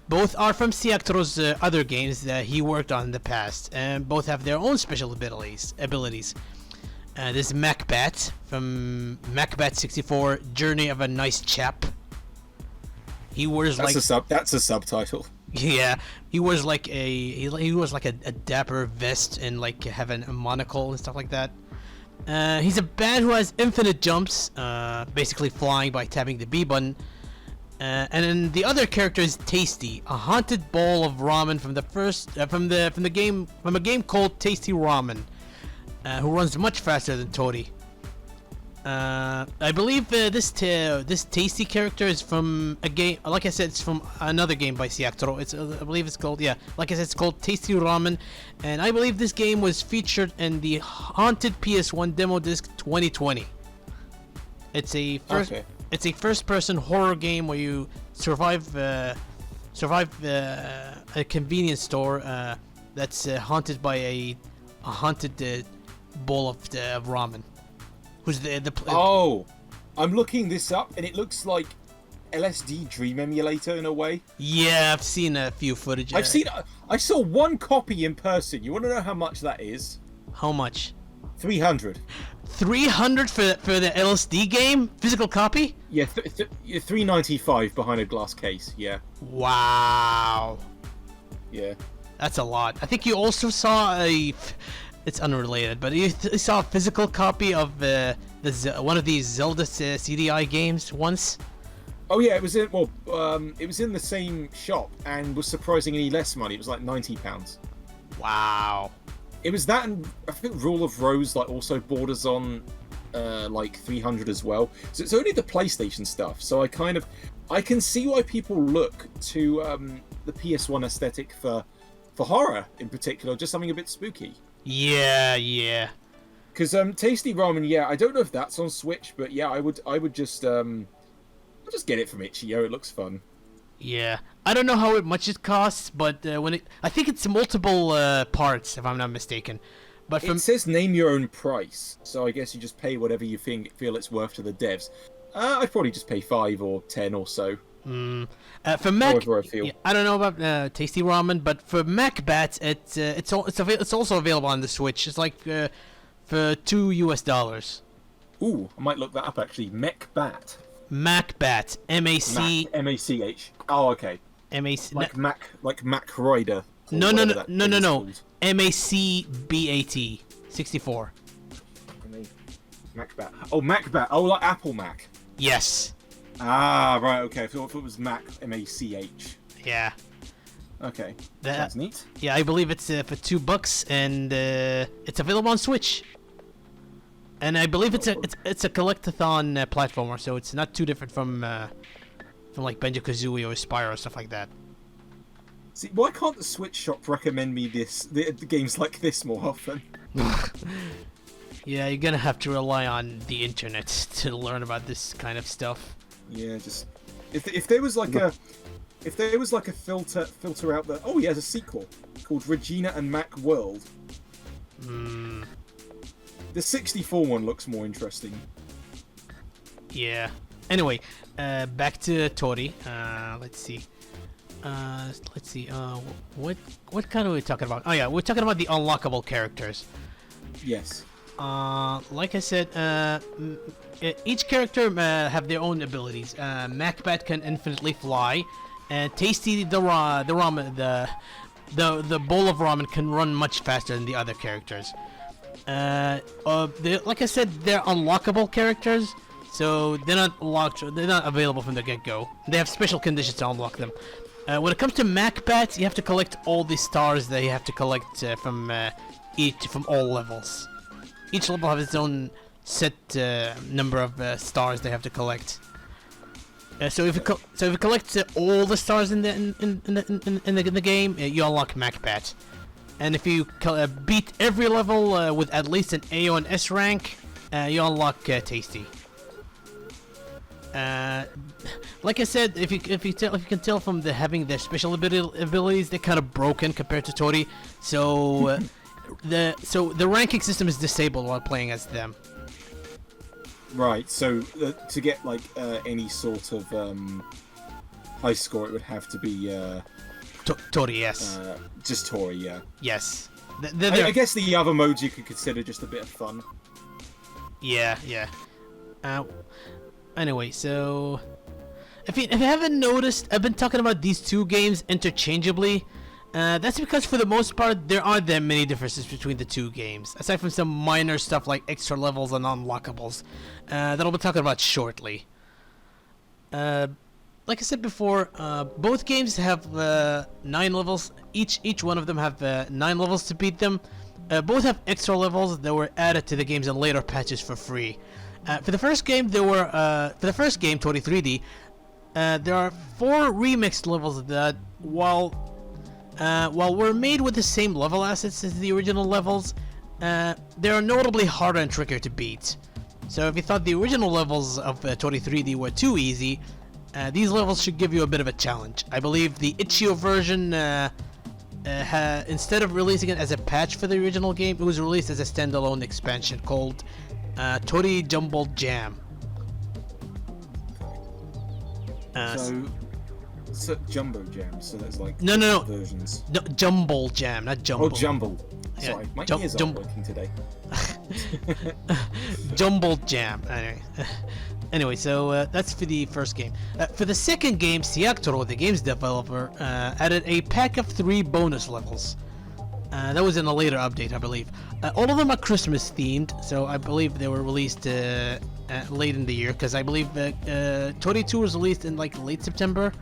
B: Both are from aGuyThatLoves's other games that he worked on in the past, and both have their own special abilities. There's Macbat from Macbat64, Journey of a Nice Chap. He wears
C: that's a subtitle.
B: Yeah, he wears like a dapper vest and having a monocle and stuff like that. He's a bat who has infinite jumps, basically flying by tapping the B button. And then the other character is Tasty, a haunted bowl of ramen from a game called Tasty Ramen, who runs much faster than Toree. I believe this Tasty character is from a game. Like I said, it's from another game by aGuyThatLoves. I believe it's called it's called Tasty Ramen, and I believe this game was featured in the Haunted PS1 demo disc 2020. It's a first-person horror game where you survive a convenience store that's haunted by a haunted bowl of ramen. Who's
C: Oh, I'm looking this up, and it looks like LSD Dream Emulator in a way.
B: Yeah, I've seen a few footage.
C: I saw one copy in person. You want to know how much that is?
B: How much?
C: 300.
B: 300 for the LSD game? Physical copy?
C: Yeah, 395 behind a glass case. Yeah.
B: Wow.
C: Yeah.
B: That's a lot. I think you also saw it's unrelated, but you saw a physical copy of one of these Zelda CDI games once.
C: Oh yeah, it was in the same shop and was surprisingly less money. It was like £90. Wow. It was that, and I think Rule of Rose also borders on 300 as well. So it's only the PlayStation stuff. So I can see why people look to the PS1 aesthetic for horror in particular, just something a bit spooky.
B: Yeah.
C: Because Tasty Ramen, yeah, I don't know if that's on Switch, but yeah, I would just get it from Itch.io. It looks fun.
B: Yeah, I don't know how much it costs, but I think it's multiple parts, if I'm not mistaken. But
C: it says name your own price, so I guess you just pay whatever you feel it's worth to the devs. I'd probably just pay 5 or 10 or so.
B: For Mac,
C: however I feel.
B: I don't know about Tasty Ramen, but for Macbat, it's also available on the Switch. It's for $2.
C: Ooh, I might look that up actually. Macbat.
B: Macbat.
C: M-A-C-H. Oh, okay.
B: M-A-C.
C: Like Mac Rider.
B: No. M-A-C-B-A-T. 64.
C: Macbat. Oh, Macbat. Oh, like Apple Mac.
B: Yes.
C: Ah, right, okay. I thought it was Mac, M-A-C-H.
B: Yeah.
C: Okay. That's neat.
B: Yeah, I believe it's for $2, and it's available on Switch. And I believe it's a collectathon platformer, so it's not too different from Banjo-Kazooie or Spyro or stuff like that.
C: See, why can't the Switch shop recommend me the games like this more often?
B: Yeah, you're gonna have to rely on the internet to learn about this kind of stuff.
C: Yeah, just if there was if there was like a filter out there. Oh, he has a sequel called Regina and Mac World. The 64 one looks more interesting.
B: Yeah. Anyway, back to Toree. Let's see. What kind are we talking about? Oh yeah, we're talking about the unlockable characters.
C: Yes.
B: Like I said, each character have their own abilities. MacBat can infinitely fly, and Tasty the ramen the bowl of ramen can run much faster than the other characters. Like I said, they're unlockable characters, so they're not available from the get-go. They have special conditions to unlock them. When it comes to MacBats, you have to collect all the stars that you have to collect from all levels. Each level has its own set number of stars they have to collect. So if you collect all the stars in the game, you unlock MacBat. And if you beat every level with at least an A or an S rank, you unlock Tasty. Like I said, if you can tell from having their special abilities, they're kind of broken compared to Toree. So the ranking system is disabled while playing as them.
C: Right. So to get like any sort of high score, it would have to be
B: Toree, yes.
C: Just Toree, yeah.
B: Yes.
C: I guess the other modes you could consider just a bit of fun.
B: Yeah. Anyway, so if you haven't noticed, I've been talking about these two games interchangeably. That's because for the most part, there aren't that many differences between the two games, aside from some minor stuff like extra levels and unlockables that I'll be talking about shortly. Like I said before, both games have 9 levels. Each one of them have 9 levels to beat them. Both have extra levels that were added to the games in later patches for free. For the first game, Toree 3D, there are 4 remixed levels that, while were made with the same level assets as the original levels, they are notably harder and trickier to beat. So if you thought the original levels of Toree 3D were too easy, these levels should give you a bit of a challenge. I believe the itch.io version, instead of releasing it as a patch for the original game, it was released as a standalone expansion called Toree Jumbled Jam.
C: So Jumbo Jam, so that's like
B: no
C: versions.
B: No, Jumble Jam, not Jumble.
C: Oh, Jumble.
B: Yeah,
C: Sorry, my ears aren't working today.
B: Jumbled Jam. Anyway, so that's for the first game. For the second game, Siactoro, the game's developer, added a pack of 3 bonus levels. That was in a later update, I believe. All of them are Christmas themed, so I believe they were released late in the year, because I believe Toree 2 was released in like late September.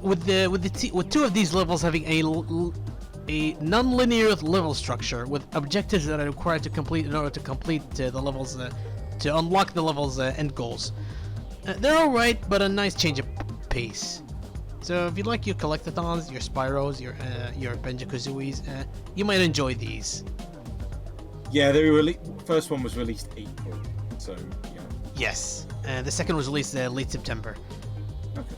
B: With 2 of these levels having a non-linear level structure with objectives that are required to complete in order to complete the levels, to unlock the levels' end goals. They're alright, but a nice change of pace. So if you like your collectathons, your Spyros, your Banjo-Kazooies, you might enjoy these.
C: Yeah, first one was released April, so yeah.
B: Yes, the second was released late September.
C: Okay.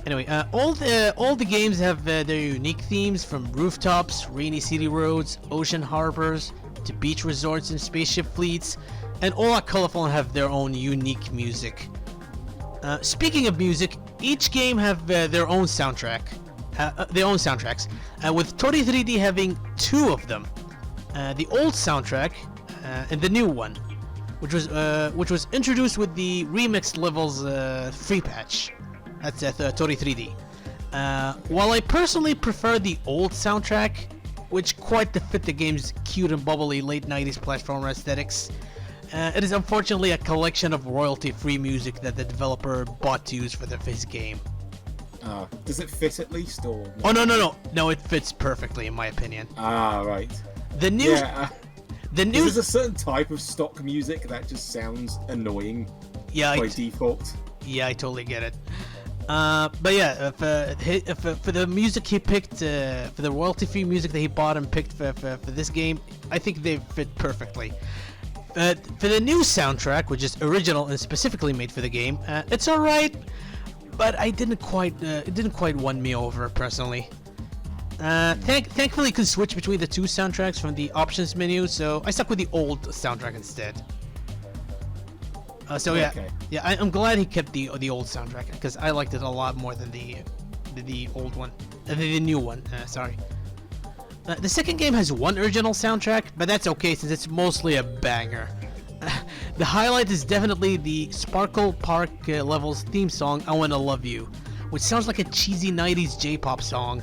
B: Anyway, all the games have their unique themes, from rooftops, rainy city roads, ocean harbors, to beach resorts and spaceship fleets, and all are colorful and have their own unique music. Speaking of music, each game have their own soundtracks, with Toree 3D having 2 of them. The old soundtrack and the new one, which was introduced with the remixed levels free patch. That's at Toree 3D. While I personally prefer the old soundtrack, which quite fit the game's cute and bubbly late 90s platformer aesthetics, it is unfortunately a collection of royalty-free music that the developer bought to use for his game.
C: Does it fit at least, or?
B: Oh no! It fits perfectly in my opinion.
C: Right.
B: The new.
C: There's a certain type of stock music that just sounds annoying.
B: Yeah.
C: By default.
B: Yeah, I totally get it. But yeah, for the music he picked, for the royalty-free music that he bought and picked for this game, I think they fit perfectly. For the new soundtrack, which is original and specifically made for the game, it's alright, but I didn't quite. It didn't quite win me over personally. Thankfully, you can switch between the two soundtracks from the options menu, so I stuck with the old soundtrack instead. So yeah,
C: Okay.
B: yeah, I'm glad he kept the old soundtrack because I liked it a lot more than the old one, the new one. Sorry. The second game has one original soundtrack, but that's okay since it's mostly a banger. The highlight is definitely the Sparkle Park levels theme song, "I Wanna Love You," which sounds like a cheesy 90s J-pop song.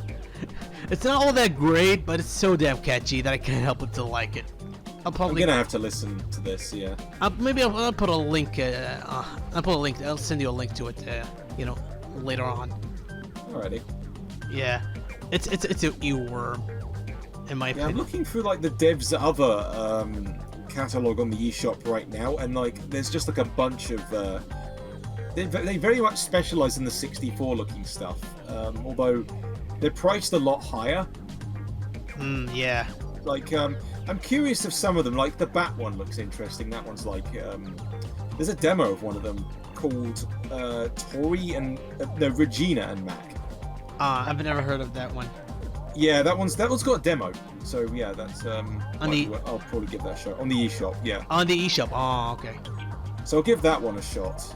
B: It's not all that great, but it's so damn catchy that I can't help but to like it.
C: I'm gonna have to listen to this, yeah.
B: Maybe I'll put a link. I'll send you a link to it. Later on.
C: Alrighty.
B: Yeah, it's an earworm, in my
C: Yeah,
B: opinion.
C: I'm looking through like the dev's other catalog on the eShop right now, and like there's just like a bunch of. They very much specialize in the 64 looking stuff, although they're priced a lot higher.
B: Yeah.
C: Like I'm curious if some of them, like the Bat one, looks interesting. That one's like there's a demo of one of them called Toree and Regina and Mac.
B: I've never heard of that one.
C: Yeah, that one's got a demo. So yeah, that's I'll probably give that a shot on the eShop. Yeah.
B: On the eShop. Oh, okay.
C: So I'll give that one a shot.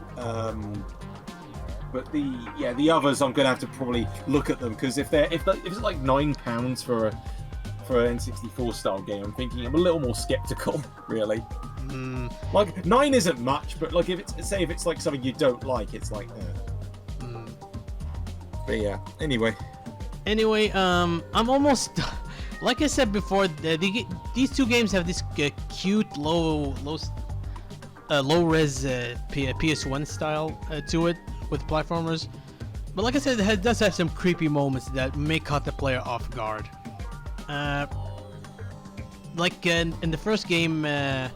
C: But the others I'm gonna have to probably look at them because if it's like £9 for an N64 style game, I'm a little more skeptical, really. Like 9 isn't much, but like if it's like something you don't like, it's like. But yeah. Anyway,
B: I'm almost. Like I said before, these two games have this cute low res PS1 style to it with platformers. But like I said, it does have some creepy moments that may caught the player off guard. Like in the first game, they're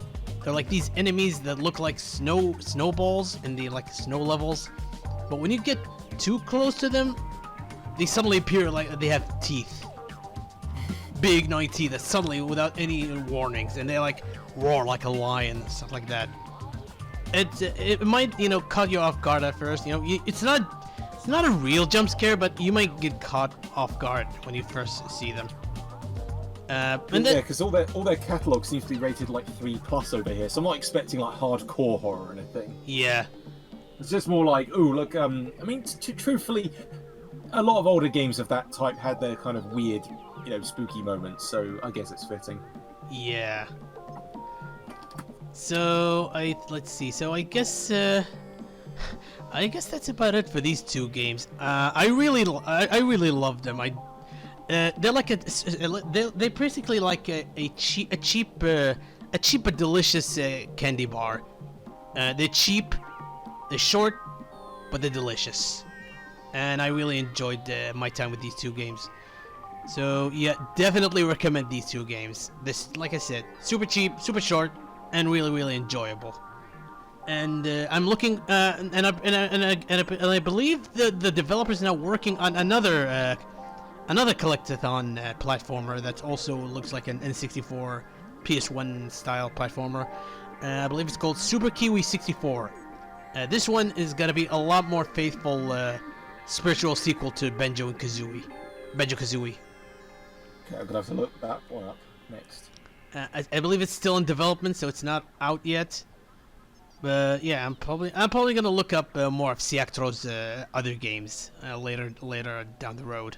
B: like these enemies that look like snowballs in the like snow levels. But when you get too close to them, they suddenly appear like they have teeth. Big gnarly teeth that suddenly, without any warnings, and they like roar like a lion, stuff like that. It might caught you off guard at first. It's not a real jump scare, but you might get caught off guard when you first see them.
C: because all their catalog seems to be rated like 3+ over here, so I'm not expecting like hardcore horror or anything.
B: Yeah.
C: It's just more like, ooh, look. I mean, truthfully, a lot of older games of that type had their kind of weird, spooky moments. So I guess it's fitting.
B: Yeah. So let's see. So I guess that's about it for these two games. I really love them. They're like they're basically like a cheap but delicious candy bar. They're cheap, they're short, but they're delicious. And I really enjoyed my time with these two games. So yeah, definitely recommend these two games. This, like I said, super cheap, super short, and really enjoyable. And I'm looking, and I believe the developers are now working on another collectathon platformer that also looks like an N64 PS1 style platformer. I believe it's called Super Kiwi 64. This one is gonna be a lot more faithful spiritual sequel to Banjo-Kazooie.
C: Okay, I'm gonna have to look that one up next.
B: I believe it's still in development, so it's not out yet. But yeah, I'm probably gonna look up more of Siaktro's other games later down the road.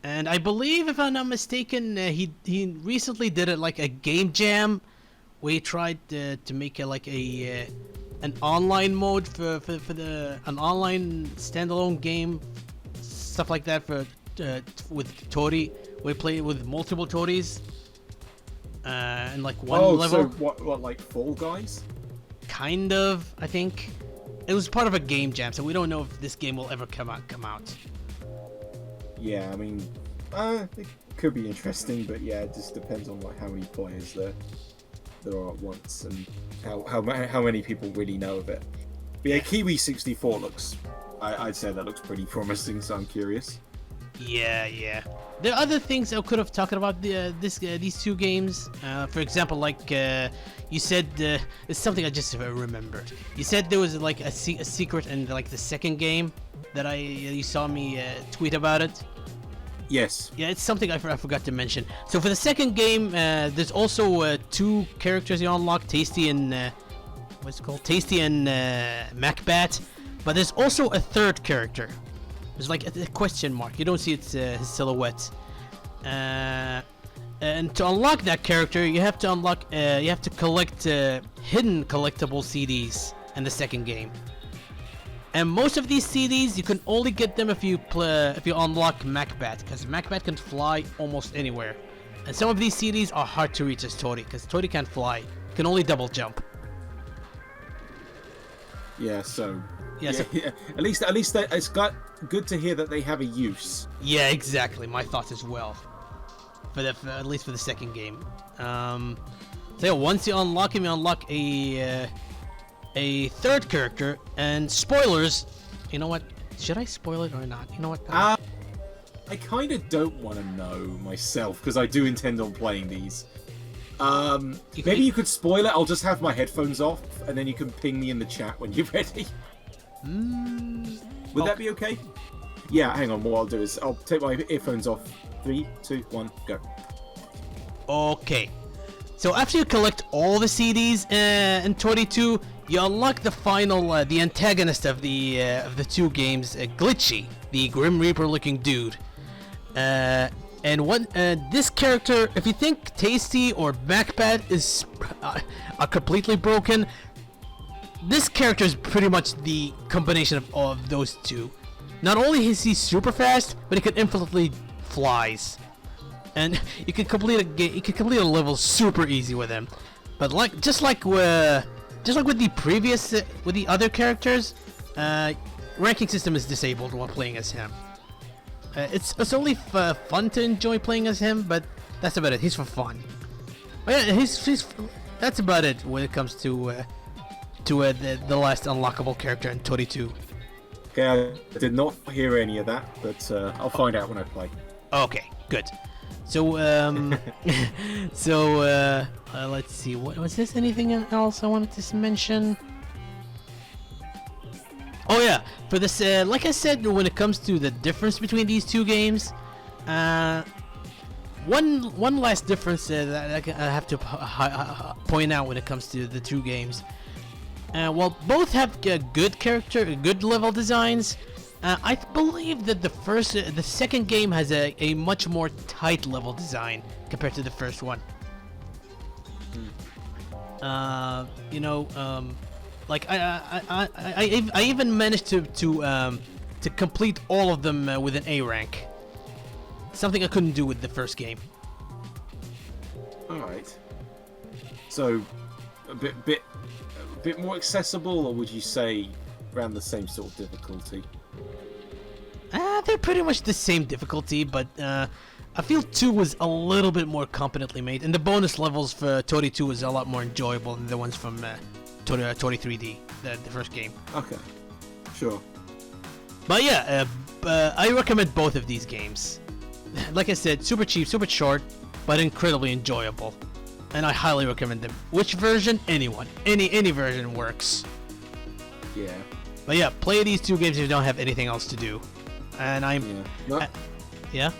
B: And I believe, if I'm not mistaken, he recently did it like a game jam, where he tried to make an online mode for an online standalone game, stuff like that with Toree. We play with multiple Torees, and like one level.
C: So what like Fall Guys?
B: Kind of, I think. It was part of a game jam, so we don't know if this game will ever come out.
C: Yeah, I mean, it could be interesting, but yeah, it just depends on like how many players there are at once and how many people really know of it. But yeah, Kiwi 64 looks. I'd say that looks pretty promising, so I'm curious.
B: Yeah. There are other things I could have talked about these two games. For example, like you said, it's something I just remembered. You said there was like a secret in like the second game that you saw me tweet about it.
C: Yes.
B: Yeah, it's something I forgot to mention. So for the second game, there's also two characters you unlock, Tasty and what's it called, Tasty and Macbat. But there's also a third character. There's like a question mark. You don't see his silhouette. And to unlock that character, you have to collect hidden collectible CDs in the second game. And most of these CDs, you can only get them if you unlock Macbat, because Macbat can fly almost anywhere. And some of these CDs are hard to reach as Toree, because Toree can't fly. Can only double jump.
C: Yeah. So.
B: Yeah,
C: yeah. At least it's got good to hear that they have a use.
B: Yeah, exactly. My thoughts as well. At least for the second game. So yeah, once you unlock him, you unlock a third character. And spoilers. You know what? Should I spoil it or not? You know what?
C: I kind of don't want to know myself because I do intend on playing these. Maybe you could spoil it. I'll just have my headphones off, and then you can ping me in the chat when you're ready. Would that be okay? Yeah, hang on. What I'll do is I'll take my earphones off. 3, 2, 1, go.
B: Okay. So after you collect all the CDs in Toree 2, you unlock the final, the antagonist of the two games, Glitchy, the Grim Reaper-looking dude. And this character, if you think Tasty or Macbat are completely broken, this character is pretty much the combination of those two. Not only is he super fast, but he can infinitely flies, and you can complete a level super easy with him. But just like with the other characters, ranking system is disabled while playing as him. It's only fun to enjoy playing as him, but that's about it. He's for fun. But yeah, that's about it when it comes to the last unlockable character in Toree 2.
C: Okay, I did not hear any of that, but I'll find out when I play.
B: Okay, good. So let's see. What was this? Anything else I wanted to mention? Oh yeah, for this, like I said, when it comes to the difference between these two games, one last difference that I have to point out when it comes to the two games. While both have good level designs, I believe that the second game has a much more tight level design compared to the first one. Like I even managed to complete all of them with an A rank. Something I couldn't do with the first game.
C: All right. So a bit more accessible, or would you say around the same sort of difficulty?
B: They're pretty much the same difficulty, but I feel 2 was a little bit more competently made, and the bonus levels for Toree 2 was a lot more enjoyable than the ones from Toree 3D, the first game.
C: Okay, sure.
B: But yeah, I recommend both of these games. Like I said, super cheap, super short, but incredibly enjoyable. And I highly recommend them. Which version? Anyone. Any version works.
C: Yeah.
B: But yeah, play these two games if you don't have anything else to do. And I'm...
C: Yeah.
B: Yeah?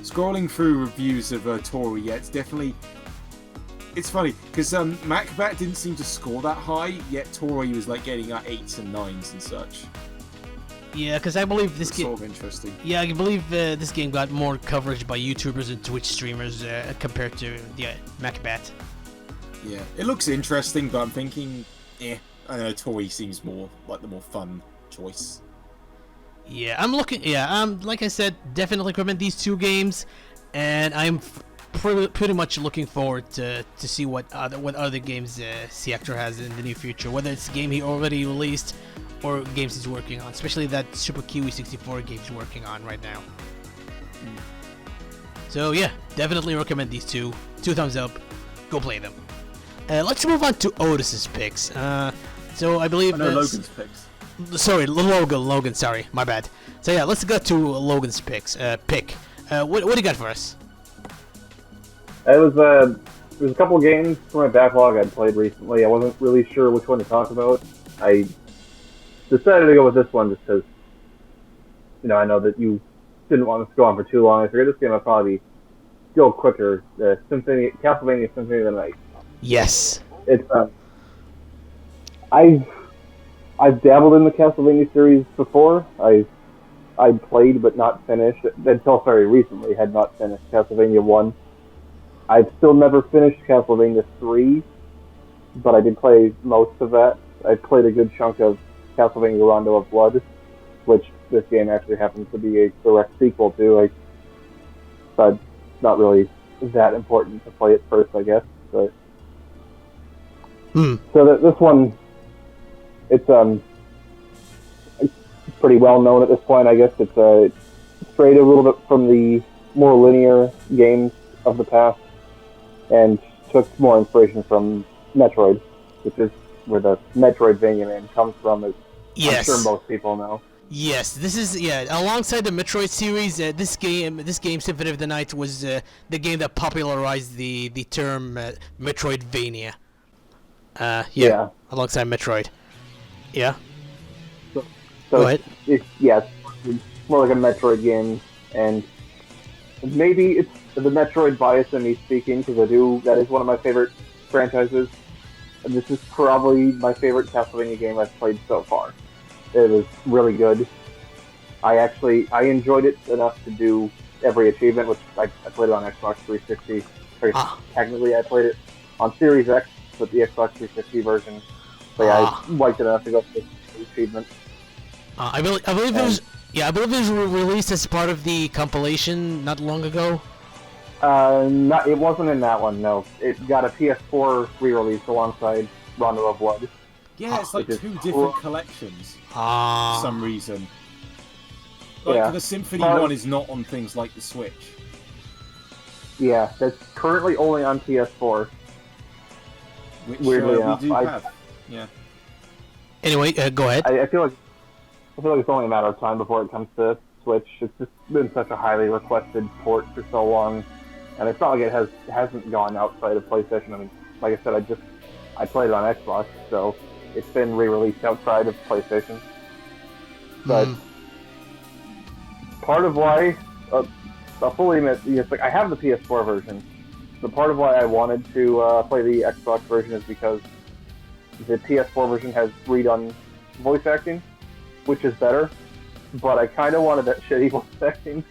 C: Scrolling through reviews of Toree, yeah, it's definitely... It's funny, because Macbat didn't seem to score that high, yet Toree was like getting 8s and 9s and such.
B: Yeah, because I believe this game...
C: Sort of interesting.
B: Yeah, I believe this game got more coverage by YouTubers and Twitch streamers compared to Macbat.
C: Yeah, it looks interesting, but I'm thinking, I don't know, Toree seems more like the more fun choice.
B: Yeah, like I said, definitely recommend these two games, and I'm pretty much looking forward to see what other games Seactor has in the near future, whether it's a game he already released or games he's working on, especially that Super Kiwi 64 game he's working on right now. So yeah, definitely recommend these two. 2 thumbs up. Go play them. Let's move on to Otis's picks. So I believe...
C: Logan's picks.
B: Sorry, Logan, sorry, my bad. So yeah, let's go to Logan's pick. What do you got for us?
D: It was a couple of games for my backlog I'd played recently. I wasn't really sure which one to talk about. I decided to go with this one just because, I know that you didn't want us to go on for too long. I figured this game would probably go quicker. Castlevania Symphony of the Night.
B: Yes.
D: It's I've dabbled in the Castlevania series before. I'd played but not finished until very recently. Had not finished Castlevania 1. I've still never finished Castlevania 3, but I did play most of that. I played a good chunk of Castlevania Rondo of Blood, which this game actually happens to be a direct sequel to. But it's not really that important to play it first, I guess. But so this one, it's pretty well known at this point, I guess. It's strayed a little bit from the more linear games of the past, and took more inspiration from Metroid, which is where the Metroidvania name comes from, as I'm sure most people know.
B: Yes, this is alongside the Metroid series, this game Symphony of the Night was the game that popularized the term Metroidvania. Alongside Metroid. Yeah.
D: So
B: Go ahead.
D: It's more like a Metroid game, and maybe it's the Metroid bias in me speaking, because that is one of my favorite franchises. And this is probably my favorite Castlevania game I've played so far. It was really good. I enjoyed it enough to do every achievement, which I played it on Xbox 360. Technically, I played it on Series X, but the Xbox 360 version. So I liked it enough to go for the achievement.
B: I believe it was. Yeah, I believe it was released as part of the compilation not long ago.
D: It wasn't in that one. No, it got a PS4 re-release alongside Rondo of Blood.
C: Yeah, it's like two different collections for some reason. The Symphony one is not on things like the Switch.
D: Yeah, that's currently only on PS4.
C: Which
D: weirdly enough,
C: we do have. Yeah.
B: Anyway, go ahead.
D: I feel like it's only a matter of time before it comes to Switch. It's just been such a highly requested port for so long, and it's not like it hasn't gone outside of PlayStation. I mean, like I said, I played it on Xbox, so it's been re-released outside of PlayStation. But part of why, I'll fully admit, I have the PS4 version. The part of why I wanted to play the Xbox version is because the PS4 version has redone voice acting, which is better, but I kind of wanted that shitty voice acting.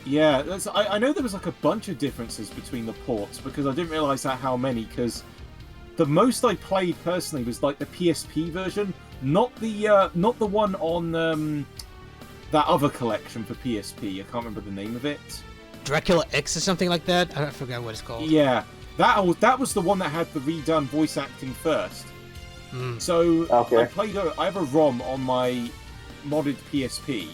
C: Yeah, I know there was like a bunch of differences between the ports, because I didn't realise how many, because the most I played personally was like the PSP version, not the one on that other collection for PSP. I can't remember the name of it.
B: Dracula X or something like that? I forgot what it's called.
C: Yeah, that was the one that had the redone voice acting first. So okay. I have a ROM on my modded PSP,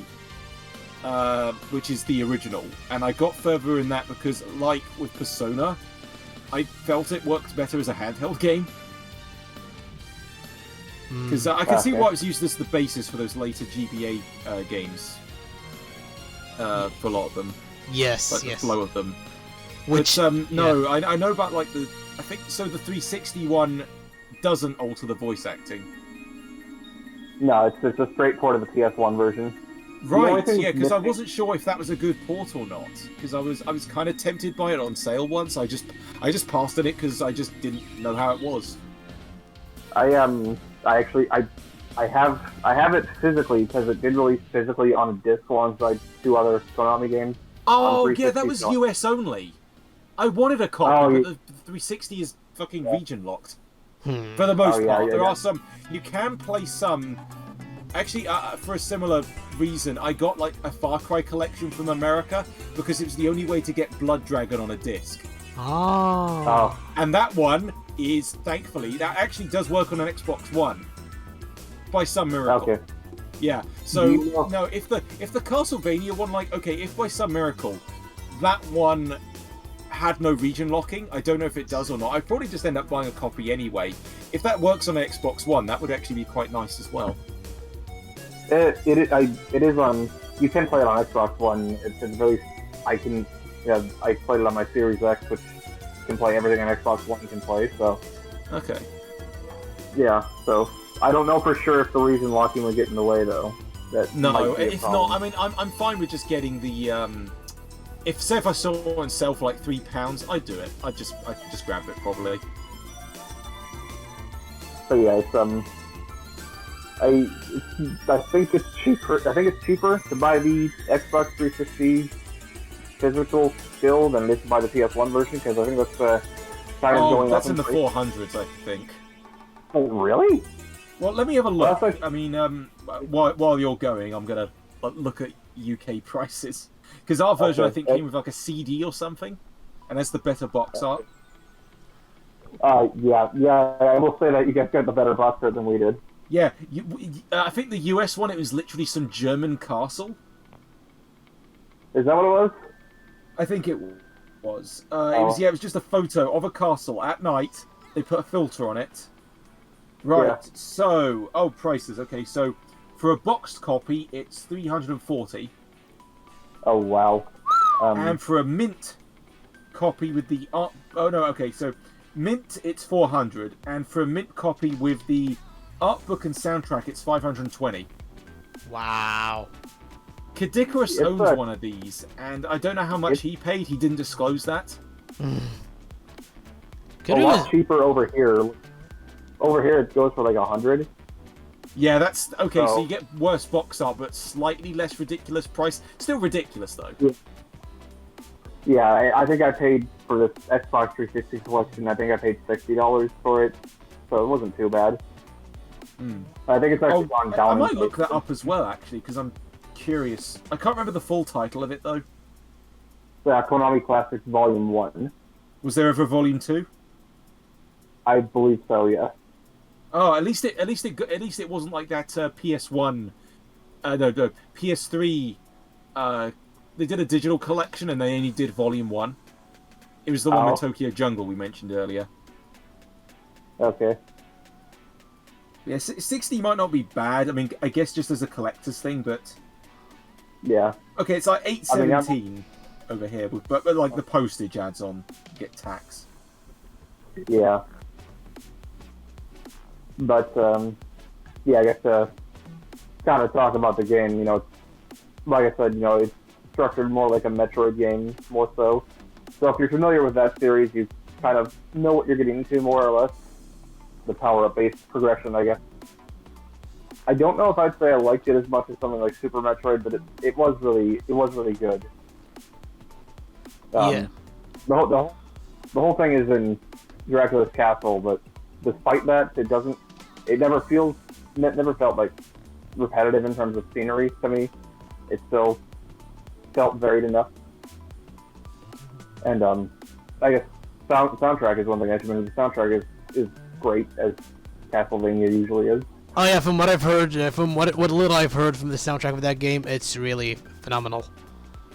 C: which is the original, and I got further in that because, like with Persona, I felt it worked better as a handheld game. Because I can see why it was used as the basis for those later GBA games. For a lot of them.
B: Yes,
C: like
B: yes.
C: the flow of them.
B: Which,
C: but, I know about like the... I think, so the 360 one doesn't alter the voice acting.
D: No, it's a straight port of the PS1 version.
C: Right, yeah, because I wasn't sure if that was a good port or not. Because I was kind of tempted by it on sale once. I just passed on it because I just didn't know how it was.
D: I have it physically because it did release physically on a disc alongside two other Konami games.
C: Oh yeah, that was US only. I wanted a copy, but the 360 is fucking region locked. For the most part, there are some. You can play some. Actually, for a similar reason, I got like a Far Cry collection from America because it was the only way to get Blood Dragon on a disc.
B: Oh.
C: And that one is, thankfully, that actually does work on an Xbox One by some miracle.
D: Okay.
C: Yeah. So no, if the Castlevania one, like, okay, if by some miracle that one had no region locking, I don't know if it does or not. I'd probably just end up buying a copy anyway. If that works on an Xbox One, that would actually be quite nice as well. It
D: is on. You can play it on Xbox One. It's very I can, I played it on my Series X, which can play everything an Xbox One can play. So
C: Okay.
D: yeah, so I don't know for sure if the reason locking would get in the way though. That
C: No,
D: might be a
C: it's
D: problem.
C: not. I mean, I'm fine with just getting the. If I saw it on sale for like £3, I'd do it. I could just grab it probably.
D: So yeah, it's I think it's cheaper. I think it's cheaper to buy the Xbox 360 physical still than it is to buy the PS1 version because I think that's kind of going
C: that's
D: up
C: in the
D: price.
C: 400s, I think.
D: Oh really?
C: Well, let me have a look.
D: Well, that's like-
C: I mean, while you're going, I'm gonna look at UK prices because our version I think came with like a CD or something, and that's the better box art.
D: Yeah. I will say that you guys got the better box art than we did.
C: Yeah, I think the US one it was literally some German castle.
D: Is that what it was?
C: I think it was. It was just a photo of a castle at night. They put a filter on it. Right.
D: Yeah.
C: So, prices. Okay, so for a boxed copy, it's $340,
D: Oh wow.
C: and for a mint copy with the art. Oh no. Okay, so mint it's $400, and for a mint copy with the art book and soundtrack, it's $520.
B: Wow.
C: Kadikarus
D: It's
C: owns
D: a-
C: one of these, and I don't know how much he paid. He didn't disclose that.
B: Could
D: a
B: it
D: lot
B: was,
D: cheaper over here. Over here it goes for like 100.
C: Yeah, that's okay. So
D: Oh.
C: you get worse box art, but slightly less ridiculous price. Still ridiculous though.
D: Yeah, I think I paid for this Xbox 360 collection. I think I paid $60 for it, so it wasn't too bad. I think it's actually gone down.
C: I might
D: in
C: look
D: price.
C: that up as well, actually, because I'm curious. I can't remember the full title of it though.
D: Yeah, Konami Classics Volume 1.
C: Was there ever Volume 2?
D: I believe so. Yeah.
C: Oh, at least it wasn't like that PS1. No, PS3. They did a digital collection and they only did Volume 1. It was the one with Tokyo Jungle we mentioned earlier.
D: Okay.
C: Yeah, 60 might not be bad. I mean, I guess just as a collector's thing, but
D: Yeah.
C: okay, it's like
D: I mean,
C: $8.17 over here, but like the postage adds on, you get tax.
D: Yeah. But yeah, I guess kind of talk about the game. You know, like I said, it's structured more like a Metroid game, more so. So if you're familiar with that series, you kind of know what you're getting into more or less. The power-up based progression, I guess. I don't know if I'd say I liked it as much as something like Super Metroid, but it was really good.
B: yeah.
D: The whole thing is in Dracula's castle, but despite that, it never felt like repetitive in terms of scenery to me. It still felt varied enough. And I guess soundtrack is one thing I should mention. The soundtrack is great, as Castlevania usually is.
B: Oh yeah, from what I've heard, from what little I've heard from the soundtrack of that game, it's really phenomenal.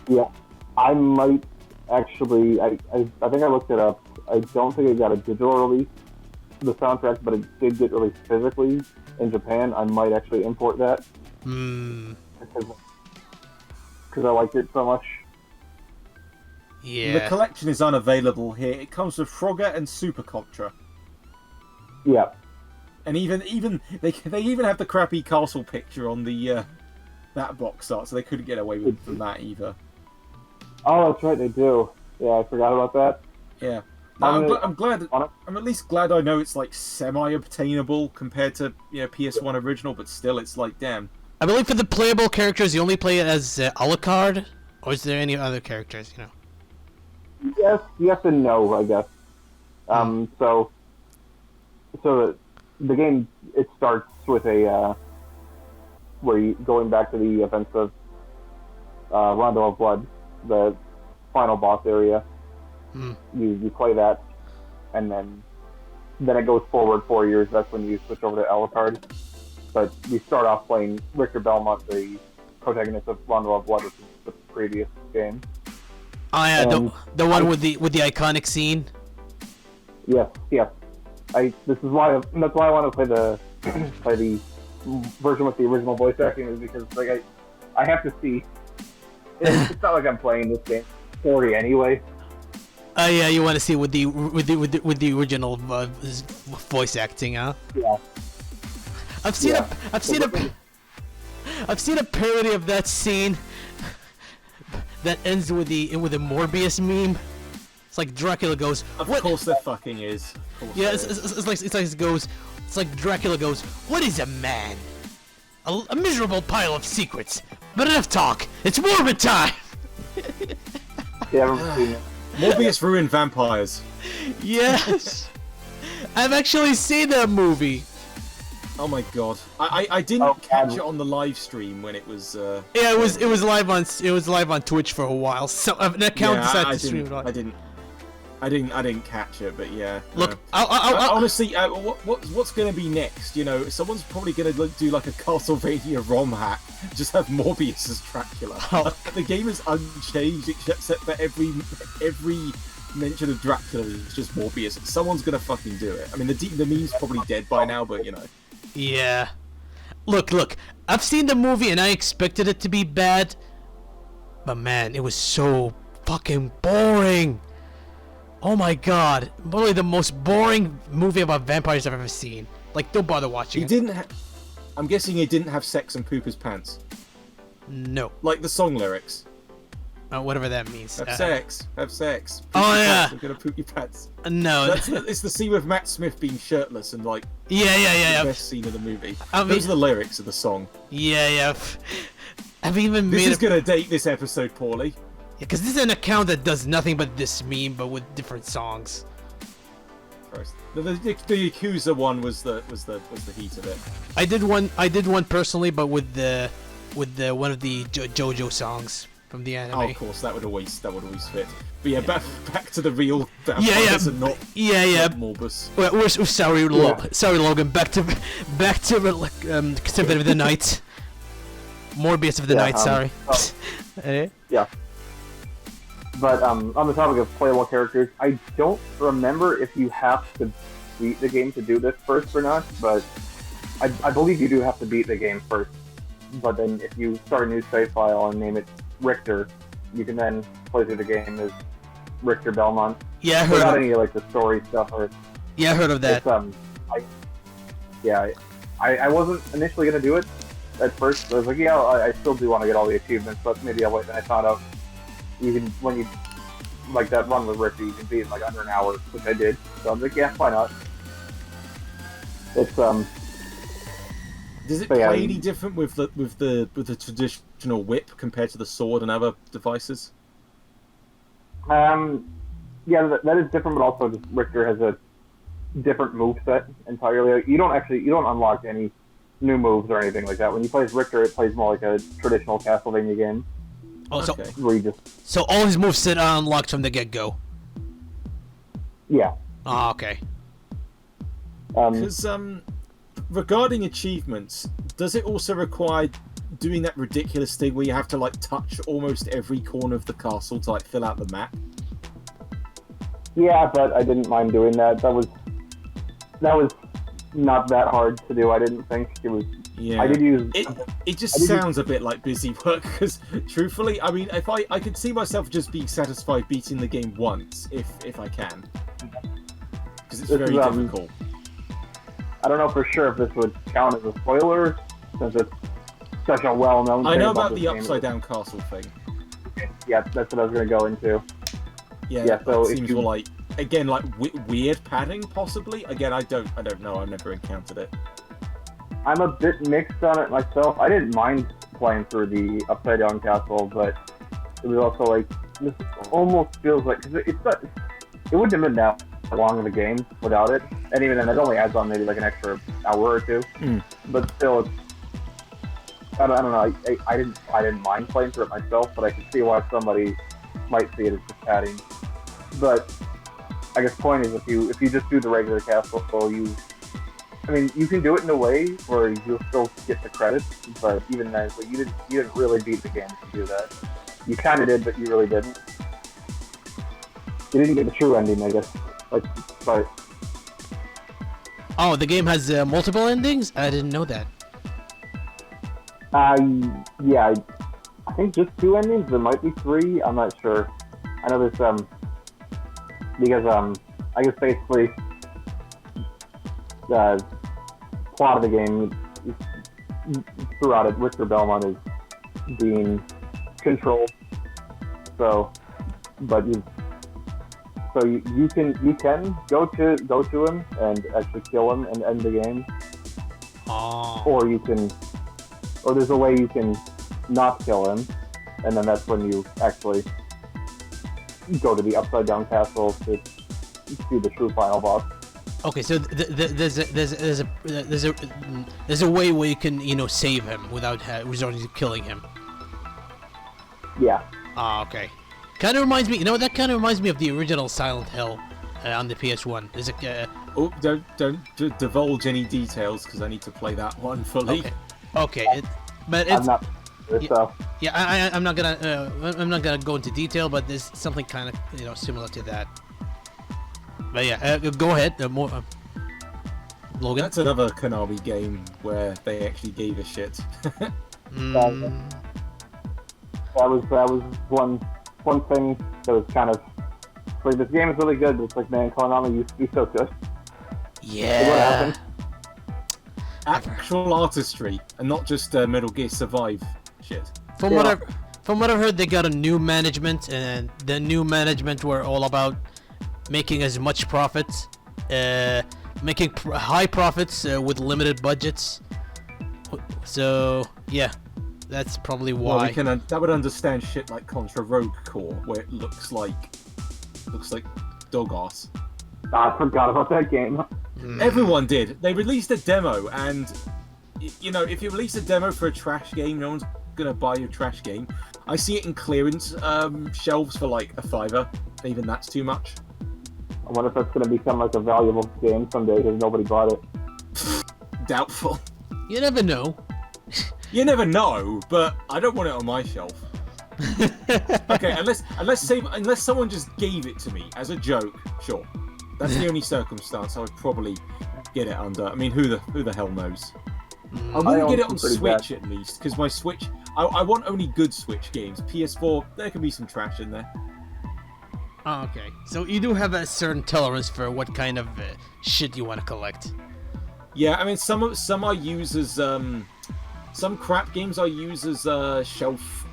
D: Yeah, I might actually. I think I looked it up. I don't think it got a digital release, the soundtrack, but it did get released physically in Japan. I might actually import that because I liked it so much.
B: Yeah.
C: The collection is unavailable here. It comes with Frogger and Super Contra.
D: Yeah.
C: And even they even have the crappy castle picture on the that box art, so they couldn't get away from that either.
D: Oh, that's right, they do. Yeah, I forgot about that.
C: Yeah. No, I'm glad.
D: on it.
C: I'm at least glad I know it's like semi-obtainable compared to PS1 original, but still, it's like damn.
B: I believe for the playable characters, you only play it as a la carte, or is there any other characters?
D: Yes and no, I guess. So the game, it starts with a where you going back to the events of Rondo of Blood, the final boss area. You play that, and then it goes forward 4 years. That's when you switch over to Alucard. But you start off playing Richter Belmont, the protagonist of Rondo of Blood, which is the previous game.
B: Oh yeah,
D: And
B: the one with the iconic scene.
D: Yes. That's why I want to play the version with the original voice acting, is because like I have to see. It's not like I'm playing this game story anyway.
B: Oh yeah, you want to see with the original voice acting, huh?
D: Yeah.
B: I've seen a parody of that scene that ends with the Morbius meme. It's like Dracula goes,
C: Of
B: "What?"
C: course there fucking is. Of course
B: Yeah,
C: there
B: it's
C: is.
B: like it goes. It's like Dracula goes, "What is a man? A miserable pile of secrets. But enough talk. It's morbid time."
D: Yeah, I haven't seen it.
C: Morbius ruined vampires.
B: Yes, I've actually seen that movie.
C: Oh my god. I didn't catch it on the live stream when it was.
B: Yeah, it was live on Twitch for a while. So an account decided to stream it on.
C: I didn't catch it, but yeah.
B: Look,
C: honestly, what's going to be next? You know, someone's probably going to do like a Castlevania ROM hack, just have Morbius as Dracula.
B: Oh.
C: The game is unchanged except for every mention of Dracula is just Morbius. Someone's going to fucking do it. I mean, the meme's probably dead by now, but you know.
B: Yeah. Look. I've seen the movie and I expected it to be bad, but man, it was so fucking boring. Oh my god, probably the most boring movie about vampires I've ever seen. Like, don't bother watching it.
C: I'm guessing it didn't have sex and poop his pants.
B: No.
C: Like the song lyrics.
B: Whatever that means.
C: Have sex. Poop
B: Oh,
C: your
B: yeah.
C: pants, I'm gonna poop your pants.
B: No.
C: It's the scene with Matt Smith being shirtless and like
B: Yeah.
C: the best scene of the movie.
B: I mean-
C: Those are the lyrics of the song.
B: Yeah. I've even
C: This
B: made
C: is gonna date this episode poorly.
B: because this is an account that does nothing but this meme, but with different songs.
C: Christ. The Yakuza one was the heat of it.
B: I did one personally, but with the one of the JoJo songs from the anime.
C: Oh, of course, that would always fit. But yeah, back to the real vampires and not Morbus.
B: We're sorry, Logan. Back to Castlevania of the Night. Morbius of the Night. Sorry.
D: Yeah. But on the topic of playable characters, I don't remember if you have to beat the game to do this first or not, but I believe you do have to beat the game first. But then if you start a new save file and name it Richter, you can then play through the game as Richter Belmont.
B: Yeah, I heard
D: without
B: of
D: any like the story stuff or.
B: Yeah, I heard of that.
D: I wasn't initially gonna do it at first. I was like, I still do want to get all the achievements, but maybe I'll wait. And I found out you can, when you like that run with Richter, you can beat in like under an hour, which I did. So I'm like, yeah, why not? It's
C: Does it play any different with the traditional whip compared to the sword and other devices?
D: Yeah, that is different, but also just Richter has a different move set entirely. You don't unlock any new moves or anything like that. When you play as Richter, it plays more like a traditional Castlevania game.
B: Oh, so,
C: okay.
D: Where you just...
B: so all his moveset are unlocked from the get-go.
D: Yeah.
B: Oh, okay.
C: Because regarding achievements, does it also require doing that ridiculous thing where you have to like touch almost every corner of the castle to like fill out the map?
D: Yeah, but I didn't mind doing that. That was not that hard to do. I didn't think it was.
C: Yeah.
D: I did use.
C: It just sounds a bit like busy work because, truthfully, I mean, if I could see myself just being satisfied beating the game once, if I can, because it's very difficult.
D: I don't know for sure if this would count as a spoiler since it's such a well-known.
C: I know about the upside down castle thing.
D: Yeah, that's what I was going to go into.
C: Yeah,
D: so
C: it seems more like, again, like weird padding, possibly. Again, I don't know. I've never encountered it.
D: I'm a bit mixed on it myself. I didn't mind playing through the Upside Down Castle, but it was also like, this almost feels like, cause it wouldn't have been that long of a game without it, and even then it only adds on maybe like an extra hour or two. But still, it's, I don't know. I didn't mind playing through it myself, but I can see why somebody might see it as just padding. But I guess the point is, if you just do the regular castle, you can do it in a way where you'll still get the credits, but even then, so you didn't really beat the game to do that. You kind of did, but you really didn't. You didn't get the true ending, I guess. But
B: Oh, the game has multiple endings? I didn't know that.
D: yeah, I think just 2 endings. There might be 3. I'm not sure. I know this because I guess basically the plot of the game throughout it, Richter Belmont is being controlled. So, but you can go to him and actually kill him and end the game.
B: Oh.
D: Or there's a way you can not kill him, and then that's when you actually go to the Upside Down Castle to see the true final boss.
B: Okay, so there's a way where you can save him without resorting to killing him.
D: Yeah.
B: Ah, okay. Kind of reminds me. That kind of reminds me of the original Silent Hill on the PS1. There's a.
C: Oh, don't divulge any details because I need to play that one fully.
B: Okay. But it's.
D: I'm not. So.
B: Yeah, I'm not gonna go into detail, but there's something kind of similar to that. But yeah, go ahead. Logan.
C: That's another Konami game where they actually gave a shit.
D: That was one thing that was kind of like, this game is really good, but it's like, man, Konami used to be so good.
B: Yeah.
D: Like, what happened?
C: Actual artistry and not just Metal Gear Survive shit.
B: From what I've heard, they got a new management, and the new management were all about making as much profits, making high profits with limited budgets. So yeah, that's probably why.
C: Well, that would understand shit like Contra Rogue Core, where it looks like dog ass.
D: I forgot about that game.
C: Everyone did. They released a demo, and if you release a demo for a trash game, no one's gonna buy your trash game. I see it in clearance shelves for like $5. Even that's too much.
D: I wonder if that's gonna become like a valuable game someday because nobody bought it.
C: Doubtful.
B: You never know.
C: You never know, but I don't want it on my shelf. Okay, unless someone just gave it to me as a joke, sure. That's the only circumstance I would probably get it under. I mean, who the hell knows? I wouldn't get it on Switch at least, because my Switch, I want only good Switch games. PS4, there can be some trash in there.
B: Oh, okay. So you do have a certain tolerance for what kind of shit you want to collect.
C: Yeah, I mean, some I use as some crap games I use as shelf.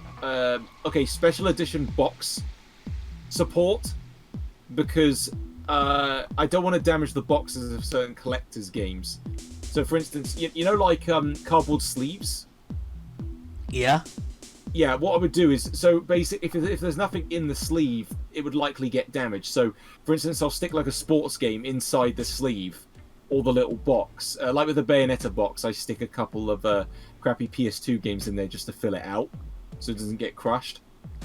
C: Special edition box support, because I don't want to damage the boxes of certain collectors' games. So, for instance, like cardboard sleeves.
B: Yeah.
C: Yeah, what I would do is, so basically, if there's nothing in the sleeve, it would likely get damaged. So, for instance, I'll stick like a sports game inside the sleeve, or the little box. Like with the Bayonetta box, I stick a couple of crappy PS2 games in there just to fill it out, so it doesn't get crushed.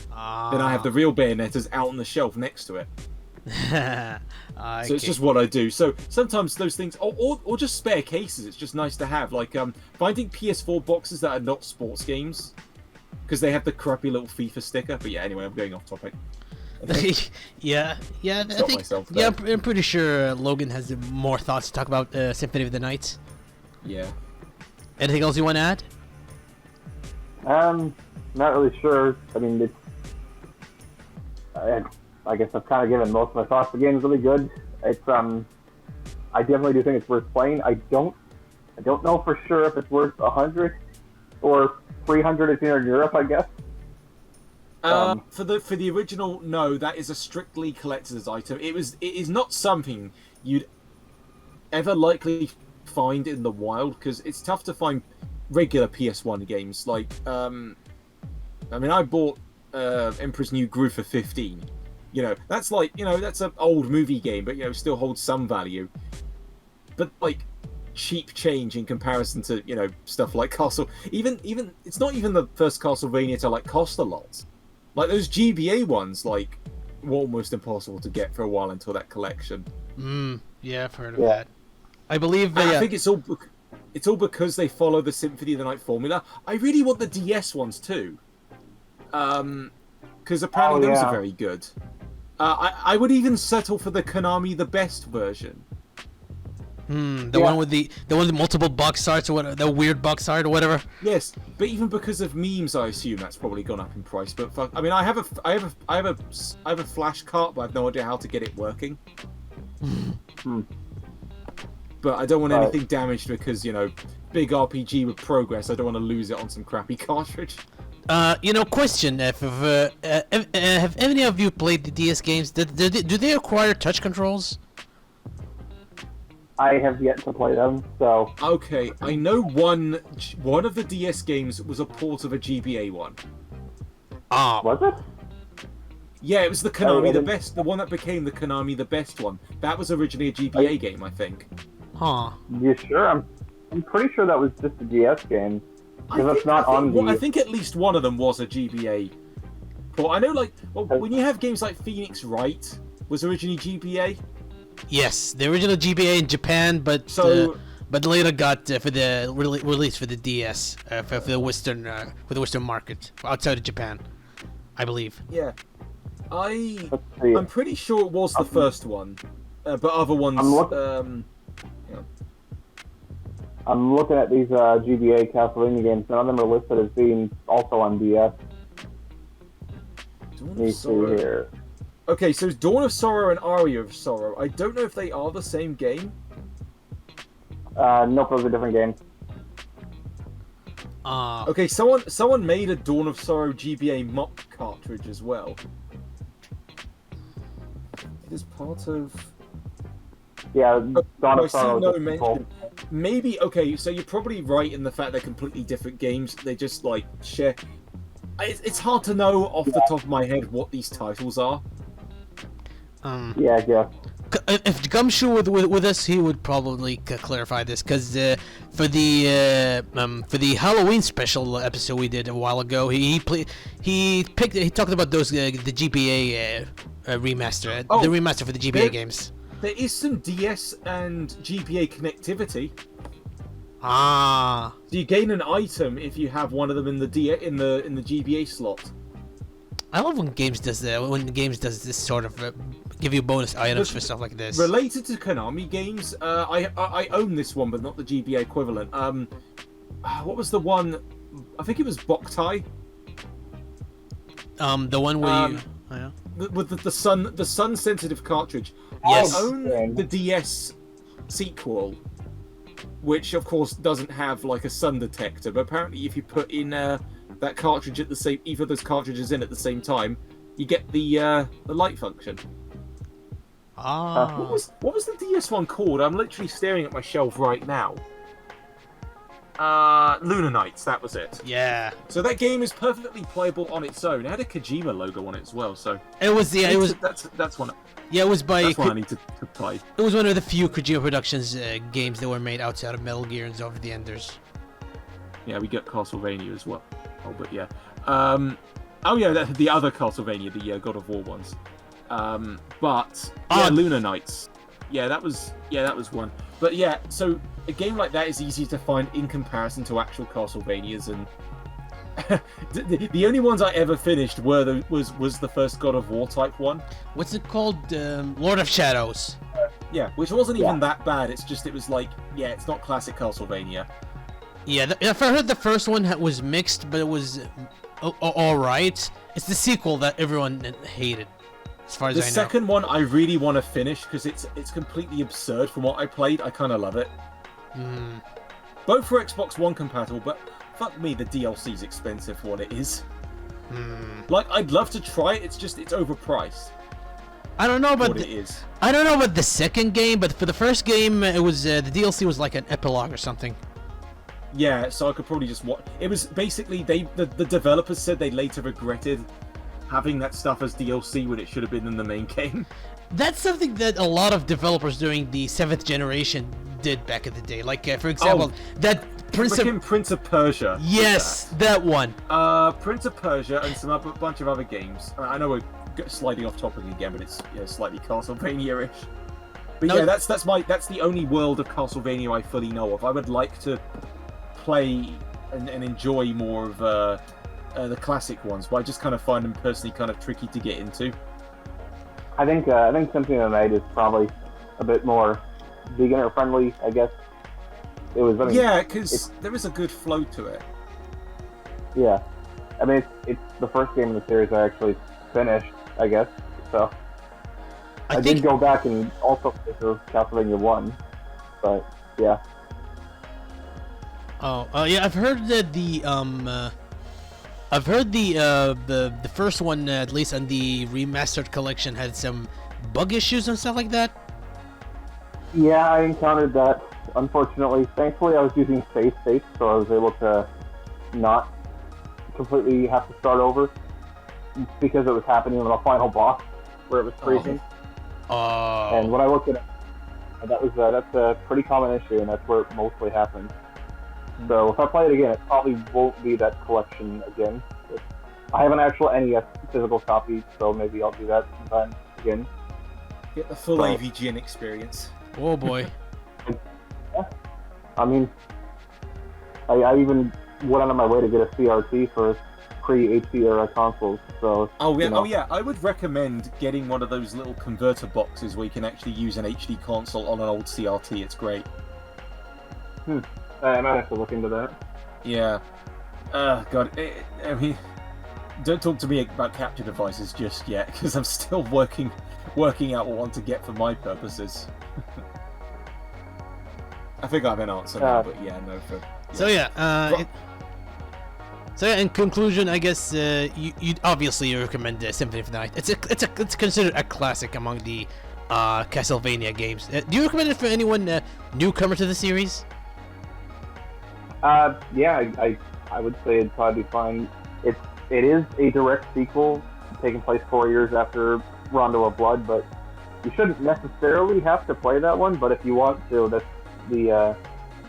C: Then I have the real Bayonettas out on the shelf next to it. So it's just what I do. So sometimes those things, or just spare cases, it's just nice to have. Like finding PS4 boxes that are not sports games, because they have the crappy little FIFA sticker. But yeah, anyway, I'm going off topic.
B: yeah. I think. Yeah, I'm pretty sure Logan has more thoughts to talk about Symphony of the Night.
C: Yeah.
B: Anything else you want to add?
D: Not really sure. I mean, I guess I've kind of given most of my thoughts. The game is really good. It's I definitely do think it's worth playing. I don't know for sure if it's worth 100 or 300 if you're in Europe, I guess.
C: For the original, no, that is a strictly collector's item. It is not something you'd ever likely find in the wild, because it's tough to find regular PS1 games. Like, I mean, I bought Emperor's New Groove for 15. That's like, that's an old movie game, but still holds some value. But like, cheap change in comparison to stuff like even it's not even the first Castlevania to like cost a lot. Like those GBA ones, like, were almost impossible to get for a while until that collection.
B: Yeah, I've heard of that. I believe.
C: I think it's all because they follow the Symphony of the Night formula. I really want the DS ones too, because apparently those are very good. I would even settle for the Konami the Best version.
B: The
D: Yeah.
B: one with the one with multiple box arts or whatever, the weird box art or whatever.
C: Yes, but even because of memes, I assume that's probably gone up in price. But fuck, I mean, I have a flash cart, but I have no idea how to get it working. But I don't want
D: Right.
C: anything damaged because, you know, big RPG with progress. I don't want to lose it on some crappy cartridge.
B: Question: have any of you played the DS games? Do they require touch controls?
D: I have yet to play them, so
C: Okay, I know one of the DS games was a port of a GBA one.
B: Ah,
D: was it?
C: Yeah, it was the Konami the
D: didn't-
C: best, the one that became the Konami the best one. That was originally a GBA game, I think.
B: huh.
D: You sure? I'm pretty sure that was just a DS game. Because it's not on
C: well, I
D: the.
C: think at least one of them was a GBA port. I know, like, well, when you have games like Phoenix Wright was originally GBA.
B: Yes, the original GBA in Japan, but
C: So-
B: but later got for the release for the DS for the Western market outside of Japan, I believe.
C: Yeah,
D: Let's see.
C: I'm pretty sure it was the first one, but other ones.
D: I'm looking at these GBA Castlevania games. None of them are listed as being also on DS.
C: Dawn
D: Let
C: of
D: me see
C: Sorrow.
D: here.
C: Okay, so Dawn of Sorrow and Aria of Sorrow. I don't know if they are the same game.
D: Nope, those are different games.
C: Okay, someone made a Dawn of Sorrow GBA MOP cartridge as well. It is part of.
D: Yeah, Dawn
C: I
D: of
C: see
D: Sorrow.
C: no
D: is a sequel.
C: mention. Maybe okay. So you're probably right in the fact they're completely different games. They just like share. It's hard to know off the top of my head what these titles are.
D: Yeah, I guess.
B: If Gumshoe with us, he would probably clarify this because for the Halloween special episode we did a while ago, he talked about those the GBA remaster,
C: Oh,
B: the remaster for the GBA
C: there-
B: games.
C: There is some DS and GBA connectivity.
B: Ah,
C: So you gain an item if you have one of them in the GBA slot.
B: I love when games does that. When the games does this sort of give you bonus items for stuff like this.
C: Related to Konami games, I own this one, but not the GBA equivalent. What was the one? I think it was Boktai.
B: The one where you. Oh, yeah.
C: With the sun sensitive cartridge.
B: Yes.
C: I own the DS sequel, which of course doesn't have like a sun detector, but apparently if you put in that cartridge at the same, either of those cartridges in at the same time, you get the light function.
B: Ah.
C: What was the DS one called? I'm literally staring at my shelf right now. Lunar Nights, that was it.
B: Yeah.
C: So that game is perfectly playable on its own. It had a Kojima logo on it as well, so
B: It was it was
C: that's one.
B: yeah it was by
C: That's one I need to play.
B: it was one of the few Kojima Productions games that were made outside of Metal Gear and Zone of the Enders.
C: Yeah, we get Castlevania as well. Oh, but yeah. Oh yeah, the other Castlevania, the God of War ones. But yeah, Lunar Nights. Yeah, that was one. But yeah, so a game like that is easy to find in comparison to actual Castlevanias, and the only ones I ever finished was the first God of War type one.
B: What's it called? Lord of Shadows.
C: Yeah, which wasn't even that bad. It's just it was like, yeah, it's not classic Castlevania.
B: Yeah, if I heard the first one was mixed, but it was all right. It's the sequel that everyone hated, as far as
C: The
B: I know.
C: second one I really want to finish because it's completely absurd from what I played. I kind of love it. Both for Xbox One compatible, but fuck me, the DLC's expensive for what it is. Like, I'd love to try it. It's just it's overpriced.
B: I don't know about
C: What it is.
B: I don't know about the second game, but for the first game, it was the DLC was like an epilogue or something.
C: Yeah, so I could probably just watch. It was basically the developers said they later regretted having that stuff as DLC when it should have been in the main game.
B: That's something that a lot of developers during the 7th generation did back in the day. Like, for example, that Prince
C: of Persia. did
B: Yes, that one.
C: Prince of Persia and some other bunch of other games. I know we're sliding off topic again, but it's slightly Castlevania-ish. But
B: No.
C: yeah, that's the only world of Castlevania I fully know of. I would like to play and enjoy more of the classic ones, but I just kind of find them personally kind of tricky to get into.
D: I think Symphony of the Night is probably a bit more beginner friendly, I guess. It was. I mean,
C: Yeah, because there is a good flow to it.
D: Yeah, I mean it's the first game in the series I actually finished, I guess. So I did go back and also play through Castlevania 1, but yeah.
B: Yeah, I've heard that the first one, at least on the remastered collection, had some bug issues and stuff like that.
D: Yeah, I encountered that. Unfortunately, thankfully, I was using save states, so I was able to not completely have to start over because it was happening on the final boss where it was freezing.
B: Oh.
D: And when I looked at it, that's a pretty common issue, and that's where it mostly happens. So if I play it again, it probably won't be that collection again. I have an actual NES physical copy, so maybe I'll do that sometime again.
C: Get the full AVGN experience.
B: Oh boy.
D: Yeah. I mean, I even went out of my way to get a CRT for pre-HD era consoles. So
C: I would recommend getting one of those little converter boxes where you can actually use an HD console on an old CRT. It's great.
D: I might have to look into that.
C: Yeah. God. I mean, don't talk to me about capture devices just yet, because I'm still working out what one to get for my purposes. I think I have an answer now, but yeah, no.
B: So in conclusion, I guess you obviously recommend Symphony of the Night. It's considered a classic among the Castlevania games. Do you recommend it for anyone newcomer to the series?
D: Yeah, I would say it'd probably be fine. It is a direct sequel taking place 4 years after Rondo of Blood, but you shouldn't necessarily have to play that one. But if you want to, that's the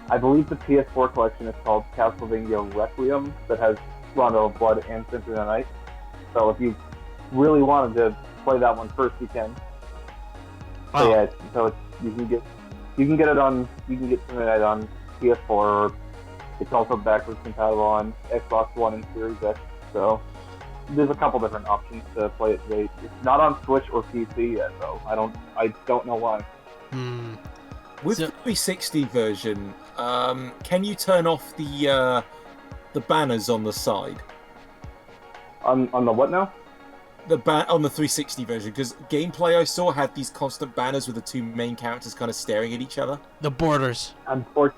D: I believe the PS4 collection is called Castlevania Requiem, that has Rondo of Blood and Symphony of the Night. So if you really wanted to play that one first, you can. So yeah, you can get Symphony of the Night on PS4, or it's also backwards compatible on Xbox One and Series X. So there's a couple different options to play it today. It's not on Switch or PC yet, though. I don't know why.
C: With the 360 version, can you turn off the banners on the side?
D: On the what now?
C: On the 360 version, because gameplay I saw had these constant banners with the two main characters kind of staring at each other.
B: The borders.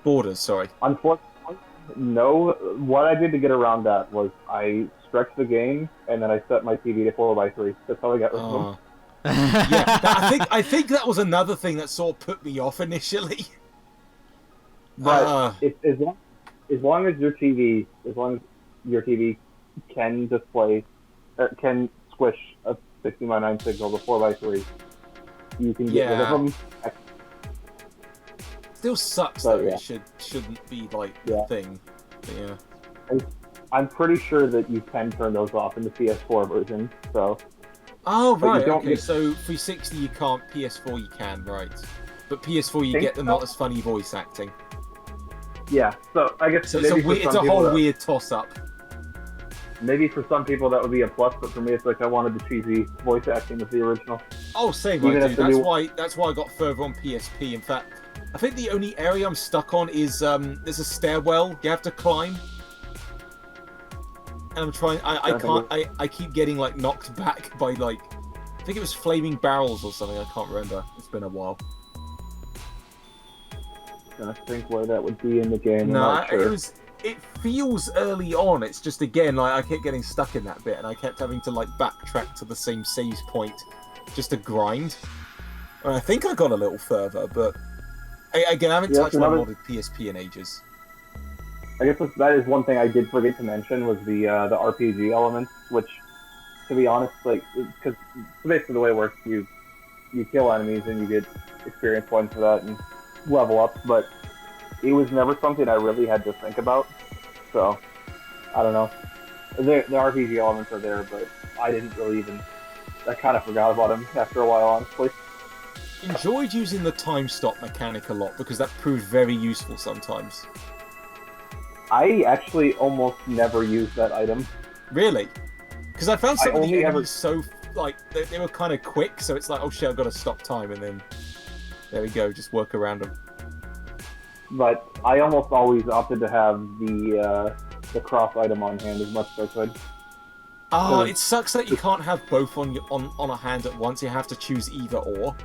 C: Borders, sorry.
D: Unfortunately, no. What I did to get around that was I stretched the game and then I set my TV to 4:3. That's how I got rid of them.
C: Yeah, I think that was another thing that sort of put me off initially.
D: But as long as your TV can display, can squish a 60x9 signal to 4:3, you can get rid of them.
C: Still sucks though. It shouldn't be like a thing. But yeah.
D: I'm pretty sure that you can turn those off in the PS4 version. So.
C: Oh right. Okay. So 360 you can't. PS4 you can. Right. But PS4 you get the not as funny voice acting.
D: Yeah. So I guess
C: it's a whole weird toss up.
D: Maybe for some people that would be a plus, but for me it's like I wanted the cheesy voice acting of the original.
C: Oh, same. That's why I got further on PSP. In fact, I think the only area I'm stuck on is there's a stairwell you have to climb, and I'm trying. I can't. I keep getting like knocked back by like I think it was flaming barrels or something. I can't remember. It's been a while.
D: I think where that would be in the game. No, sure.
C: It feels early on. It's just again like I kept getting stuck in that bit, and I kept having to like backtrack to the same save point just to grind. And I think I got a little further, but again, I haven't touched my modded PSP in ages.
D: I guess that is one thing I did forget to mention was the RPG elements, which, to be honest, like because basically the way it works, you kill enemies and you get experience points for that and level up, but it was never something I really had to think about. So I don't know. The RPG elements are there, but I didn't really even. I kind of forgot about them after a while, honestly.
C: Enjoyed using the time stop mechanic a lot because that proved very useful sometimes.
D: I actually almost never used that item.
C: Really? Because I found some of the enemies so like they were kind of quick, so it's like, oh shit, I've got to stop time, and then There we go. Just work around them.
D: But I almost always opted to have the cross item on hand as much as I could.
C: Oh, it sucks that you can't have both on a hand at once. You have to choose either or.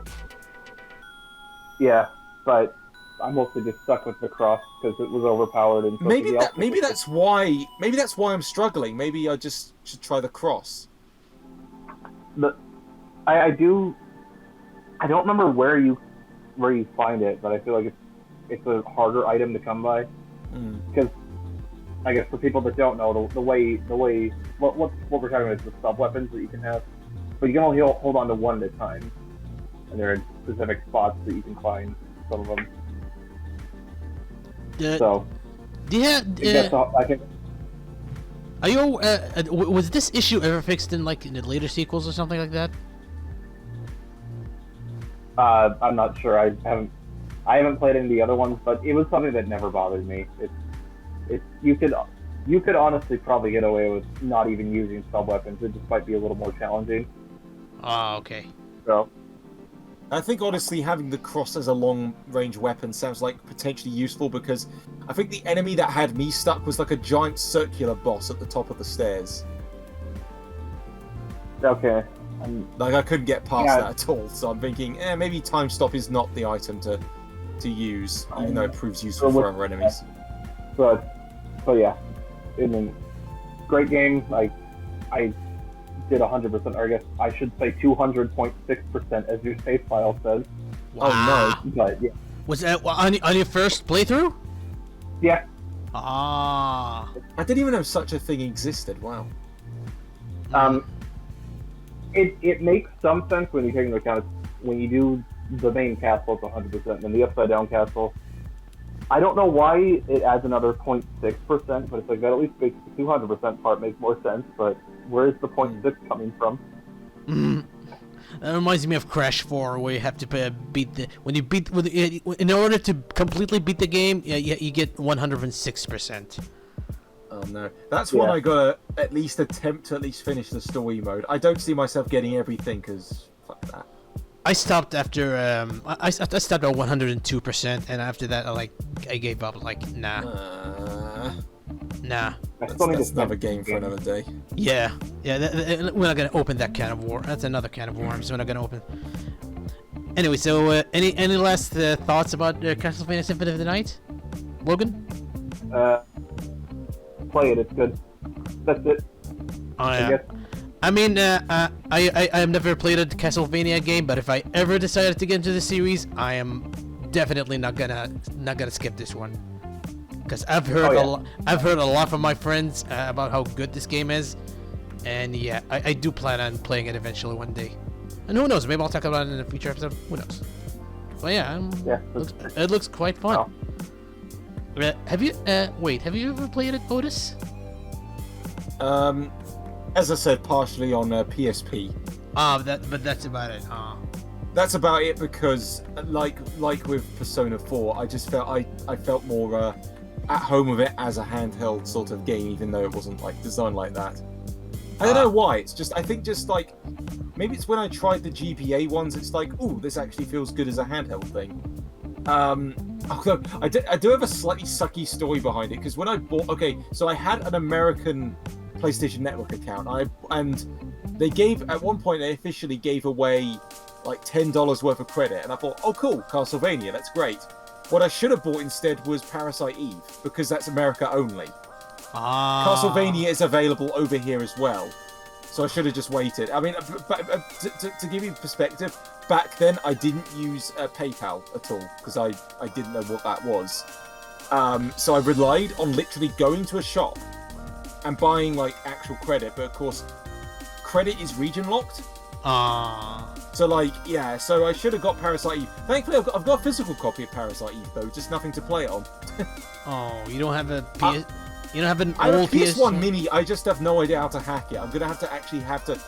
D: Yeah, but I mostly just stuck with the cross because it was overpowered. And
C: Maybe that's why I'm struggling. Maybe I just should try the cross.
D: I don't remember where you find it, but I feel like it's a harder item to come by. Because I guess for people that don't know, the way what we're talking about is the sub weapons that you can have, but you can only hold on to one at a time, and there are specific spots that you can find some of them. So
B: yeah,
D: I can.
B: Are you? Was this issue ever fixed in the later sequels or something like that?
D: I'm not sure. I haven't played any of the other ones, but it was something that never bothered me. You could honestly probably get away with not even using sub weapons. It just might be a little more challenging.
B: Oh, okay.
D: So
C: I think honestly having the cross as a long range weapon sounds like potentially useful, because I think the enemy that had me stuck was like a giant circular boss at the top of the stairs.
D: okay.
C: Like I couldn't get past that at all, so I'm thinking, maybe time stop is not the item to use, even though it proves useful for other enemies.
D: So yeah, I mean, great game. I did 100%, or I guess I should say 200.6%, as your save file says.
B: Wow.
C: Oh no!
D: But yeah,
B: Was that on your first playthrough?
D: yeah.
B: Ah.
C: I didn't even know such a thing existed. Wow.
D: It makes some sense when you take into account when you do the main castle, it's 100%, and the upside down castle. I don't know why it adds another 0.6%, but it's like that at least makes the 200% part make more sense. But where is the 0.6 coming from?
B: That reminds me of Crash 4, where you have to beat in order to completely beat the game, you get 106%.
C: Oh no, that's one I gotta at least attempt to at least finish the story mode. I don't see myself getting everything, because fuck that.
B: I stopped after I stopped at 102%, and after that I gave up. Nah.
C: That's another game for another day.
B: Yeah. We're not gonna open that can of war. That's another can of worms. We're not gonna open. Anyway, so any last thoughts about Castlevania Symphony of the Night, Logan?
D: Play it. It's good. That's it.
B: Oh yeah.
D: I guess.
B: I mean, I have never played a Castlevania game, but if I ever decided to get into the series, I am definitely not gonna skip this one, because I've heard a lot from my friends about how good this game is, and yeah, I do plan on playing it eventually one day, and who knows, maybe I'll talk about it in a future episode. Who knows? But yeah, it looks quite fun. Oh. Have you ever played it, Otis?
C: As I said, partially on PSP.
B: But that's about it.
C: That's about it, because like with Persona 4, I just felt I felt more at home with it as a handheld sort of game, even though it wasn't designed like that. I don't know why. It's just, I think just maybe it's when I tried the GBA ones, it's ooh, this actually feels good as a handheld thing. Although I do have a slightly sucky story behind it, because when I bought, so I had an American PlayStation Network account, and they at one point they officially gave away $10 worth of credit, and I thought, oh cool, Castlevania, that's great. What I should have bought instead was Parasite Eve, because that's America only. Castlevania is available over here as well, so I should have just waited. I mean, to give you perspective, back then I didn't use PayPal at all, because I didn't know what that was. So I relied on literally going to a shop and buying actual credit, but of course credit is region locked. So so I should have got Parasite Eve. Thankfully I've got a physical copy of Parasite Eve though, just nothing to play it on.
B: Oh, you don't have you don't have an
C: I have
B: old
C: a PS1 Mini, I just have no idea how to hack it. I'm gonna have to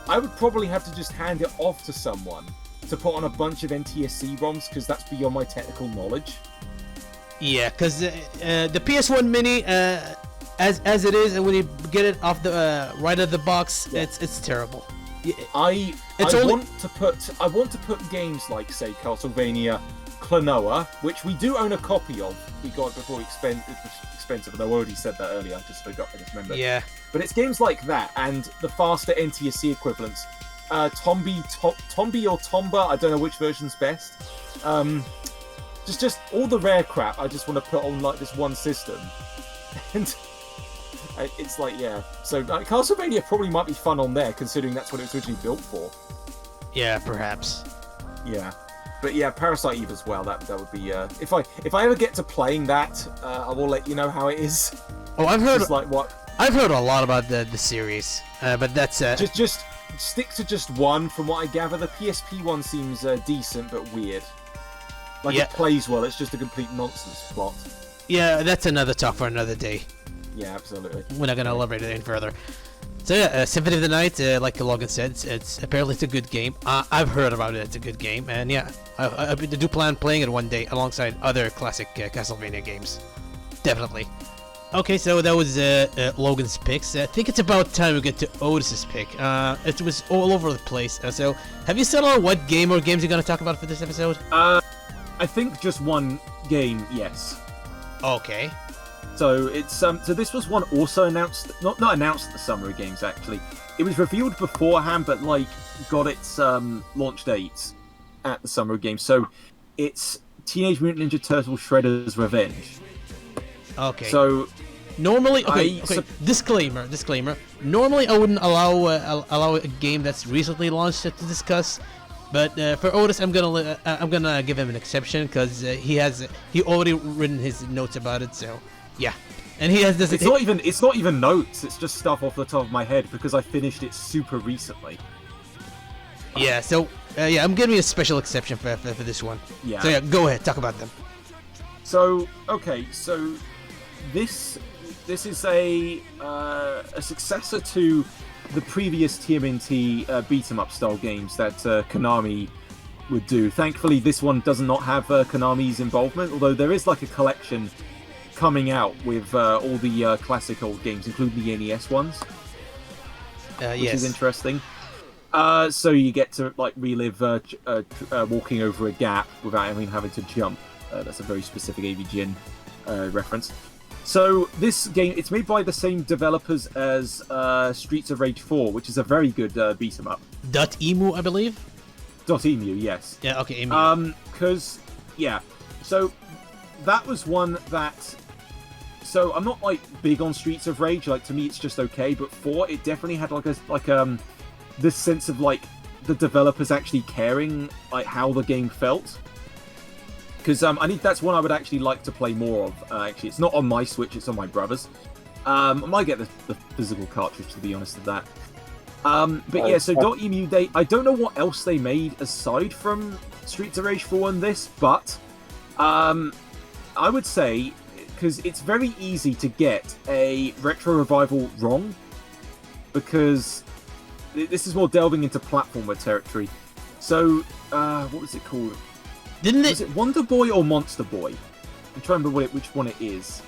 C: I would probably have to just hand it off to someone to put on a bunch of NTSC ROMs, because that's beyond my technical knowledge.
B: Yeah, because the PS1 Mini, as it is, and when you get it off the right of the box, it's terrible. It's
C: I
B: only-
C: want to put games like, say, Castlevania Klonoa, which we do own a copy of. We got it before it was expensive, and I already said that earlier. I just remembered.
B: Yeah.
C: But it's games like that, and the faster NTSC equivalents. Tombi or Tomba, I don't know which version's best. Just all the rare crap I just want to put on like this one system. And it's like, yeah. So Castlevania probably might be fun on there, considering that's what it was originally built for.
B: Yeah, perhaps.
C: Yeah. But yeah, Parasite Eve as well. That would be if I ever get to playing that, I will let you know how it is.
B: Oh, I've heard
C: Just like what.
B: I've heard a lot about the series, but that's
C: Just stick to just one. From what I gather, the PSP one seems decent but weird. Like
B: Yeah.
C: it plays well. It's just a complete nonsense plot.
B: yeah, that's another talk for another day.
C: Yeah, absolutely.
B: We're not gonna elaborate it any further. So yeah, Symphony of the Night, like Logan said, it's apparently it's a good game. I've heard about it; it's a good game, and yeah, I do plan playing it one day alongside other classic Castlevania games. Definitely. Okay, so that was Logan's picks. I think it's about time we get to Otis's pick. It was all over the place. So, have you settled on what game or games you're gonna talk about for this episode?
C: I think just one game, yes.
B: Okay.
C: So it's so this was one also announced, not announced at the Summer Games actually. It was revealed beforehand, but like got its launch date at the Summer Games. So it's Teenage Mutant Ninja Turtles: Shredder's Revenge.
B: Okay.
C: So
B: normally,
C: I-
B: disclaimer. Normally, I wouldn't allow a game that's recently launched to discuss. But for Otis, I'm gonna give him an exception because he already written his notes about it. So yeah, and he has this.
C: it's not even notes. It's just stuff off the top of my head because I finished it super recently.
B: Yeah. So yeah, I'm giving you a special exception for this one.
C: Yeah.
B: So yeah, go ahead, talk about them.
C: So okay, so this is a successor to the previous TMNT beat 'em up style games that Konami would do. Thankfully, this one does not have Konami's involvement, although there is like a collection coming out with all the classic old games, including the NES ones, which
B: Yes.
C: is interesting. So you get to like relive walking over a gap without even having to jump. That's a very specific AVGN reference. So this game, it's made by the same developers as Streets of Rage 4, which is a very good beat 'em up.
B: .emu, I believe.
C: .emu, yes.
B: Yeah. Okay. Emu.
C: Because yeah, so that was one that. So I'm not like big on Streets of Rage. Like to me, it's just okay. But 4, it definitely had this sense of like the developers actually caring like how the game felt. Because I think that's one I would actually like to play more of. Actually, it's not on my Switch; it's on my brother's. I might get the physical cartridge to be honest with that. But yeah, so .emu, I don't know what else they made aside from Streets of Rage 4 and this, but I would say because it's very easy to get a retro revival wrong, because this is more delving into platformer territory. So what was it called?
B: Didn't
C: Was it Wonder Boy or Monster Boy? I'm trying to remember which one it is.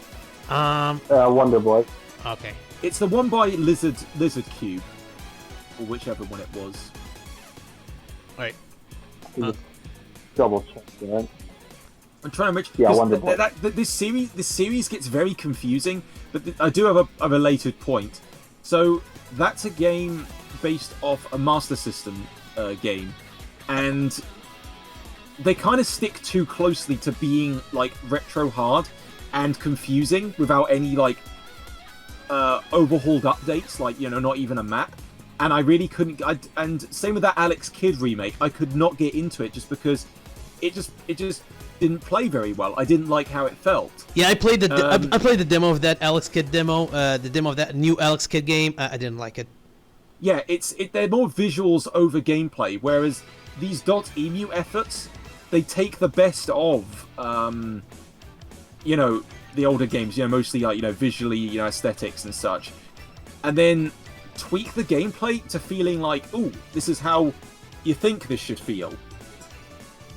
D: Wonder Boy.
B: Okay.
C: It's the one by Lizard Cube, or whichever one it was.
B: All right.
D: Double check that.
C: I'm trying to remember.
D: Yeah, Wonder Boy.
C: This series gets very confusing, but I do have a related point. So that's a game based off a Master System game, and they kind of stick too closely to being like retro hard and confusing without any like overhauled updates, like not even a map. And I really couldn't. And same with that Alex Kidd remake, I could not get into it just because it just didn't play very well. I didn't like how it felt.
B: Yeah, I played I played the demo of that Alex Kidd demo, the demo of that new Alex Kidd game. I didn't like it.
C: Yeah, they're more visuals over gameplay, whereas these .emu efforts, they take the best of the older games, mostly like visually, aesthetics and such, and then tweak the gameplay to feeling like, ooh, this is how you think this should feel.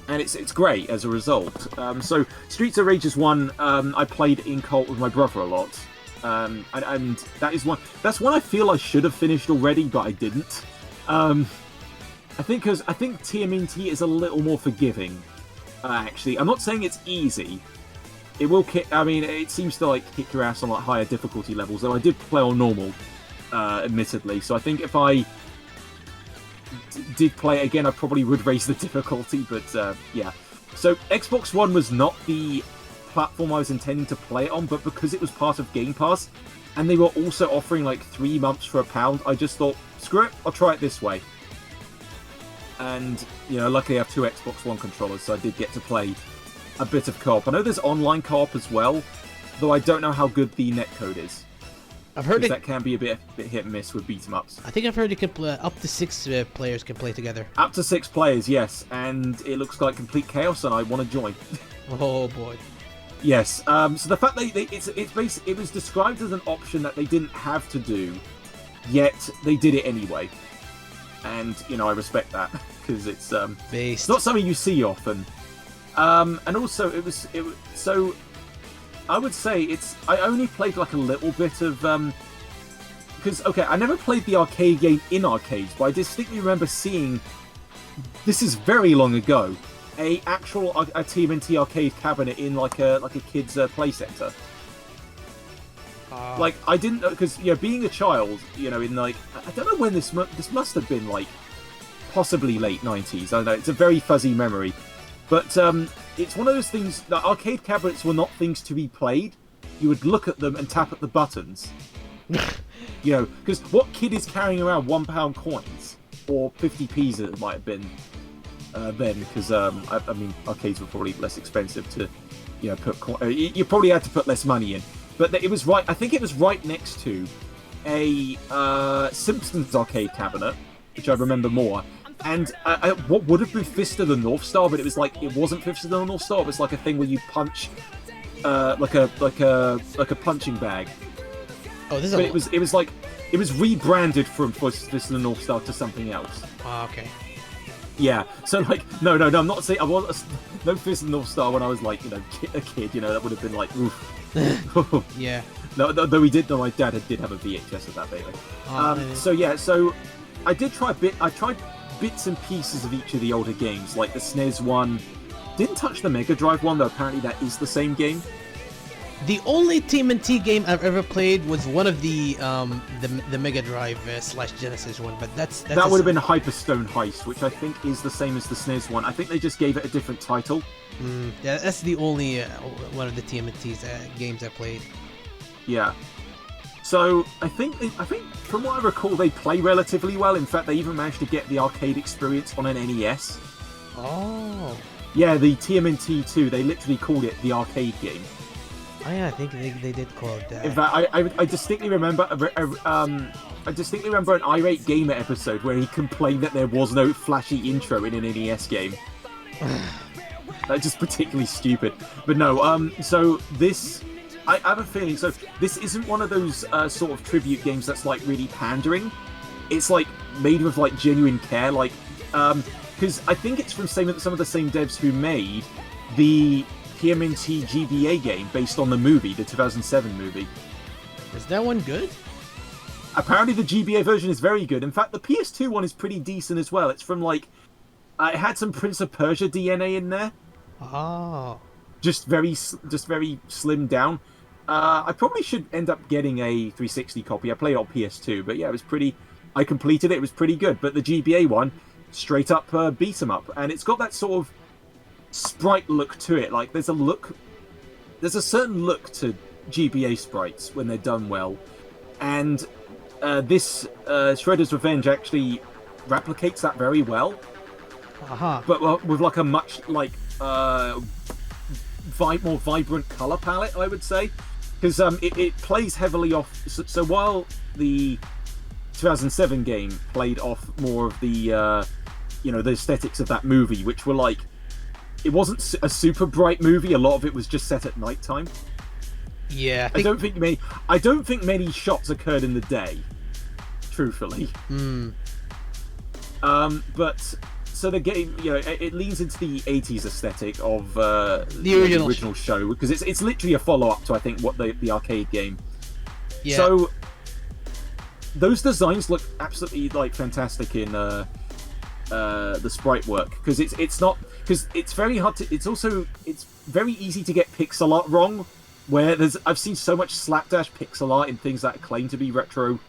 C: And it's great as a result. So Streets of Rage is one I played in cult with my brother a lot. And that's one I feel I should have finished already, but I didn't. I think TMNT is a little more forgiving. Actually, I'm not saying it's easy. It will kick. I mean, it seems to like kick your ass on like higher difficulty levels. Though I did play on normal, admittedly. So I think if I did play it again, I probably would raise the difficulty. But yeah. So Xbox One was not the platform I was intending to play it on, but because it was part of Game Pass, and they were also offering like 3 months for £1, I just thought, screw it, I'll try it this way. And, you know, luckily I have 2 Xbox One controllers, so I did get to play a bit of co-op. I know there's online co-op as well, though I don't know how good the netcode is.
B: I've heard
C: that can be a bit hit and miss with beat-em-ups.
B: I think I've heard it can play, up to 6 players can play together.
C: Up to 6 players, yes, and it looks like complete chaos, and I want to join.
B: Oh boy.
C: Yes. So the fact that it was described as an option that they didn't have to do, yet they did it anyway, and you know I respect that because it's not something you see often. And also so I would say I only played like a little bit of because okay, I never played the arcade game in arcades, but I distinctly remember seeing, this is very long ago, a TMNT arcade cabinet in like a kid's play center. Like I didn't know, because you know, being a child, you know, in like I don't know when this must have been like possibly late 90s. I don't know. It's a very fuzzy memory, but it's one of those things that arcade cabinets were not things to be played. You would look at them and tap at the buttons. You know, because what kid is carrying around £1 coins or 50p's it might have been then? Because I mean, arcades were probably less expensive to, you know, you probably had to put less money in. But it was right. I think it was right next to a Simpsons arcade cabinet, which I remember more. And what would have been Fist of the North Star, but it was like it wasn't Fist of the North Star. It was like a thing where you punch, like a punching bag.
B: Oh, this is.
C: But it was rebranded from Fist of the North Star to something else.
B: Oh, okay.
C: Yeah. So like, no. I'm not saying I was no Fist of the North Star when I was like, you know, a kid. You know, that would have been like, oof.
B: Yeah.
C: No, though we did. Though my dad did have a VHS of that baby. So yeah. So I did try a bit. I tried bits and pieces of each of the older games, like the SNES one. Didn't touch the Mega Drive one, though apparently that is the same game.
B: The only TMNT game I've ever played was one of the Mega Drive / Genesis one, but that
C: would have been Hyperstone Heist, which I think is the same as the SNES one. I think they just gave it a different title.
B: Yeah, that's the only one of the TMNT's games I played.
C: Yeah. So I think from what I recall, they play relatively well. In fact, they even managed to get the arcade experience on an NES.
B: Oh.
C: Yeah, the TMNT 2. They literally called it the arcade game.
B: Oh yeah, I think they did call it that.
C: In fact, I distinctly remember an Irate Gamer episode where he complained that there was no flashy intro in an NES game. That's just particularly stupid. But no, so this, I have a feeling, so this isn't one of those sort of tribute games that's like really pandering. It's like made with like genuine care, like, because I think it's from some of the same devs who made the TMNT GBA game based on the movie, the 2007 movie.
B: Is that one good?
C: Apparently the GBA version is very good. In fact, the PS2 one is pretty decent as well. It's from like, it had some Prince of Persia DNA in there.
B: Oh.
C: Just very slimmed down. I probably should end up getting a 360 copy. I played it on PS2, but yeah, it was pretty. I completed it. It was pretty good. But the GBA one, straight up beat 'em up, and it's got that sort of sprite look to it. Like there's a certain look to GBA sprites when they're done well, and this Shredder's Revenge actually replicates that very well. But with like a much like more vibrant color palette, I would say, because it plays heavily off. So while the 2007 game played off more of the the aesthetics of that movie, which were like, it wasn't a super bright movie. A lot of it was just set at nighttime.
B: Yeah,
C: I don't think many shots occurred in the day, truthfully. But so the game, it leans into the 80s aesthetic of the original show, because it's literally a follow-up to, I think, what the arcade game.
B: Yeah.
C: So those designs look absolutely like fantastic in the sprite work, because it's very hard to. It's very easy to get pixel art wrong. Where I've seen so much slapdash pixel art in things that claim to be retro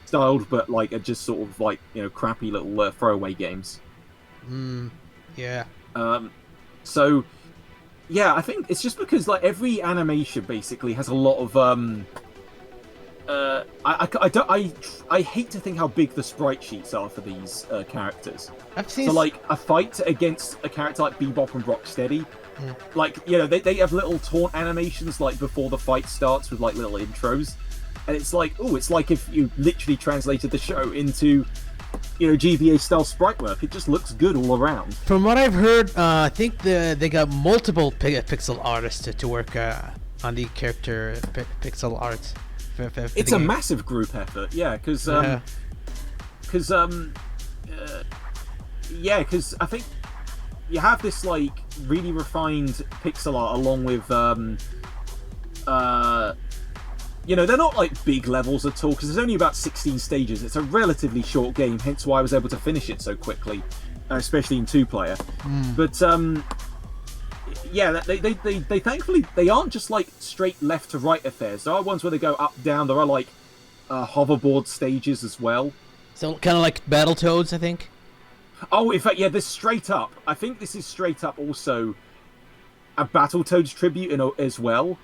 C: styled, but like are just sort of like crappy little throwaway games.
B: Yeah.
C: So yeah, I think it's just because like every animation basically has a lot of I hate to think how big the sprite sheets are for these characters.
B: I've seen
C: So like a fight against a character like Bebop and Rocksteady, like they have little taunt animations like before the fight starts with like little intros, and it's like it's like if you literally translated the show into GBA style sprite work. It just looks good all around.
B: From what I've heard, I think they got multiple pixel artists to work on the character pixel art. For
C: it's a massive group effort, yeah, because I think you have this like really refined pixel art along with they're not like big levels at all, because there's only about 16 stages. It's a relatively short game, hence why I was able to finish it so quickly, especially in 2-player. But they thankfully they aren't just like straight left to right affairs. There are ones where they go up down. There are like hoverboard stages as well.
B: So kind of like Battletoads, I think.
C: Oh, in fact, yeah, this straight up. I think this is straight up also a Battletoads tribute as well.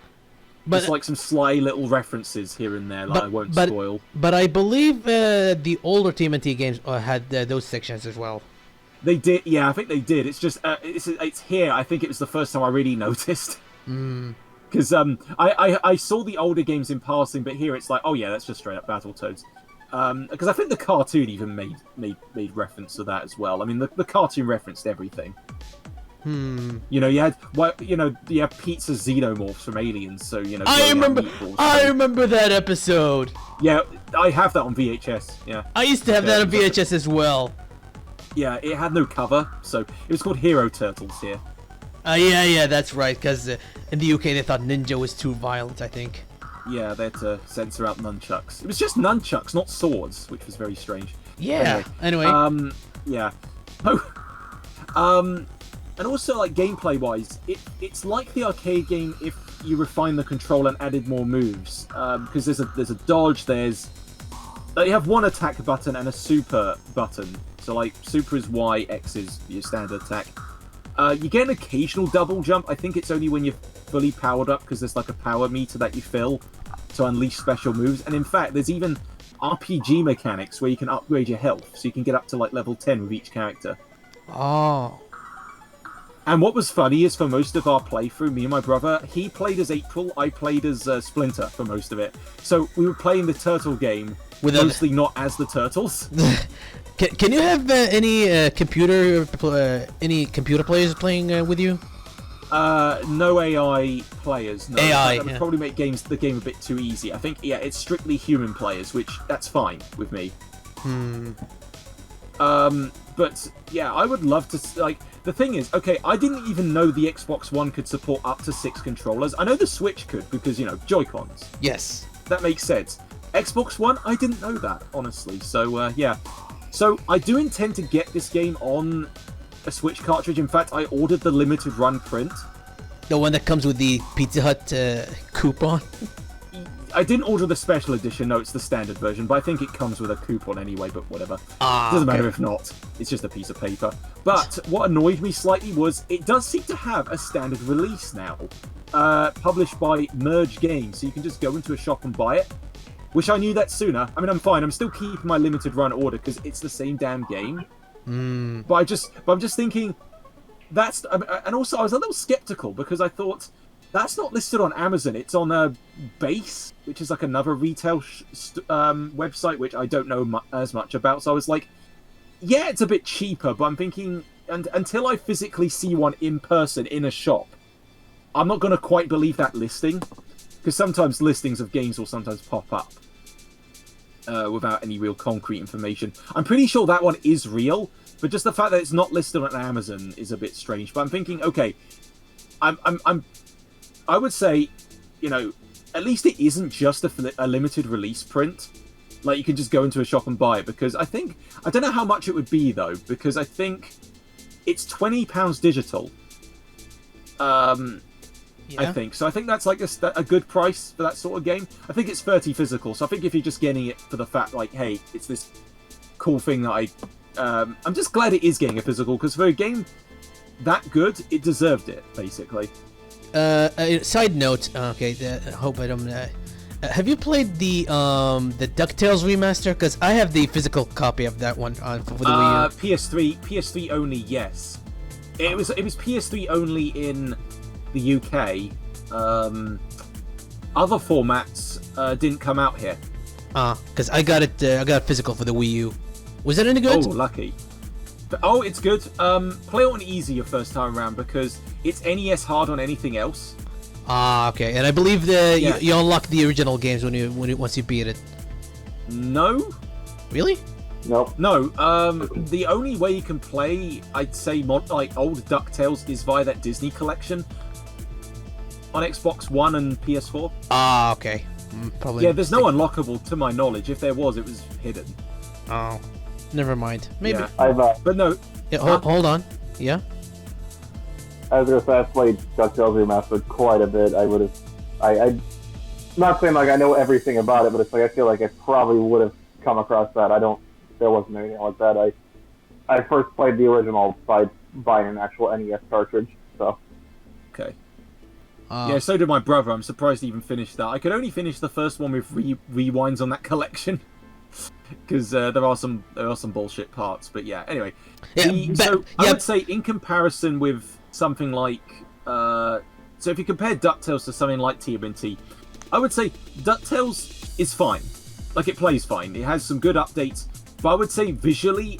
C: But just like some sly little references here and there that I won't spoil.
B: But I believe the older TMNT games had those sections as well.
C: They did, yeah, I think they did. It's just it's here. I think it was the first time I really noticed. Because I saw the older games in passing, but here it's like, oh yeah, that's just straight up Battletoads. Because I think the cartoon even made reference to that as well. I mean, the cartoon referenced everything. You had pizza xenomorphs from Aliens, so
B: I remember that episode.
C: Yeah, I have that on VHS. Yeah,
B: I used to have that on VHS as well.
C: Yeah, it had no cover, so it was called Hero Turtles here.
B: Yeah, that's right. Because in the UK they thought ninja was too violent, I think.
C: Yeah, they had to censor out nunchucks. It was just nunchucks, not swords, which was very strange.
B: Yeah. Anyway.
C: Yeah. And also, like, gameplay-wise, it's like the arcade game if you refine the control and added more moves. Because there's a dodge, you have one attack button and a super button. So, like, super is Y, X is your standard attack. You get an occasional double jump. I think it's only when you're fully powered up, because there's, like, a power meter that you fill to unleash special moves. And, in fact, there's even RPG mechanics where you can upgrade your health. So you can get up to, like, level 10 with each character.
B: Oh.
C: And what was funny is for most of our playthrough, me and my brother, he played as April, I played as Splinter for most of it. So we were playing the turtle game, mostly not as the turtles.
B: Can you have any computer players playing with you?
C: No AI players. No.
B: AI,
C: that would probably make the game a bit too easy. I think it's strictly human players, which that's fine with me. But yeah, I would love to like. The thing is, okay, I didn't even know the Xbox One could support up to 6 controllers. I know the Switch could because, Joy-Cons.
B: Yes.
C: That makes sense. Xbox One, I didn't know that, honestly. So, yeah. So, I do intend to get this game on a Switch cartridge. In fact, I ordered the limited run print.
B: The one that comes with the Pizza Hut coupon?
C: I didn't order the special edition, no, it's the standard version, but I think it comes with a coupon anyway, but whatever. Doesn't matter if not. It's just a piece of paper. But what annoyed me slightly was it does seem to have a standard release now, published by Merge Games, so you can just go into a shop and buy it. Wish I knew that sooner. I mean, I'm fine. I'm still keeping my limited run order because it's the same damn game. But I'm just thinking and also I was a little skeptical because I thought that's not listed on Amazon. It's on Base, which is like another retail website, which I don't know as much about. So I was like, yeah, it's a bit cheaper, but I'm thinking, and until I physically see one in person in a shop, I'm not going to quite believe that listing, because sometimes listings of games will sometimes pop up without any real concrete information. I'm pretty sure that one is real, but just the fact that it's not listed on Amazon is a bit strange. But I'm thinking, okay, I would say, at least it isn't just a limited release print. Like you can just go into a shop and buy it because I don't know how much it would be though because I think it's £20 digital. I think so. I think that's like a good price for that sort of game. I think it's 30 physical. So I think if you're just getting it for the fact like, hey, it's this cool thing that I'm just glad it is getting a physical because for a game that good, it deserved it basically.
B: Side note. Okay, I hope I don't. Have you played the DuckTales remaster? Because I have the physical copy of that one for the Wii U.
C: PS3 only. Yes, it was PS3 only in the UK. Other formats didn't come out here.
B: Because I got it physical for the Wii U. Was it any good?
C: Oh, lucky. Oh, it's good. Play it on easy your first time around because it's NES hard on anything else.
B: Okay. And I believe you unlock the original games once you beat it.
C: No.
B: Really?
D: Nope.
C: No. The only way you can play, I'd say, like old DuckTales is via that Disney collection on Xbox One and PS4.
B: Okay. Probably.
C: Yeah, there's no unlockable to my knowledge. If there was, it was hidden.
B: Oh. Never mind. Maybe.
C: Yeah. But no.
B: Yeah, hold on. Yeah.
D: I was gonna say I've played DuckTales Remastered quite a bit. I'm not saying like I know everything about it, but it's like I feel like I probably would have come across that. There wasn't anything like that. I first played the original by buying an actual NES cartridge. So.
C: Okay. Yeah, so did my brother. I'm surprised he even finished that. I could only finish the first one with rewinds on that collection. Because there are some bullshit parts, but yeah. Anyway, I would say in comparison with something like, so if you compare DuckTales to something like TMNT, I would say DuckTales is fine. Like it plays fine. It has some good updates, but I would say visually,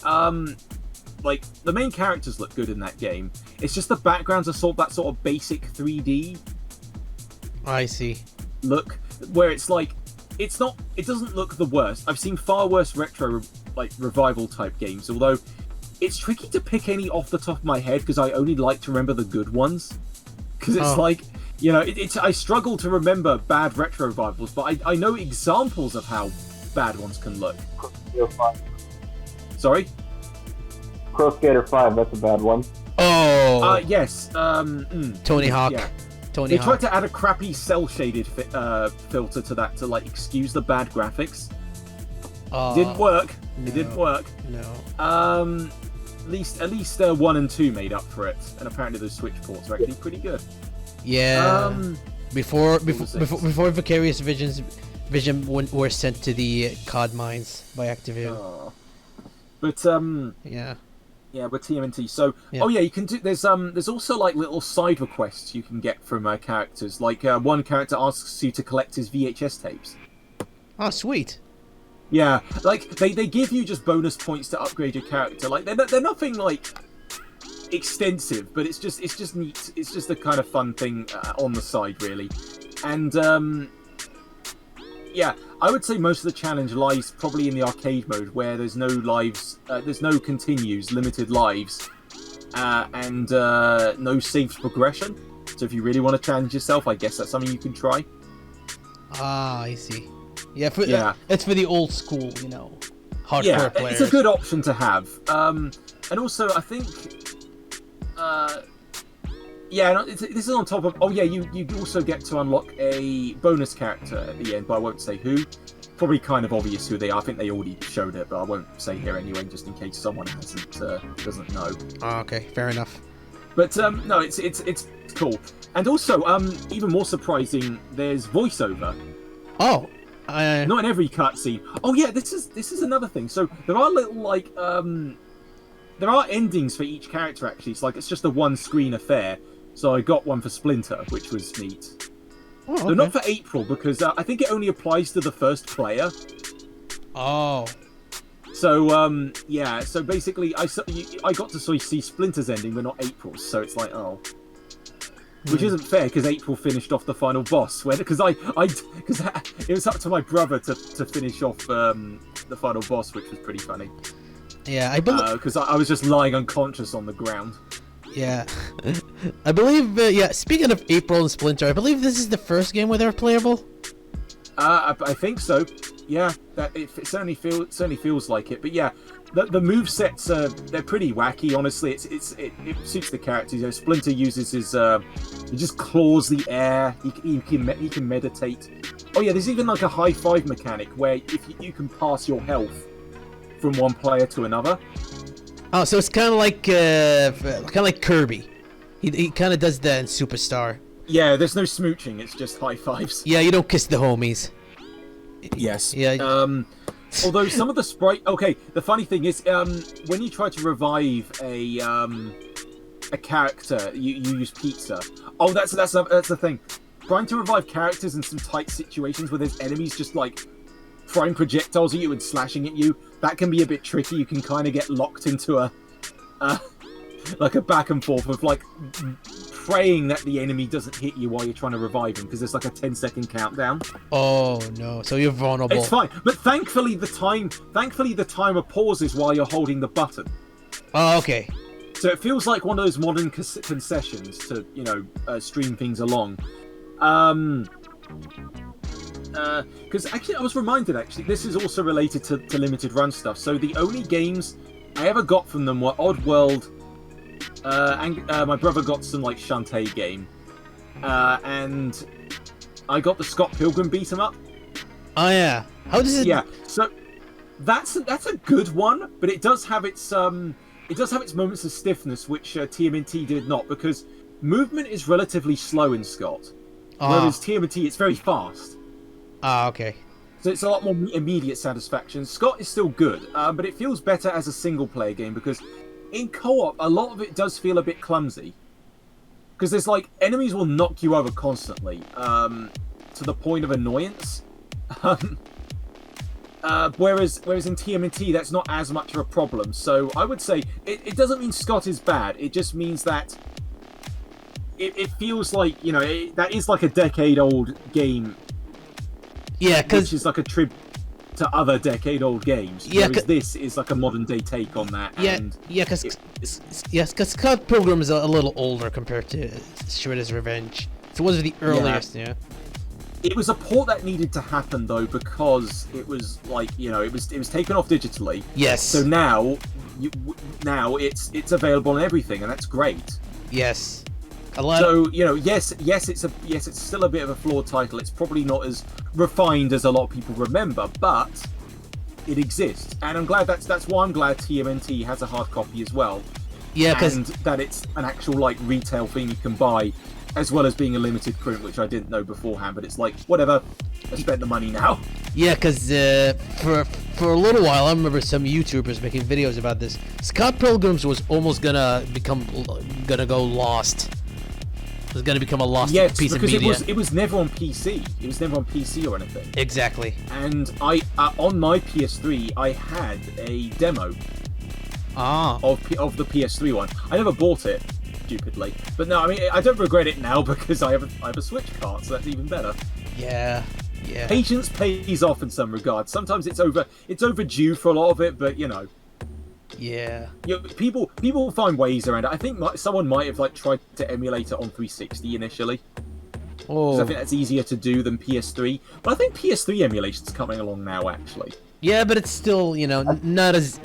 C: like the main characters look good in that game. It's just the backgrounds are that sort of basic 3D.
B: I see.
C: Look, where it's like. It doesn't look the worst. I've seen far worse retro, like, revival type games, although it's tricky to pick any off the top of my head because I only like to remember the good ones. Because it's like, you know, I struggle to remember bad retro revivals, but I know examples of how bad ones can look. Sorry?
D: Pro Skater 5, that's a bad one.
B: Oh!
C: Yes.
B: Tony Hawk.
C: Yeah. They tried to add a crappy cel-shaded filter to that to like excuse the bad graphics. Didn't work.
B: No,
C: it didn't work.
B: No.
C: At least 1 and 2 made up for it, and apparently those Switch ports are actually pretty good.
B: Yeah. Before Vicarious Vision were sent to the COD mines by Activision.
C: But
B: yeah.
C: Yeah, with TMNT. So, you can do. There's also like little side requests you can get from characters. Like one character asks you to collect his VHS tapes.
B: Oh, sweet.
C: Yeah, like they give you just bonus points to upgrade your character. Like they're nothing like extensive, but it's just neat. It's just a kind of fun thing on the side, really. And yeah, I would say most of the challenge lies probably in the arcade mode, where there's no lives, there's no continues, limited lives, and no saved progression. So if you really want to challenge yourself, I guess that's something you can try.
B: I see. Yeah, it's for the old school, you know, hardcore players.
C: It's a good option to have. And also, I think, this is on top of. Oh yeah, you also get to unlock a bonus character at the end, but I won't say who. Probably kind of obvious who they are. I think they already showed it, but I won't say here anyway, just in case someone doesn't know.
B: Oh, okay, fair enough.
C: But no, it's cool. And also, even more surprising, there's voiceover.
B: Oh.
C: Not in every cutscene. Oh yeah, this is another thing. So there are little like there are endings for each character actually. It's just a one-screen affair. So I got one for Splinter, which was neat.
B: Oh, okay.
C: So not for April because I think it only applies to the first player.
B: Oh.
C: So yeah. So basically, I got to sort of see Splinter's ending, but not April's. So it's like which isn't fair because April finished off the final boss. Because it was up to my brother to finish off the final boss, which was pretty funny.
B: Yeah, I believe
C: because I was just lying unconscious on the ground.
B: Yeah, I believe. Speaking of April and Splinter, I believe this is the first game where they're playable.
C: I think so. Yeah, it certainly feels like it. But yeah, the move sets they're pretty wacky. Honestly, it suits the characters. You know, Splinter uses his he just claws the air. He can meditate. Oh yeah, there's even like a high five mechanic where if you can pass your health from one player to another.
B: Oh, so it's kind of like Kirby. He kind of does that in Superstar.
C: Yeah, there's no smooching. It's just high fives.
B: Yeah, you don't kiss the homies.
C: Yes.
B: Yeah.
C: Although some of the sprite. Okay, the funny thing is, when you try to revive a character, you use pizza. Oh, that's the thing. Trying to revive characters in some tight situations where there's enemies just like throwing projectiles at you and slashing at you, that can be a bit tricky. You can kind of get locked into a like a back and forth of like praying that the enemy doesn't hit you while you're trying to revive him, because there's like a 10-second countdown.
B: Oh no, so you're vulnerable.
C: It's fine, but thankfully the timer pauses while you're holding the button.
B: Oh, okay.
C: So it feels like one of those modern concessions to, you know, stream things along. Because actually, I was reminded, this is also related to limited run stuff. So the only games I ever got from them were Oddworld, and my brother got some like Shantae game, and I got the Scott Pilgrim beat 'em up.
B: Oh yeah, how does it?
C: Yeah, so that's a good one, but it does have its moments of stiffness, which TMNT did not, because movement is relatively slow in Scott, whereas TMNT it's very fast.
B: Ah, okay.
C: So it's a lot more immediate satisfaction. Scott is still good, but it feels better as a single-player game, because in co-op, a lot of it does feel a bit clumsy. Because there's like, enemies will knock you over constantly, to the point of annoyance. Whereas in TMNT, that's not as much of a problem. So I would say, it doesn't mean Scott is bad, it just means that it feels like, you know, that is like a decade-old game.
B: Yeah, because
C: which is like a tribute to other decade-old games.
B: Yeah,
C: whereas this is like a modern-day take on that.
B: Yeah,
C: and
B: because Scott Pilgrim is a little older compared to Shredder's Revenge. So it was the earliest, yeah.
C: It was a port that needed to happen though, because it was like, you know, it was taken off digitally.
B: Yes.
C: So now it's available on everything, and that's great.
B: Yes.
C: So, you know, yes, it's still a bit of a flawed title. It's probably not as refined as a lot of people remember, but it exists, and I'm glad that's why I'm glad TMNT has a hard copy as well.
B: Yeah,
C: and that it's an actual like retail thing you can buy, as well as being a limited print, which I didn't know beforehand. But it's like, whatever, I spent the money now.
B: Yeah, because for a little while, I remember some YouTubers making videos about this. Scott Pilgrims was almost gonna go lost. Was going to become a lost piece of media.
C: Because it was never on PC. It was never on PC or anything.
B: Exactly.
C: And I on my PS3 I had a demo of the PS3 one. I never bought it, stupidly. But no, I mean, I don't regret it now because I have a Switch cart, so that's even better.
B: Yeah. Yeah.
C: Patience pays off in some regards. Sometimes it's overdue for a lot of it, but you know.
B: Yeah.
C: You know, people find ways around it. I think someone might have like tried to emulate it on 360 initially.
B: Oh.
C: I think that's easier to do than PS3. But I think PS3 emulation's coming along now, actually.
B: Yeah, but it's still, you know, not as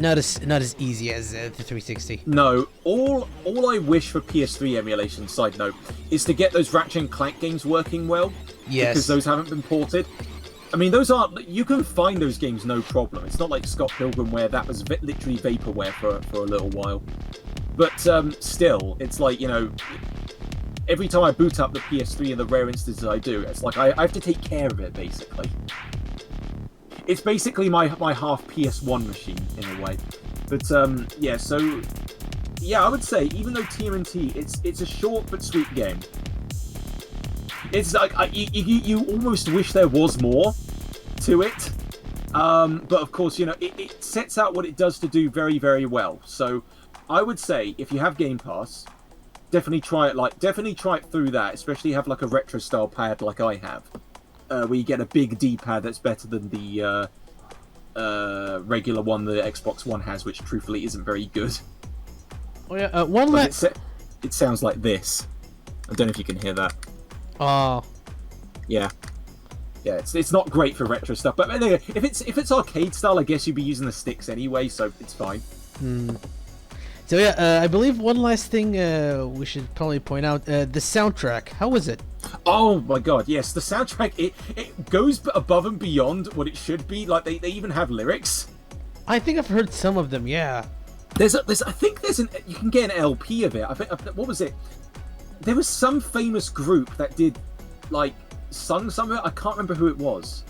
B: easy as the 360.
C: No, all I wish for PS3 emulation, side note, is to get those Ratchet and Clank games working well.
B: Yes.
C: Because those haven't been ported. I mean, you can find those games no problem. It's not like Scott Pilgrim where that was literally vaporware for a little while. But still, it's like, you know, every time I boot up the PS3 in the rare instances I do, it's like I have to take care of it, basically. It's basically my half PS1 machine, in a way. But, yeah, so... Yeah, I would say, even though TMNT, it's a short but sweet game. It's like, you almost wish there was more to it. But of course, you know, it sets out what it does to do very, very well. So I would say, if you have Game Pass, definitely try it through that, especially have like a retro style pad like I have, where you get a big D-pad that's better than the regular one the Xbox One has, which truthfully isn't very good.
B: Oh yeah,
C: it sounds like this. I don't know if you can hear that.
B: Oh.
C: Yeah. Yeah, it's not great for retro stuff. But anyway, if it's arcade style, I guess you'd be using the sticks anyway, so it's fine.
B: So yeah, I believe one last thing we should probably point out: the soundtrack. How was it?
C: Oh my god, yes, the soundtrack it goes above and beyond what it should be. Like they even have lyrics.
B: I think I've heard some of them. Yeah.
C: I think you can get an LP of it. I think what was it? There was some famous group that did sung some of it. I can't remember who it was.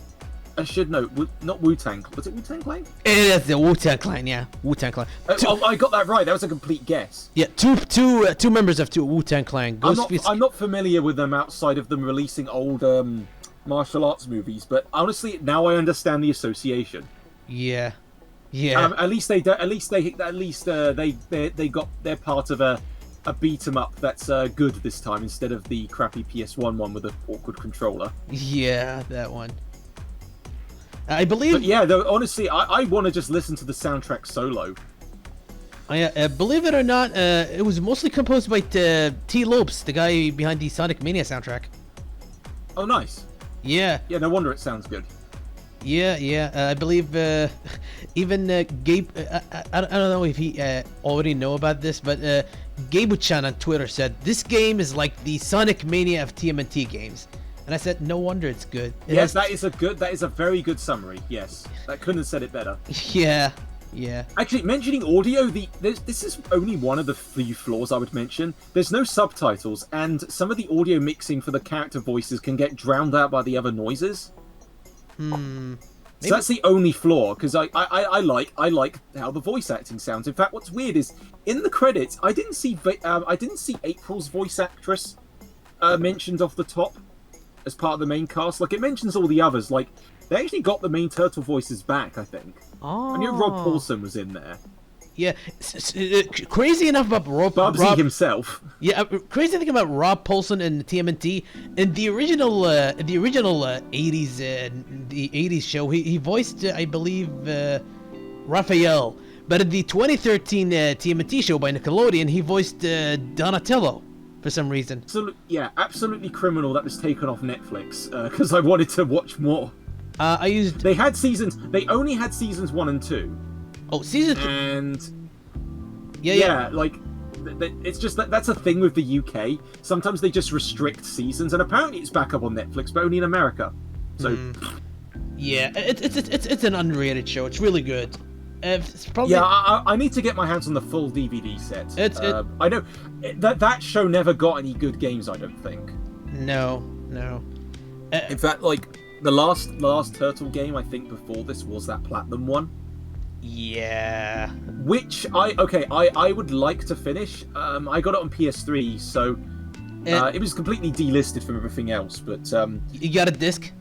C: I should know. Not Wu-Tang. Was it Wu-Tang Clan?
B: It is the Wu-Tang Clan. Yeah, Wu-Tang Clan.
C: I got that right. That was a complete guess.
B: Yeah, two members of Wu-Tang Clan.
C: I'm not familiar with them outside of them releasing old martial arts movies, but honestly, now I understand the association.
B: Yeah. Yeah.
C: At least they're part of a beat 'em up that's good this time instead of the crappy PS1 one with the awkward controller.
B: Yeah, that one. I believe.
C: But yeah, though honestly, I want to just listen to the soundtrack solo.
B: Believe it or not, it was mostly composed by T. Lopes, the guy behind the Sonic Mania soundtrack.
C: Oh, nice.
B: Yeah.
C: Yeah, no wonder it sounds good.
B: Yeah. I believe even Gabe. I don't know if he already know about this, but Gabe-chan on Twitter said this game is like the Sonic Mania of TMNT games, and I said no wonder it's good.
C: Yes, that is a very good summary. Yes, that couldn't have said it better.
B: Yeah.
C: Actually, mentioning audio, this is only one of the few flaws I would mention. There's no subtitles, and some of the audio mixing for the character voices can get drowned out by the other noises. So that's the only flaw, because I like how the voice acting sounds. In fact, what's weird is in the credits I didn't see April's voice actress mentioned off the top as part of the main cast. Like it mentions all the others. Like they actually got the main turtle voices back, I think.
B: Oh.
C: I knew Rob Paulson was in there.
B: Yeah, crazy enough about
C: Bubsy himself.
B: Yeah, crazy thing about Rob Paulson and TMNT in the original 80s show, he voiced I believe Raphael, but in the 2013 TMNT show by Nickelodeon, he voiced Donatello for some reason.
C: Absolutely criminal that was taken off Netflix because I wanted to watch more. They only had seasons 1 and 2.
B: Oh, season 2.
C: And
B: yeah,
C: like it's just that's a thing with the UK. Sometimes they just restrict seasons, and apparently it's back up on Netflix, but only in America. So
B: yeah, it's an underrated show. It's really good. It's probably...
C: Yeah, I need to get my hands on the full DVD set. I know that show never got any good games. I don't think.
B: No.
C: In fact, like the last Turtle game I think before this was that Platinum one.
B: Yeah.
C: Which I would like to finish. I got it on PS3, so it was completely delisted from everything else. But
B: you got a disc?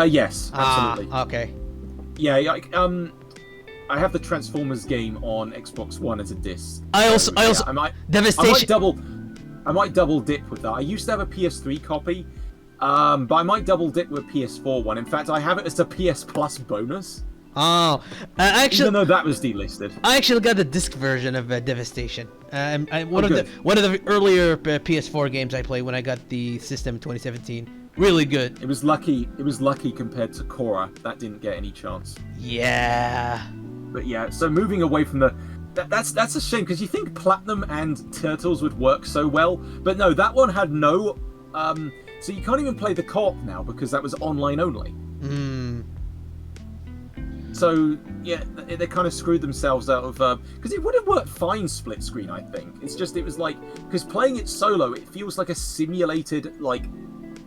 C: Yes, absolutely.
B: Okay.
C: Yeah, I have the Transformers game on Xbox One as a disc.
B: I might
C: double dip with that. I used to have a PS3 copy, but I might double dip with a PS4 one. In fact, I have it as a PS Plus bonus.
B: Oh, even
C: though that was delisted,
B: I actually got the disc version of Devastation. One of the earlier PS4 games I played when I got the system in 2017. Really good.
C: It was lucky compared to Korra. That didn't get any chance.
B: Yeah.
C: But yeah, so moving away from that's a shame because you think Platinum and Turtles would work so well, but no, that one had no. So you can't even play the co-op now because that was online only. So yeah, they kind of screwed themselves out of because it would have worked fine split screen. I think it's just it was like because playing it solo, it feels like a simulated like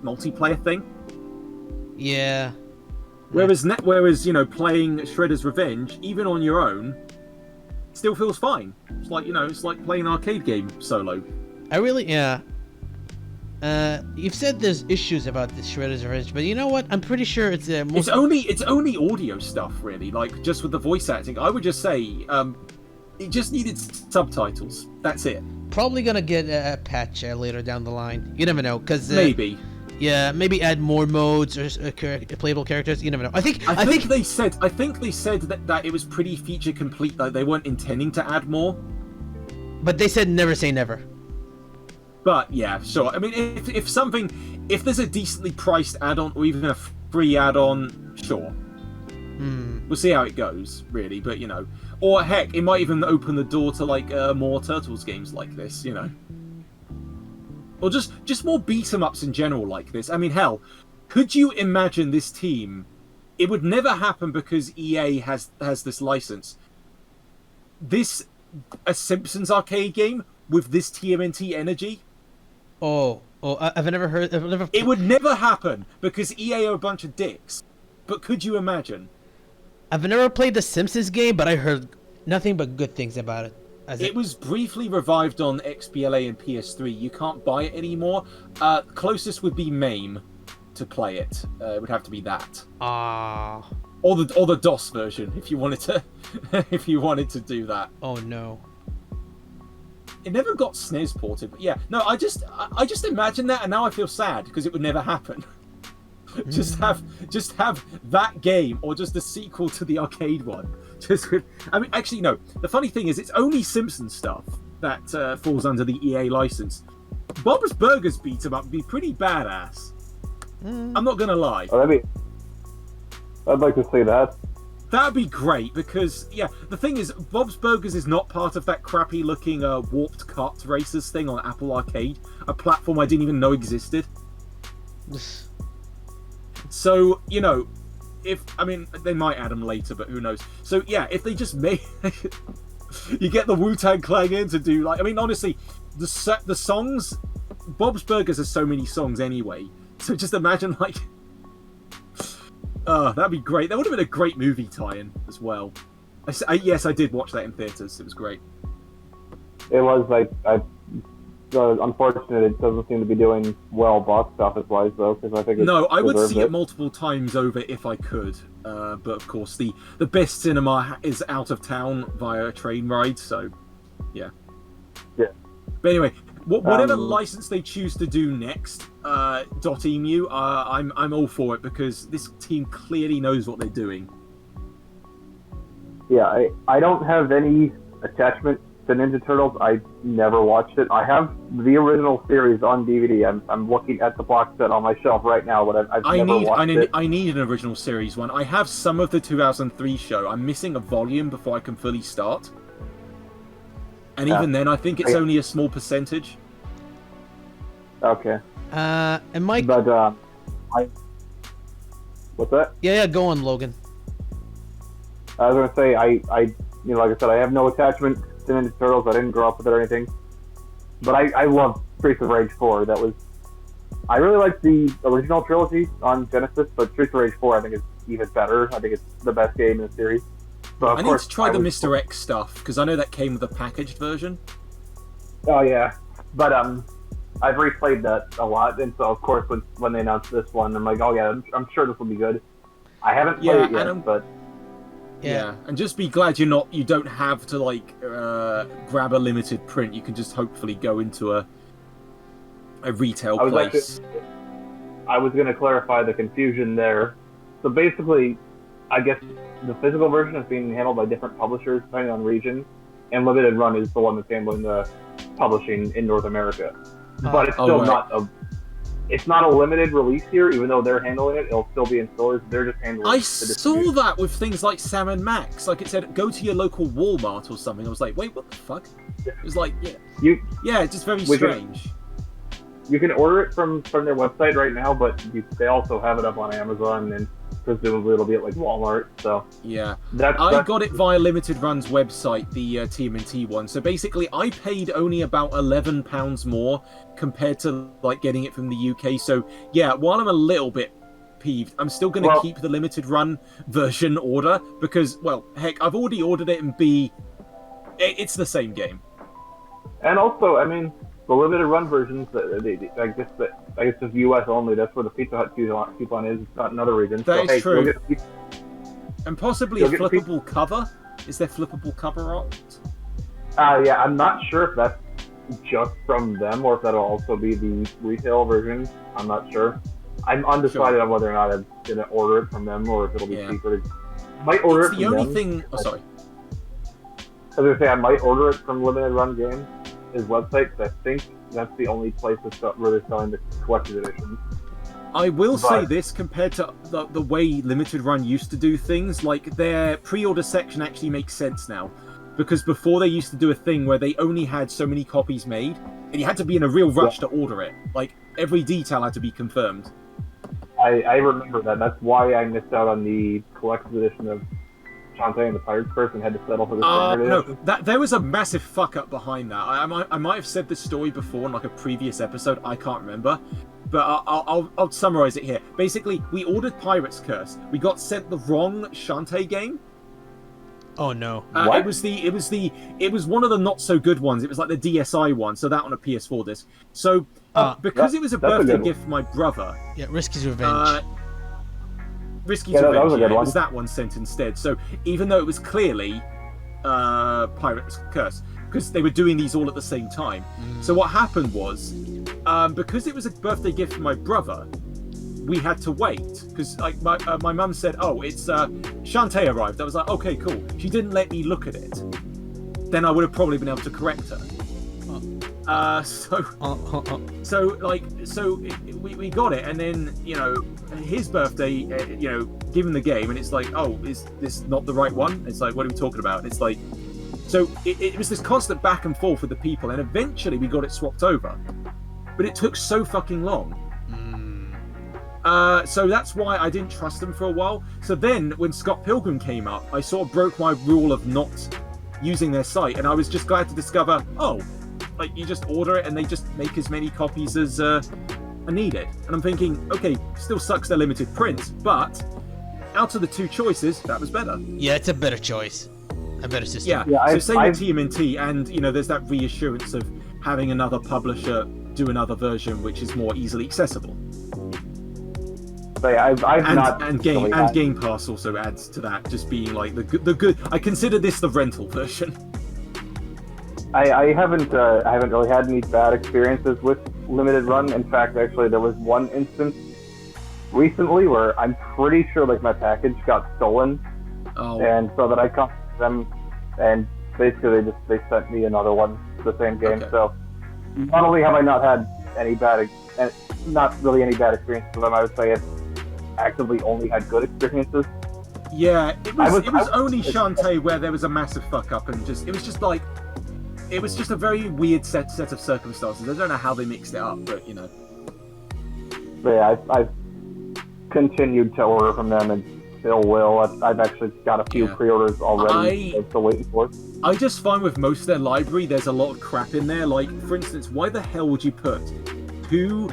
C: multiplayer thing.
B: Yeah.
C: Whereas playing Shredder's Revenge even on your own still feels fine. It's like it's like playing an arcade game solo.
B: You've said there's issues about this Shredder's Revenge, but you know what? I'm pretty sure it's
C: it's only audio stuff really. Like just with the voice acting, I would just say it just needed subtitles. That's it.
B: Probably gonna get a patch later down the line. You never know, because
C: maybe.
B: Yeah, maybe add more modes or playable characters. You never know. I think
C: they said that it was pretty feature complete. Like they weren't intending to add more.
B: But they said never say never.
C: But yeah, sure. I mean, if there's a decently priced add-on or even a free add-on, sure.
B: Hmm.
C: We'll see how it goes, really, but you know. Or heck, it might even open the door to like more Turtles games like this, you know. Or just more beat-em-ups in general like this. I mean, hell, could you imagine this team? It would never happen because EA has this license. A Simpsons arcade game with this TMNT energy?
B: I've never.
C: It would never happen because EA are a bunch of dicks. But could you imagine?
B: I've never played the Simpsons game, but I heard nothing but good things about it.
C: It was briefly revived on XBLA and PS3. You can't buy it anymore. Closest would be MAME to play it. It would have to be that. Or the DOS version if you wanted to do that.
B: Oh no.
C: It never got SNES ported, but yeah. No, I just imagine that, and now I feel sad because it would never happen. just have that game, or just a sequel to the arcade one. I mean, actually, no. The funny thing is, it's only Simpsons stuff that falls under the EA license. Bob's Burgers beat 'em up would be pretty badass. I'm not gonna lie.
D: Oh, I'd like to see that.
C: That'd be great because, yeah, the thing is, Bob's Burgers is not part of that crappy-looking Warped Kart Racers thing on Apple Arcade, a platform I didn't even know existed. So, you know, they might add them later, but who knows. So, yeah, if they just made... you get the Wu-Tang Clan in to do, like... I mean, honestly, the songs... Bob's Burgers has so many songs anyway, so just imagine, like... that'd be great. That would have been a great movie tie-in as well. Yes, I did watch that in theaters. It was great.
D: It was like unfortunate. It doesn't seem to be doing well box office wise though, because I think
C: I would see it multiple times over if I could. But of course, the best cinema is out of town via a train ride. So, yeah.
D: Yeah.
C: But anyway, whatever license they choose to do next, .emu, I'm all for it because this team clearly knows what they're doing.
D: Yeah, I don't have any attachment to Ninja Turtles. I never watched it. I have the original series on DVD. I'm looking at the box set on my shelf right now, but I've never watched it.
C: I need an original series one. I have some of the 2003 show. I'm missing a volume before I can fully start. And even then, I think it's only a small percentage.
D: Okay.
B: And Mike...
D: But, what's that?
B: Yeah, go on, Logan.
D: I was gonna say, like I said, I have no attachment to Ninja Turtles. I didn't grow up with it or anything. But I love Streets of Rage 4. I really like the original trilogy on Genesis, but Streets of Rage 4 I think is even better. I think it's the best game in the series. But
C: I need to try the Mr. X stuff, because I know that came with a packaged version.
D: Oh, yeah. But, I've replayed that a lot, and so, of course, when they announced this one, I'm like, oh, yeah, I'm sure this will be good. I haven't played it yet, but...
C: Yeah, and just be glad you don't have to, like, grab a limited print. You can just hopefully go into a retail place.
D: I was going to clarify the confusion there. So basically, I guess the physical version is being handled by different publishers depending on region, and Limited Run is the one that's handling the publishing in North America. But it's still it's not a limited release here, even though they're handling it. It'll still be in stores. They're just handling.
C: I saw that with things like Sam and Max. Like it said, go to your local Walmart or something. I was like, wait, what the fuck? It was like, it's just very strange.
D: You can order it from their website right now, but they also have it up on Amazon, and presumably it'll be at like Walmart. So
C: yeah, I got it via Limited Run's website, the TMNT one. So basically, I paid only about £11 more compared to like getting it from the UK. So yeah, while I'm a little bit peeved, I'm still going to keep the Limited Run version order because, well, heck, I've already ordered it, and it's the same game.
D: And also, I mean, the Limited Run versions, I guess just US only. That's where the Pizza Hut coupon is. It's not in other regions.
C: That is true. And possibly a flippable cover. Is there flippable cover art?
D: Yeah, I'm not sure if that's just from them or if that'll also be the retail version. I'm not sure. I'm undecided on whether or not I'm gonna order it from them or if it'll be cheaper. Might order it from them. The only thing.
C: Oh, sorry.
D: I was gonna say I might order it from Limited Run Games. His website, because I think that's the only place where they're selling the collector's editions.
C: I will say
D: But-
C: this, compared to the way Limited Run used to do things, like their pre-order section actually makes sense now. Because before they used to do a thing where they only had so many copies made, and you had to be in a real rush to order it. Like, every detail had to be confirmed.
D: I remember that. That's why I missed out on the collector's edition of Shantae and the Pirate's Curse and had to settle for the standard edition.
C: No, there was a massive fuck up behind that. I might have said this story before in like a previous episode. I can't remember, but I'll summarize it here. Basically, we ordered Pirate's Curse. We got sent the wrong Shantae game.
B: Oh no.
D: What?
C: It was one of the not so good ones. It was like the DSi one, so that on a PS4 disc. So because it was a
D: that's a
C: birthday
D: good
C: gift for my brother,
B: Yeah, Risky's Revenge.
C: Risky's
D: Yeah, that
C: Revenge,
D: was a good
C: it
D: one.
C: was that one sent instead. So even though it was clearly Pirate's Curse, because they were doing these all at the same time. So what happened was, because it was a birthday gift for my brother, we had to wait because like my mum said, "Oh, it's Shantae arrived." I was like, "Okay, cool." She didn't let me look at it. Then I would have probably been able to correct her. So we got it, and then his birthday, given the game, and it's like, "Oh, is this not the right one?" It's like, "What are we talking about?" It's like, so it was this constant back and forth with the people, and eventually we got it swapped over, but it took so fucking long. So that's why I didn't trust them for a while. So then, when Scott Pilgrim came up, I sort of broke my rule of not using their site, and I was just glad to discover, like you just order it and they just make as many copies as are needed. And I'm thinking, okay, still sucks they're limited prints, but out of the two choices, that was better.
B: Yeah, it's a better choice. A better system.
C: Yeah, so same with TMNT, and there's that reassurance of having another publisher do another version which is more easily accessible.
D: So yeah, I've not
C: And
D: really had-
C: Game Pass also adds to that, just being like the good. I consider this the rental version.
D: I haven't really had any bad experiences with limited run. In fact, actually, there was one instance recently where I'm pretty sure like my package got stolen, and so that I contacted them, and basically they sent me another one, the same game.
C: Okay.
D: So not only have I not had any not really any bad experiences with them, I would say I've actively only had good experiences.
C: Yeah, it was only
D: I-
C: Shantae where there was a massive fuck up, and it was just a very weird set of circumstances. I don't know how they mixed it up, but
D: But yeah, I've continued to order from them and still will. I've actually got a few pre-orders already. I'm still waiting for.
C: I just find with most of their library, there's a lot of crap in there. Like, for instance, why the hell would you put 2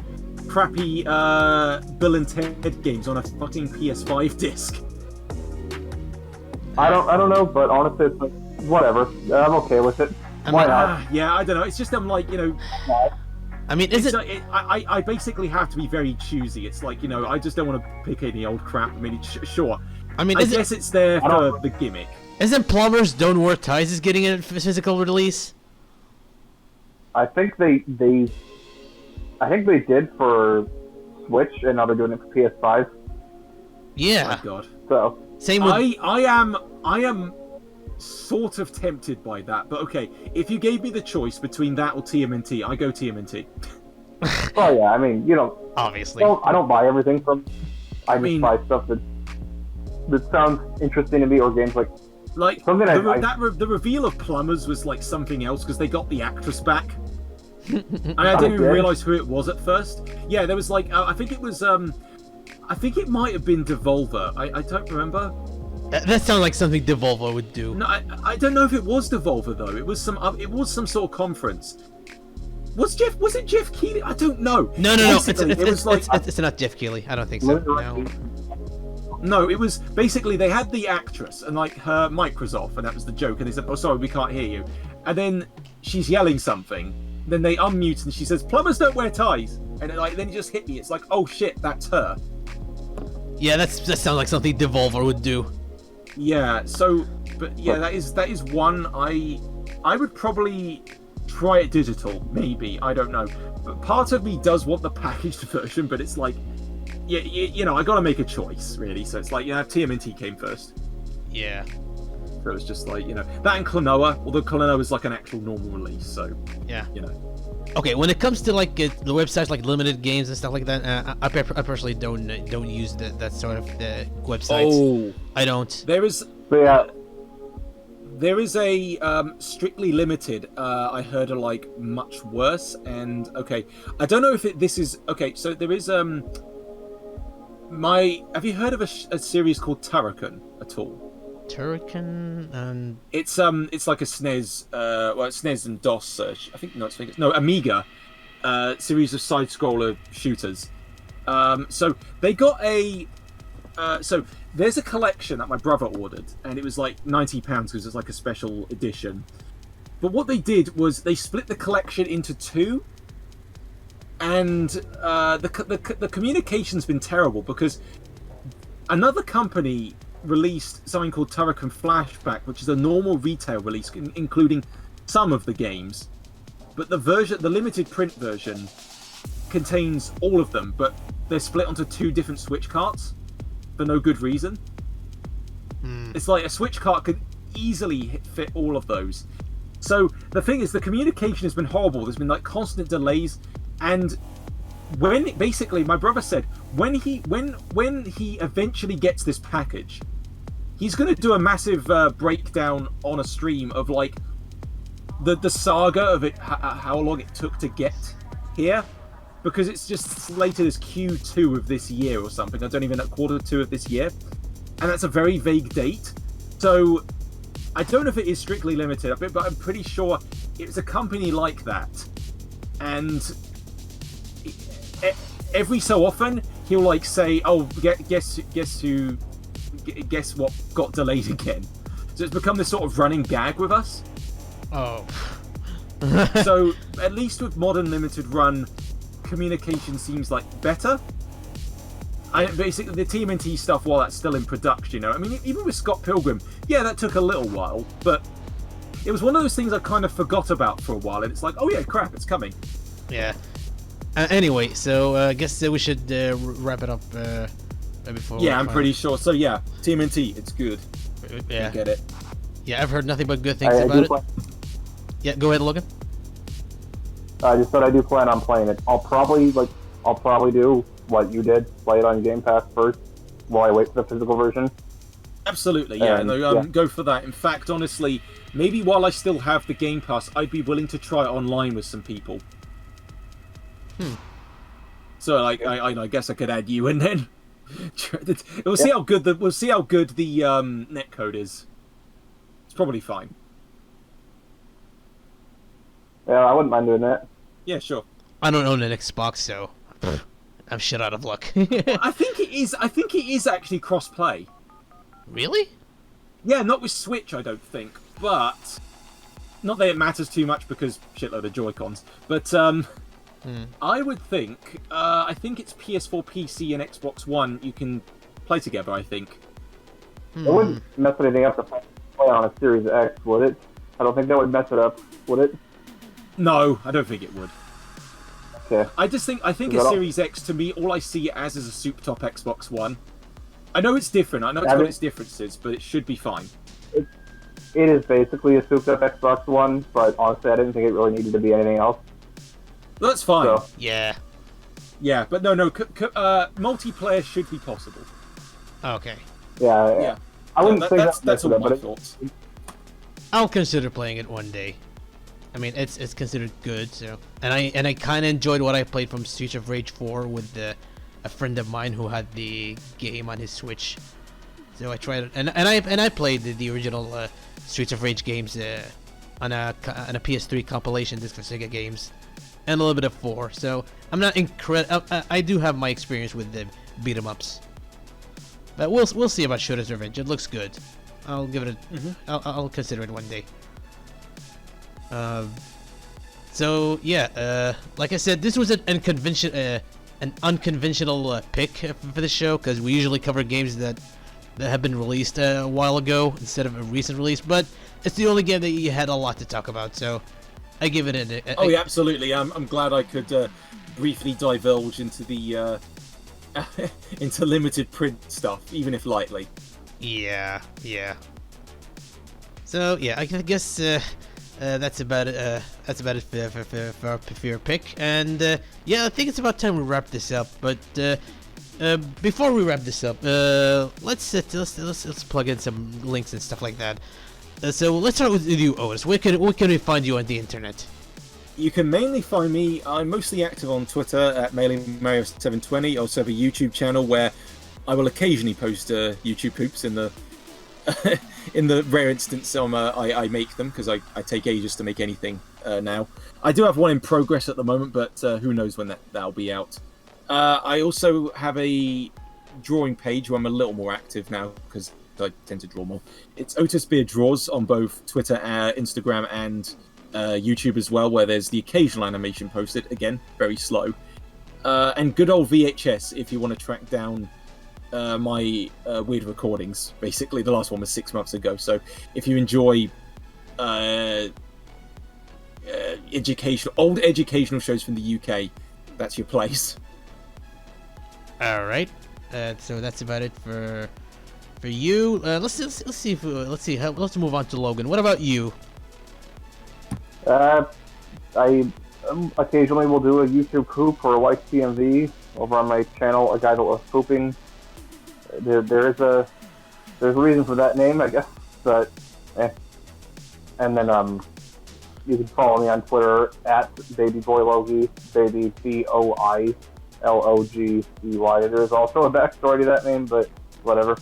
C: crappy Bill and Ted games on a fucking PS5 disc?
D: I don't know, but honestly, it's like, whatever. I'm okay with it. Why not?
C: Yeah, I don't know. It's just I'm like,
B: I mean, is it?
C: I basically have to be very choosy. It's like, I just don't want to pick any old crap. I mean, sure.
B: I mean,
C: I guess it's there for the gimmick.
B: Isn't Plumbers Don't Wear Ties is getting a physical release?
D: I think they did for Switch, and now they're doing it for PS5.
B: Yeah.
C: Oh my God.
D: So
B: Same with.
C: I am sort of tempted by that, but okay, if you gave me the choice between that or TMNT, I go TMNT.
D: oh yeah, I mean,
B: Obviously.
D: I don't buy everything from. I just buy stuff that sounds interesting to me, or games like something
C: the reveal of Plumbers was like something else because they got the actress back. And I didn't even realize who it was at first. Yeah, there was like I think it might have been Devolver. I don't remember.
B: That sounds like something Devolver would do.
C: No, I don't know if it was Devolver though. It was some sort of conference. Was it Jeff Keighley? I don't know.
B: No. It's not Jeff Keighley. I don't think so.
C: No, it was basically they had the actress and like her mic was off, and that was the joke. And they said, "Oh, sorry, we can't hear you." And then she's yelling something. Then they unmute and she says, "Plumbers don't wear ties." And then it just hit me. It's like, oh shit, that's her.
B: Yeah, that sounds like something Devolver would do.
C: Yeah. So, but yeah, that is one I would probably try it digital, maybe. I don't know. But part of me does want the packaged version, but it's like, yeah, I got to make a choice, really. So it's like, TMNT came first.
B: Yeah.
C: So it's just like, that and Klonoa, although Klonoa is like an actual normal release, so
B: yeah. Okay, when it comes to like the websites like limited games and stuff like that, I personally don't use that sort of websites.
C: Oh,
B: I don't.
C: there is
D: But yeah,
C: there is a strictly limited. I heard are like much worse. And okay, I don't know if this is okay. So there is have you heard of a series called Turrican at all?
B: Turrican and
C: It's like a SNES, well, it's SNES and DOS. I think Amiga, series of side scroller shooters. So they got so there's a collection that my brother ordered, and it was like £90 because it's like a special edition. But what they did was they split the collection into two, and the communication's been terrible because another company released something called Turrican Flashback, which is a normal retail release, including some of the games. But the limited print version, contains all of them, but they're split onto two different Switch carts for no good reason. It's like a Switch cart could easily fit all of those. So the thing is, the communication has been horrible. There's been like constant delays, and when basically my brother said when he eventually gets this package, he's going to do a massive breakdown on a stream of like the saga of it, how long it took to get here, because it's just slated as Q2 of this year or something. I don't even know, Q2 of this year, and that's a very vague date. So I don't know if it is strictly limited, but I'm pretty sure it was a company like that, and every so often he'll like say, "Oh, guess what got delayed again." So it's become this sort of running gag with us.
B: oh.
C: So at least with modern limited run, communication seems like better. Basically the TMNT stuff, while that's still in production, you know, I mean, even with Scott Pilgrim, yeah, that took a little while, but it was one of those things I kind of forgot about for a while, and it's like, oh yeah, crap, it's coming.
B: Yeah. Anyway, so I guess we should wrap it up before.
C: Yeah, I'm pretty sure. So yeah, TMNT, it's good.
B: Yeah.
C: I get it.
B: Yeah, I've heard nothing but good things
D: I
B: about
D: do
B: it. Yeah, go ahead, Logan.
D: I just said I do plan on playing it. I'll probably do what you did, play it on Game Pass first while I wait for the physical version.
C: Absolutely, yeah.
D: And,
C: No, go for that. In fact, honestly, maybe while I still have the Game Pass, I'd be willing to try it online with some people. So, like, I guess I could add you, and then we'll see how good the netcode is. It's probably fine.
D: Yeah, I wouldn't mind doing that.
C: Yeah, sure.
B: I don't own an Xbox, so I'm shit out of luck.
C: I think it is actually cross-play.
B: Really?
C: Yeah, not with Switch, I don't think, but not that it matters too much because shitload of Joy-Cons. But I would think, I think it's PS4, PC, and Xbox One you can play together. I think.
D: It wouldn't mess anything up to play on a Series X, would it? I don't think that would mess it up, would it?
C: No, I don't think it would.
D: Okay.
C: I think a Series X, to me, all I see it as is a soup-top Xbox One. I know it's different. I know it's got its differences, but it should be fine.
D: It is basically a souped-up Xbox One, but honestly, I didn't think it really needed to be anything else.
C: That's fine.
D: So,
B: Yeah.
C: Yeah, but no, multiplayer should be possible.
B: Okay.
D: yeah. I wouldn't think
C: that's all my
D: but
C: thoughts.
B: I'll consider playing it one day. I mean, it's considered good, so and I kind of enjoyed what I played from Streets of Rage 4 with a friend of mine who had the game on his Switch. So I tried it, and I played the original Streets of Rage games on a PS3 compilation disc for Sega games, and a little bit of 4. So I'm not I do have my experience with the beat 'em ups, but we'll see about Shooter's Revenge. It looks good. I'll give it I'll consider it one day. So yeah, like I said, this was an unconventional pick for the show, because we usually cover games that have been released a while ago instead of a recent release. But it's the only game that you had a lot to talk about, so I give it
C: Oh yeah, absolutely. I'm glad I could briefly divulge into the into limited print stuff, even if lightly.
B: Yeah. So yeah, I guess that's about it. That's about it for your pick. And yeah, I think it's about time we wrap this up. But before we wrap this up, let's plug in some links and stuff like that. So let's start with you, Otis. Where can we find you on the internet?
C: You can mainly find me. I'm mostly active on Twitter at Meleemario720. I also have a YouTube channel where I will occasionally post YouTube poops in the in the rare instance I make them, because I take ages to make anything now. I do have one in progress at the moment, but who knows when that'll be out. I also have a drawing page where I'm a little more active now, because I tend to draw more. It's Otis Beard Draws on both Twitter, Instagram, and YouTube as well, where there's the occasional animation posted. Again, very slow. And good old VHS if you want to track down my weird recordings. Basically, the last one was 6 months ago. So if you enjoy old educational shows from the UK, that's your place.
B: All right. So that's about it for you. Let's move on to Logan. What about you?
D: I occasionally will do a YouTube poop or a YTMV over on my channel, A Guy That Loves Pooping. There's a reason for that name, I guess, but And then you can follow me on Twitter at BabyBoyLogie, baby BoyLogy. There's also a backstory to that name, but whatever.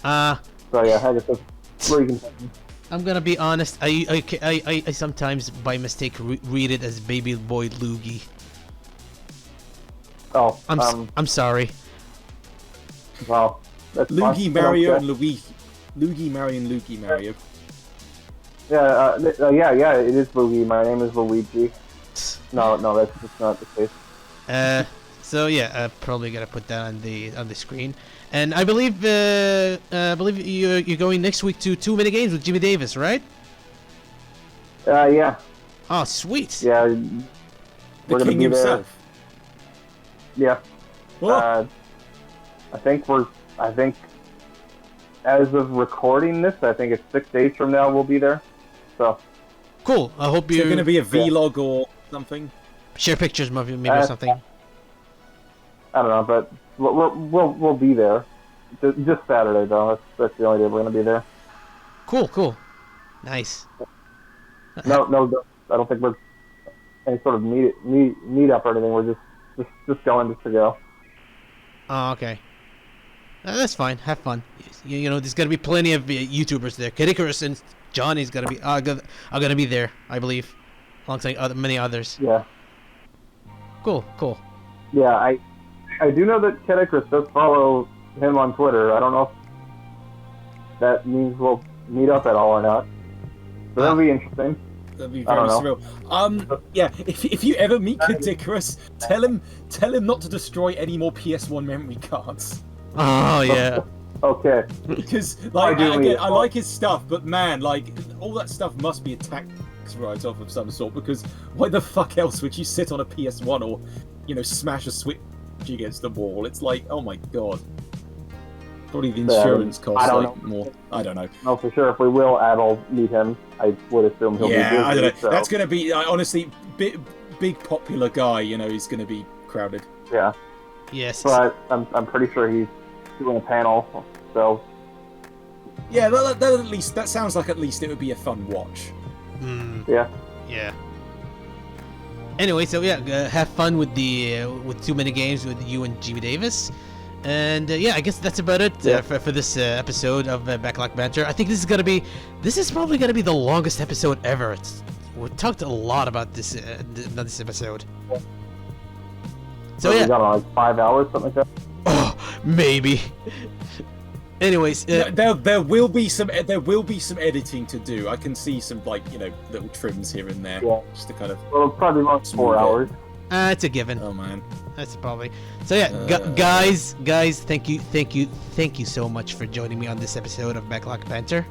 D: So yeah, I guess that's where you can find me.
B: I'm gonna be honest. I sometimes by mistake read it as Baby Boy Loogie.
D: Oh,
B: I'm sorry.
D: Well, that's
C: Luigi
D: fine.
C: Mario and Luigi. Luigi Mario and Luigi Mario.
D: Yeah, yeah, it is Luigi. My name is Luigi. No, that's just not the case.
B: So yeah, I'm probably gonna put that on the screen. And I believe you're going next week to 2 minute games with Jimmy Davis, right?
D: Yeah.
B: Oh, sweet.
D: Yeah.
C: The king himself.
D: Yeah.
C: What?
D: I think as of recording this, I think it's 6 days from now we'll be there. So.
B: Cool. I hope you're
C: going to be a vlog or something.
B: Share pictures, maybe or something.
D: I don't know, but we'll be there. Just Saturday though. That's the only day we're gonna be there.
B: Cool. Nice.
D: No, I don't think we're any sort of meet up or anything. We're just going just to go.
B: Oh, okay. That's fine. Have fun. You know, there's gonna be plenty of YouTubers there. Kid Icarus and Johnny's gonna be are gonna be there, I believe, alongside many others.
D: Yeah.
B: Cool.
D: Yeah, I do know that Kid Icarus does follow him on Twitter. I don't know if that means we'll meet up at all or not. But that'll be interesting.
C: That'd be very surreal. Yeah, if you ever meet Kid Icarus, tell him not to destroy any more PS1 memory cards.
B: Oh yeah.
D: Okay.
C: Because I like his stuff, but man, like all that stuff must be a tax write-off of some sort. Because why the fuck else would you sit on a PS1 or, smash a Switch against the wall? It's like, oh my god. Probably the insurance costs more. I don't know.
D: No, for sure. If we will Adel meet him, I would assume he'll be busy.
C: I don't know.
D: So.
C: That's going to be, honestly, big popular guy, he's going to be crowded.
D: Yeah.
B: Yes.
D: But I'm pretty sure he's doing a panel, so...
C: Yeah, that sounds like at least it would be a fun watch.
D: Yeah.
B: Yeah. Anyway, so yeah, have fun with 2 minute games with you and Jimmy Davis. And I guess that's about it for this episode of Backlog Banter. I think this is probably gonna be the longest episode ever. We talked a lot about this episode. So
D: we got on like 5 hours, something like that.
B: Oh, maybe. Anyways,
C: there will be some editing to do. I can see some little trims here and there, just to kind of.
D: Well, it'll probably about 4 hours.
B: It's a given.
C: Oh man,
B: that's probably. So guys, thank you so much for joining me on this episode of Backlog Banter,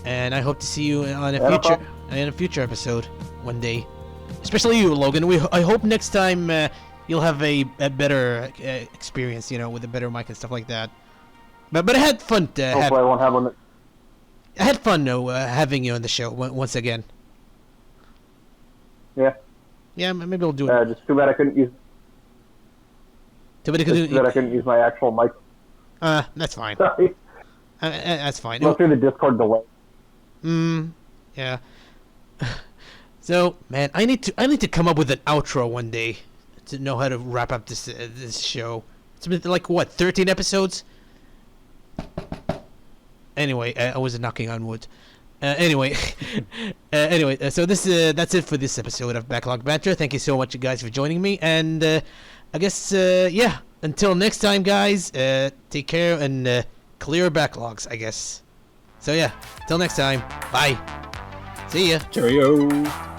B: and I hope to see you on a future episode one day. Especially you, Logan. I hope next time you'll have a better experience, with a better mic and stuff like that. But I had fun.
D: Hopefully I won't have one.
B: I had fun though having you on the show once again.
D: Yeah.
B: Yeah, maybe we'll do it.
D: Just too bad I couldn't use.
B: Too bad
D: I couldn't use my actual mic.
B: That's fine.
D: Sorry.
B: That's fine.
D: Go through the Discord delay.
B: Yeah. So, man, I need to come up with an outro one day to know how to wrap up this show. It's been like what, 13 episodes? Anyway, I was knocking on wood. Anyway, so that's it for this episode of Backlog Banter. Thank you so much, you guys, for joining me, and I guess yeah. Until next time, guys. Take care and clear backlogs, I guess. So yeah, till next time. Bye. See ya.
C: Cheerio.